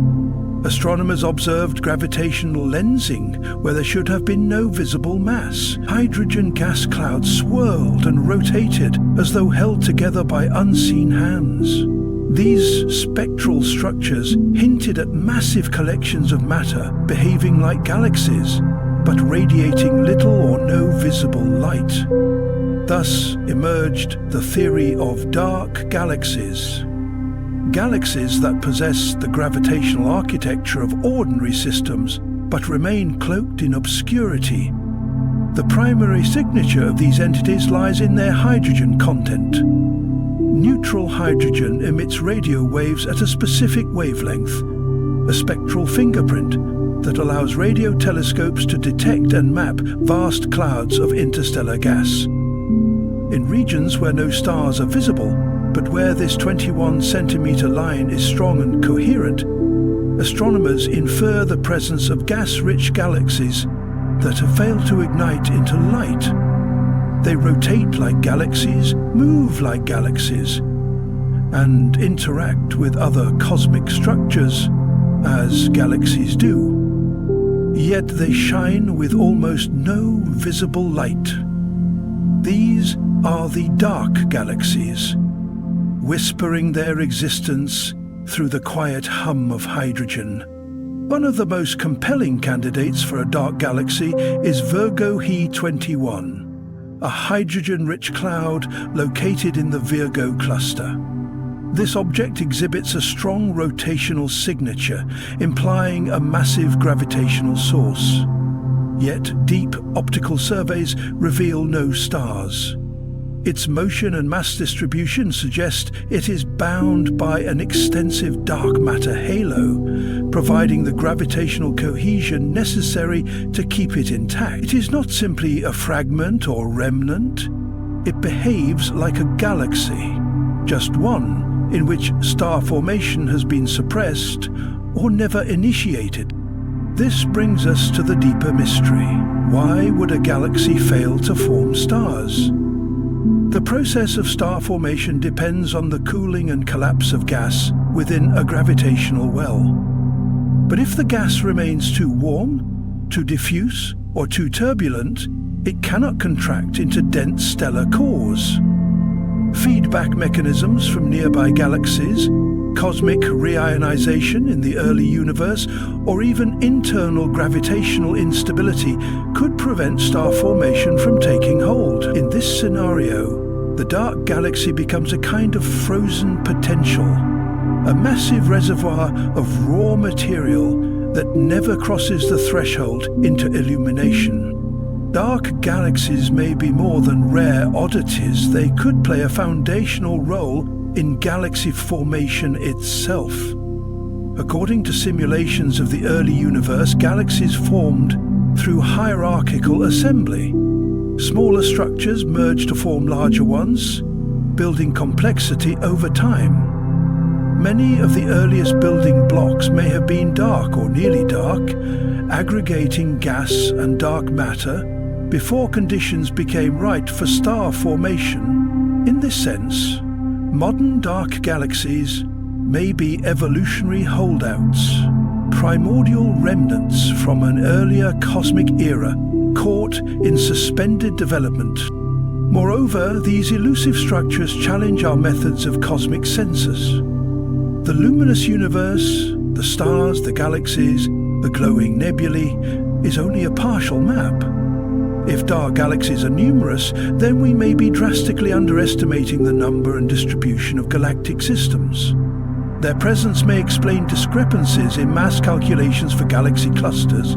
Astronomers observed gravitational lensing where there should have been no visible mass. Hydrogen gas clouds swirled and rotated as though held together by unseen hands. These spectral structures hinted at massive collections of matter behaving like galaxies, but radiating little or no visible light. Thus emerged the theory of dark galaxies. Galaxies that possess the gravitational architecture of ordinary systems, but remain cloaked in obscurity. The primary signature of these entities lies in their hydrogen content. Neutral hydrogen emits radio waves at a specific wavelength, a spectral fingerprint that allows radio telescopes to detect and map vast clouds of interstellar gas. In regions where no stars are visible, but where this 21-centimeter line is strong and coherent, astronomers infer the presence of gas-rich galaxies that have failed to ignite into light. They rotate like galaxies, move like galaxies, and interact with other cosmic structures as galaxies do. Yet they shine with almost no visible light. These are the dark galaxies, whispering their existence through the quiet hum of hydrogen. One of the most compelling candidates for a dark galaxy is Virgo He 21, a hydrogen-rich cloud located in the Virgo cluster. This object exhibits a strong rotational signature, implying a massive gravitational source. Yet deep optical surveys reveal no stars. Its motion and mass distribution suggest it is bound by an extensive dark matter halo, providing the gravitational cohesion necessary to keep it intact. It is not simply a fragment or remnant. It behaves like a galaxy, just one in which star formation has been suppressed or never initiated. This brings us to the deeper mystery. Why would a galaxy fail to form stars? The process of star formation depends on the cooling and collapse of gas within a gravitational well. But if the gas remains too warm, too diffuse, or too turbulent, it cannot contract into dense stellar cores. Feedback mechanisms from nearby galaxies, cosmic reionization in the early universe, or even internal gravitational instability could prevent star formation from taking hold. In this scenario, the dark galaxy becomes a kind of frozen potential, a massive reservoir of raw material that never crosses the threshold into illumination. Dark galaxies may be more than rare oddities. They could play a foundational role in galaxy formation itself. According to simulations of the early universe, galaxies formed through hierarchical assembly. Smaller structures merged to form larger ones, building complexity over time. Many of the earliest building blocks may have been dark or nearly dark, aggregating gas and dark matter before conditions became right for star formation. In this sense, modern dark galaxies may be evolutionary holdouts, primordial remnants from an earlier cosmic era caught in suspended development. Moreover, these elusive structures challenge our methods of cosmic census. The luminous universe, the stars, the galaxies, the glowing nebulae, is only a partial map. If dark galaxies are numerous, then we may be drastically underestimating the number and distribution of galactic systems. Their presence may explain discrepancies in mass calculations for galaxy clusters,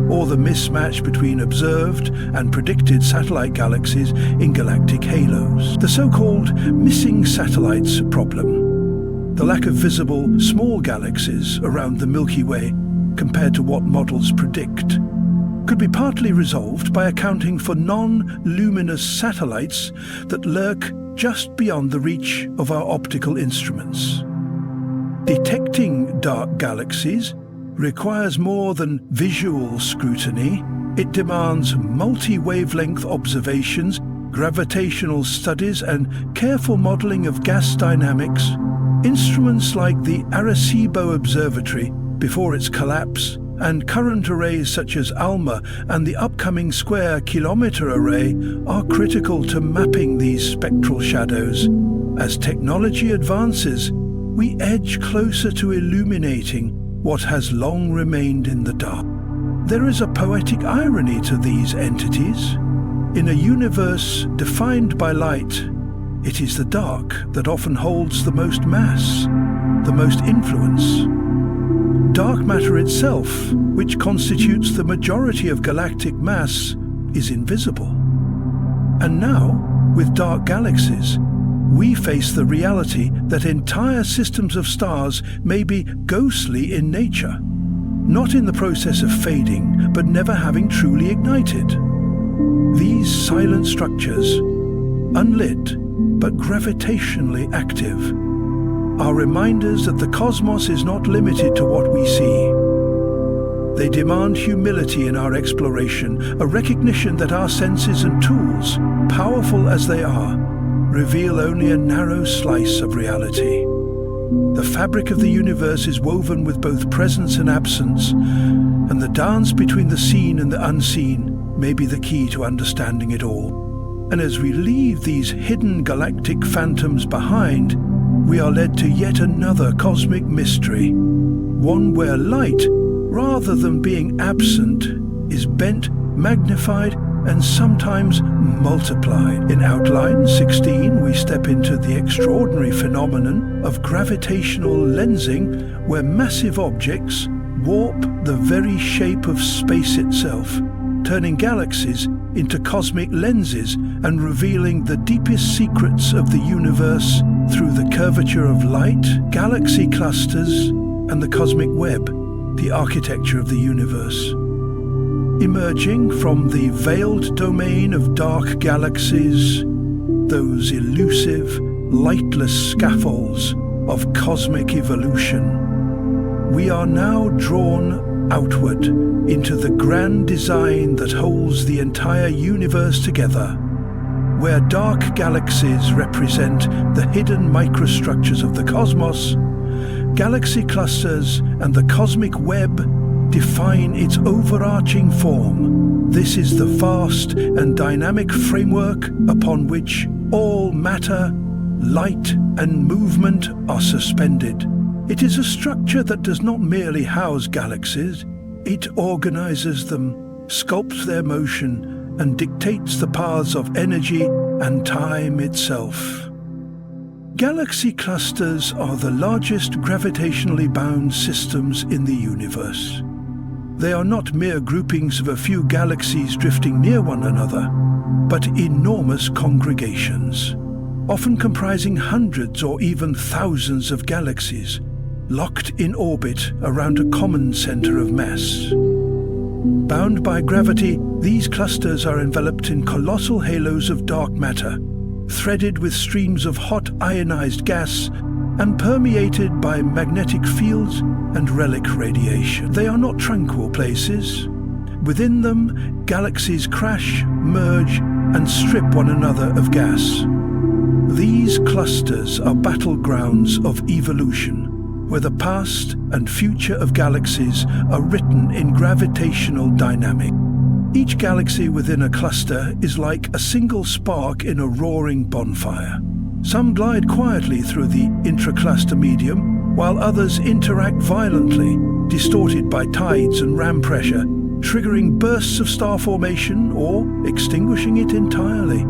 or the mismatch between observed and predicted satellite galaxies in galactic halos. The so-called missing satellites problem. The lack of visible small galaxies around the Milky Way compared to what models predict could be partly resolved by accounting for non-luminous satellites that lurk just beyond the reach of our optical instruments. Detecting dark galaxies requires more than visual scrutiny. It demands multi-wavelength observations, gravitational studies, and careful modeling of gas dynamics. Instruments like the Arecibo Observatory, before its collapse, and current arrays such as ALMA and the upcoming Square Kilometre Array are critical to mapping these spectral shadows. As technology advances, we edge closer to illuminating what has long remained in the dark. There is a poetic irony to these entities. In a universe defined by light, it is the dark that often holds the most mass, the most influence. Dark matter itself, which constitutes the majority of galactic mass, is invisible. And now, with dark galaxies, we face the reality that entire systems of stars may be ghostly in nature, not in the process of fading, but never having truly ignited. These silent structures, unlit but gravitationally active, are reminders that the cosmos is not limited to what we see. They demand humility in our exploration, a recognition that our senses and tools, powerful as they are, reveal only a narrow slice of reality. The fabric of the universe is woven with both presence and absence, and the dance between the seen and the unseen may be the key to understanding it all. And as we leave these hidden galactic phantoms behind, we are led to yet another cosmic mystery, one where light, rather than being absent, is bent, magnified, and sometimes multiplied. In Outline 16, we step into the extraordinary phenomenon of gravitational lensing, where massive objects warp the very shape of space itself, turning galaxies into cosmic lenses and revealing the deepest secrets of the universe through the curvature of light, galaxy clusters, and the cosmic web, the architecture of the universe. Emerging from the veiled domain of dark galaxies, those elusive, lightless scaffolds of cosmic evolution, we are now drawn outward into the grand design that holds the entire universe together, where dark galaxies represent the hidden microstructures of the cosmos, galaxy clusters and the cosmic web define its overarching form. This is the vast and dynamic framework upon which all matter, light and movement are suspended. It is a structure that does not merely house galaxies, it organizes them, sculpts their motion, and dictates the paths of energy and time itself. Galaxy clusters are the largest gravitationally bound systems in the universe. They are not mere groupings of a few galaxies drifting near one another, but enormous congregations. often comprising hundreds or even thousands of galaxies, locked in orbit around a common center of mass. Bound by gravity, these clusters are enveloped in colossal halos of dark matter, threaded with streams of hot ionized gas and permeated by magnetic fields and relic radiation. They are not tranquil places. Within them, galaxies crash, merge, and strip one another of gas. These clusters are battlegrounds of evolution, where the past and future of galaxies are written in gravitational dynamics. Each galaxy within a cluster is like a single spark in a roaring bonfire. Some glide quietly through the intracluster medium, while others interact violently, distorted by tides and ram pressure, triggering bursts of star formation or extinguishing it entirely.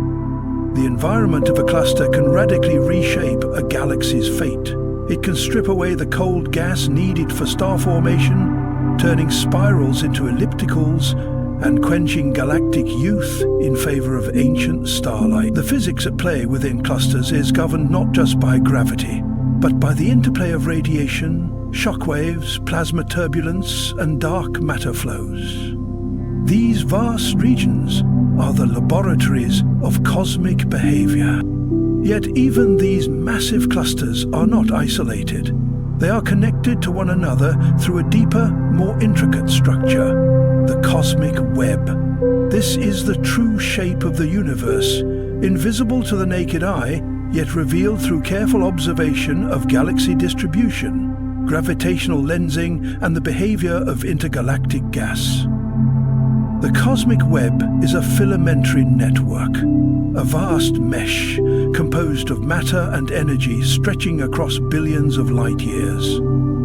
The environment of a cluster can radically reshape a galaxy's fate. It can strip away the cold gas needed for star formation, turning spirals into ellipticals and quenching galactic youth in favor of ancient starlight. The physics at play within clusters is governed not just by gravity, but by the interplay of radiation, shockwaves, plasma turbulence, and dark matter flows. These vast regions are the laboratories of cosmic behavior. Yet even these massive clusters are not isolated. They are connected to one another through a deeper, more intricate structure, the cosmic web. This is the true shape of the universe, invisible to the naked eye, yet revealed through careful observation of galaxy distribution, gravitational lensing, and the behavior of intergalactic gas. The cosmic web is a filamentary network, a vast mesh composed of matter and energy stretching across billions of light years.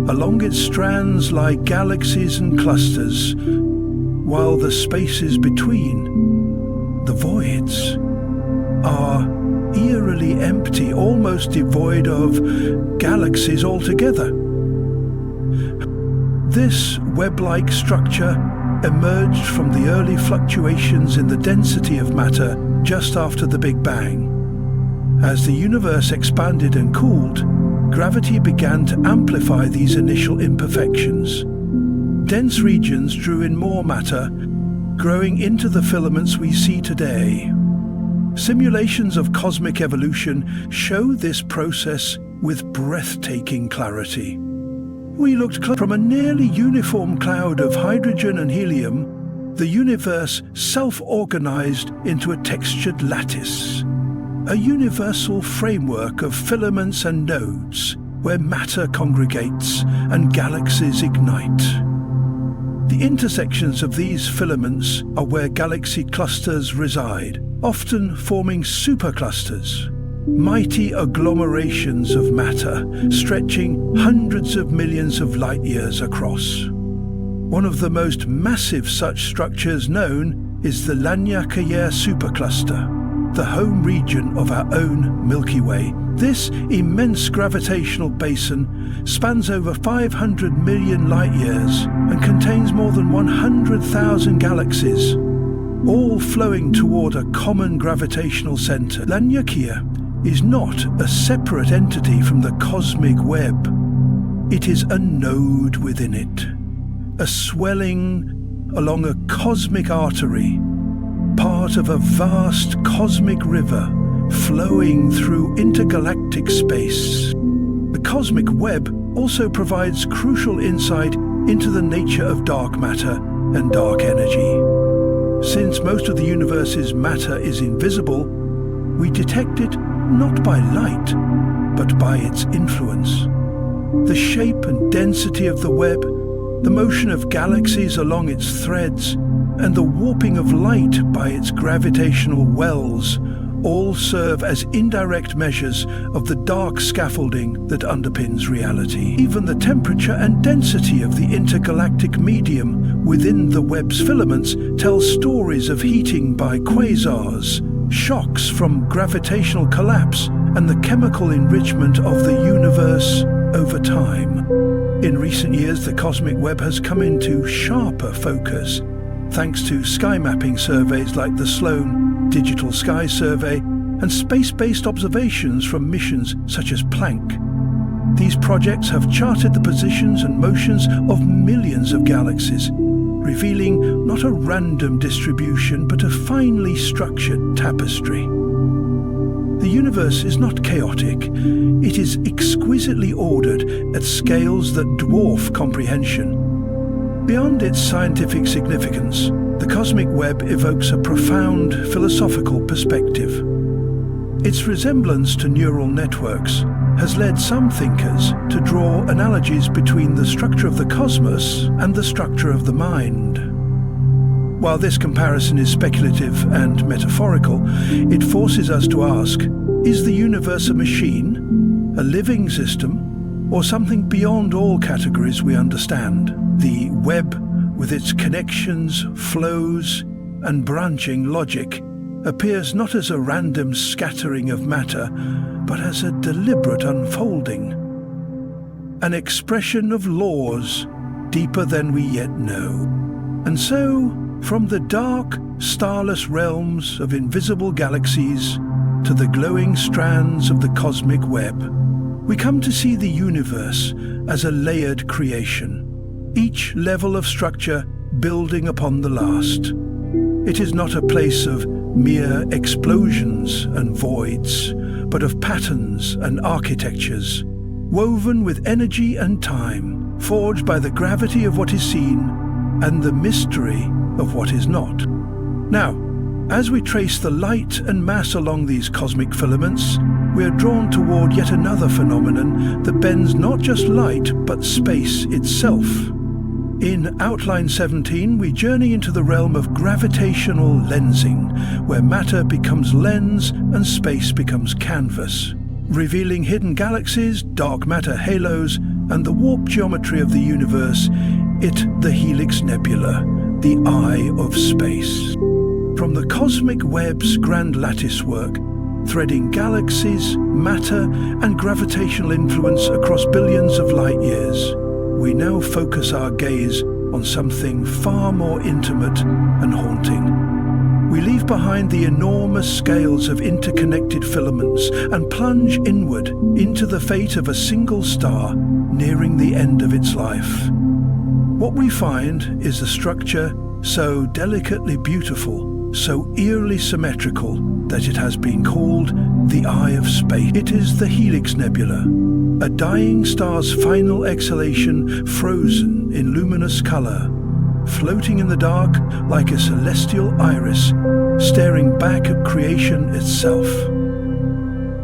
Along its strands lie galaxies and clusters, while the spaces between, the voids, are eerily empty, almost devoid of galaxies altogether. This web-like structure emerged from the early fluctuations in the density of matter just after the Big Bang. As the universe expanded and cooled, gravity began to amplify these initial imperfections. Dense regions drew in more matter, growing into the filaments we see today. Simulations of cosmic evolution show this process with breathtaking clarity. We looked from a nearly uniform cloud of hydrogen and helium, the universe self-organized into a textured lattice, a universal framework of filaments and nodes where matter congregates and galaxies ignite. The intersections of these filaments are where galaxy clusters reside, often forming superclusters, mighty agglomerations of matter stretching hundreds of millions of light years across. One of the most massive such structures known is the Lagrangian supercluster, the home region of our own Milky Way. This immense gravitational basin spans over 500 million light-years and contains more than 100,000 galaxies, all flowing toward a common gravitational center. Lagrangian is not a separate entity from the cosmic web. It is a node within it, a swelling along a cosmic artery, part of a vast cosmic river flowing through intergalactic space. The cosmic web also provides crucial insight into the nature of dark matter and dark energy. Since most of the universe's matter is invisible, we detect it not by light, but by its influence. The shape and density of the web, the motion of galaxies along its threads, and the warping of light by its gravitational wells all serve as indirect measures of the dark scaffolding that underpins reality. Even the temperature and density of the intergalactic medium within the web's filaments tells stories of heating by quasars, shocks from gravitational collapse, and the chemical enrichment of the universe over time. In recent years, the cosmic web has come into sharper focus, thanks to sky mapping surveys like the Sloan Digital Sky Survey and space-based observations from missions such as Planck. These projects have charted the positions and motions of millions of galaxies, revealing not a random distribution but a finely structured tapestry. The universe is not chaotic, it is exquisitely ordered at scales that dwarf comprehension. Beyond its scientific significance, the cosmic web evokes a profound philosophical perspective. Its resemblance to neural networks has led some thinkers to draw analogies between the structure of the cosmos and the structure of the mind. While this comparison is speculative and metaphorical, it forces us to ask, is the universe a machine, a living system, or something beyond all categories we understand? The web, with its connections, flows, and branching logic, appears not as a random scattering of matter, but as a deliberate unfolding, an expression of laws deeper than we yet know. And so, from the dark, starless realms of invisible galaxies to the glowing strands of the cosmic web, we come to see the universe as a layered creation, each level of structure building upon the last. It is not a place of mere explosions and voids, but of patterns and architectures, woven with energy and time, forged by the gravity of what is seen and the mystery of what is not. Now, as we trace the light and mass along these cosmic filaments, we are drawn toward yet another phenomenon that bends not just light, but space itself. In Outline 17, we journey into the realm of gravitational lensing, where matter becomes lens and space becomes canvas, revealing hidden galaxies, dark matter halos, and the warp geometry of the universe, the Helix Nebula, the eye of space. From the cosmic web's grand latticework, threading galaxies, matter, and gravitational influence across billions of light years, we now focus our gaze on something far more intimate and haunting. We leave behind the enormous scales of interconnected filaments and plunge inward into the fate of a single star nearing the end of its life. What we find is a structure so delicately beautiful, so eerily symmetrical, that it has been called the Eye of Space. It is the Helix Nebula, a dying star's final exhalation frozen in luminous color, floating in the dark like a celestial iris, staring back at creation itself.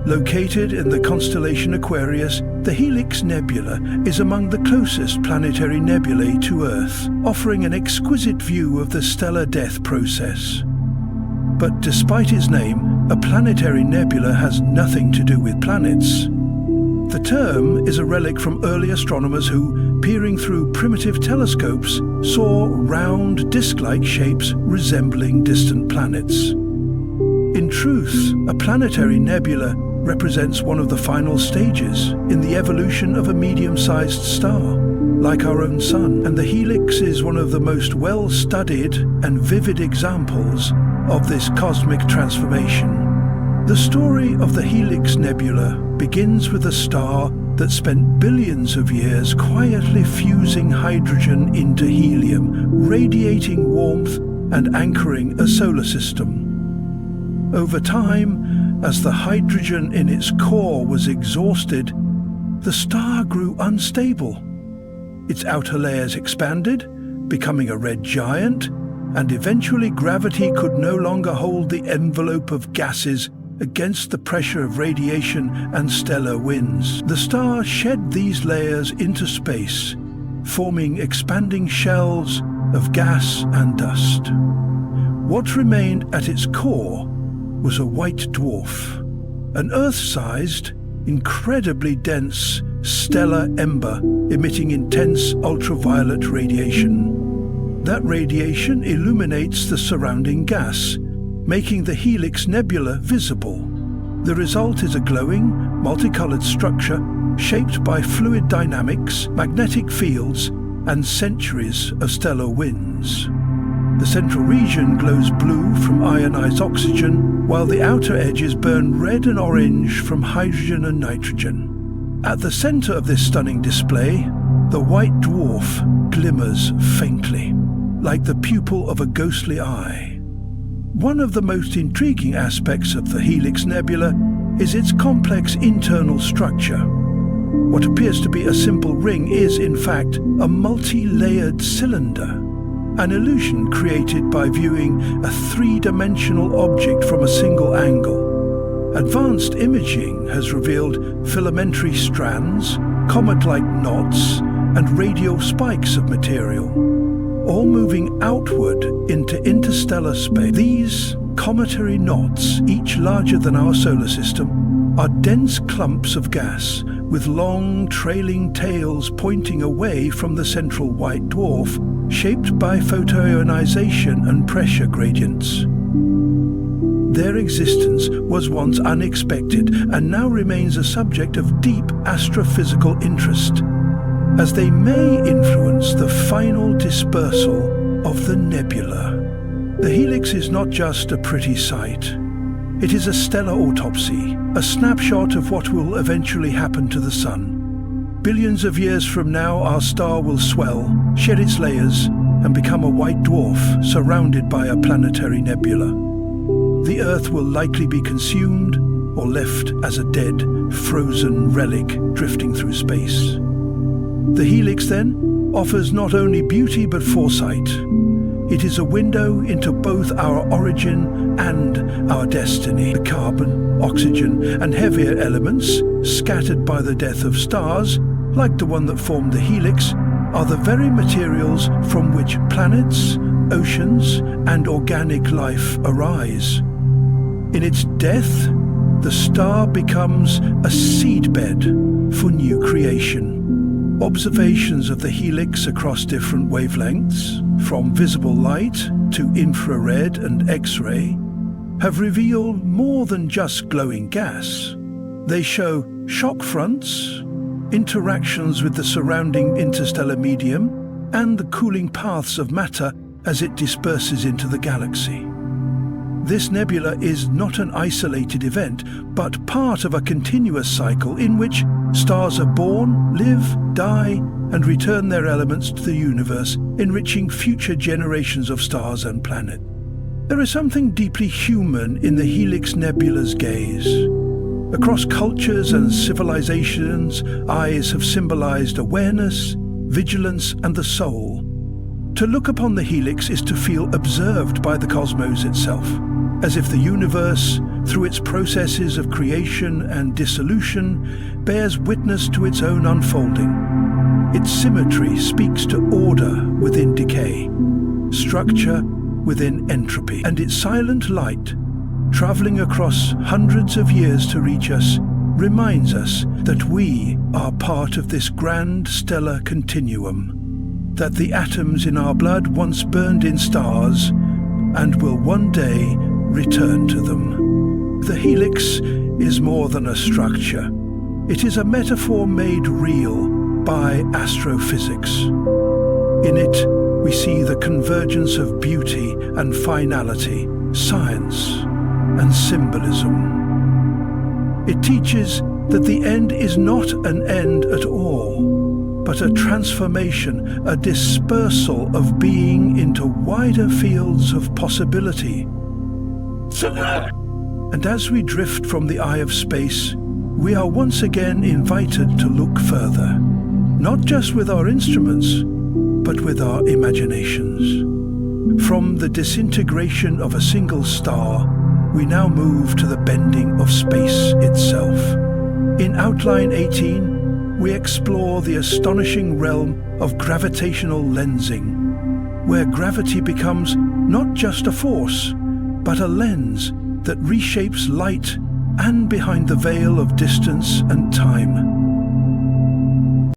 Located in the constellation Aquarius, the Helix Nebula is among the closest planetary nebulae to Earth, offering an exquisite view of the stellar death process. But despite its name, a planetary nebula has nothing to do with planets. The term is a relic from early astronomers who, peering through primitive telescopes, saw round, disc-like shapes resembling distant planets. In truth, a planetary nebula represents one of the final stages in the evolution of a medium-sized star, like our own Sun, and the Helix is one of the most well-studied and vivid examples of this cosmic transformation. The story of the Helix Nebula begins with a star that spent billions of years quietly fusing hydrogen into helium, radiating warmth and anchoring a solar system. Over time, as the hydrogen in its core was exhausted, the star grew unstable. Its outer layers expanded, becoming a red giant, and eventually gravity could no longer hold the envelope of gases against the pressure of radiation and stellar winds. The star shed these layers into space, forming expanding shells of gas and dust. What remained at its core was a white dwarf, an Earth-sized, incredibly dense stellar ember emitting intense ultraviolet radiation. That radiation illuminates the surrounding gas, making the Helix Nebula visible. The result is a glowing, multicolored structure shaped by fluid dynamics, magnetic fields, and centuries of stellar winds. The central region glows blue from ionized oxygen, while the outer edges burn red and orange from hydrogen and nitrogen. At the center of this stunning display, the white dwarf glimmers faintly, like the pupil of a ghostly eye. One of the most intriguing aspects of the Helix Nebula is its complex internal structure. What appears to be a simple ring is, in fact, a multi-layered cylinder, an illusion created by viewing a three-dimensional object from a single angle. Advanced imaging has revealed filamentary strands, comet-like knots, and radial spikes of material, all moving outward into interstellar space. These cometary knots, each larger than our solar system, are dense clumps of gas with long, trailing tails pointing away from the central white dwarf, shaped by photoionization and pressure gradients. Their existence was once unexpected and now remains a subject of deep astrophysical interest, as they may influence the final dispersal of the nebula. The helix is not just a pretty sight. It is a stellar autopsy, a snapshot of what will eventually happen to the Sun. Billions of years from now, our star will swell, shed its layers, and become a white dwarf surrounded by a planetary nebula. The Earth will likely be consumed or left as a dead, frozen relic drifting through space. The helix, then, offers not only beauty but foresight. It is a window into both our origin and our destiny. The carbon, oxygen, and heavier elements scattered by the death of stars, like the one that formed the helix, are the very materials from which planets, oceans, and organic life arise. In its death, the star becomes a seedbed for new creation. Observations of the helix across different wavelengths, from visible light to infrared and X-ray, have revealed more than just glowing gas. They show shock fronts, interactions with the surrounding interstellar medium, and the cooling paths of matter as it disperses into the galaxy. This nebula is not an isolated event, but part of a continuous cycle in which stars are born, live, die, and return their elements to the universe, enriching future generations of stars and planets. There is something deeply human in the Helix Nebula's gaze. Across cultures and civilizations, eyes have symbolized awareness, vigilance, and the soul. To look upon the helix is to feel observed by the cosmos itself, as if the universe, through its processes of creation and dissolution, bears witness to its own unfolding. Its symmetry speaks to order within decay, structure within entropy, and its silent light, traveling across hundreds of years to reach us, reminds us that we are part of this grand stellar continuum, that the atoms in our blood once burned in stars and will one day return to them. The helix is more than a structure. It is a metaphor made real by astrophysics. In it, we see the convergence of beauty and finality, science and symbolism. It teaches that the end is not an end at all, but a transformation, a dispersal of being into wider fields of possibility. And as we drift from the eye of space, we are once again invited to look further, not just with our instruments, but with our imaginations. From the disintegration of a single star, we now move to the bending of space itself. In Outline 18, we explore the astonishing realm of gravitational lensing, where gravity becomes not just a force, but a lens that reshapes light and behind the veil of distance and time.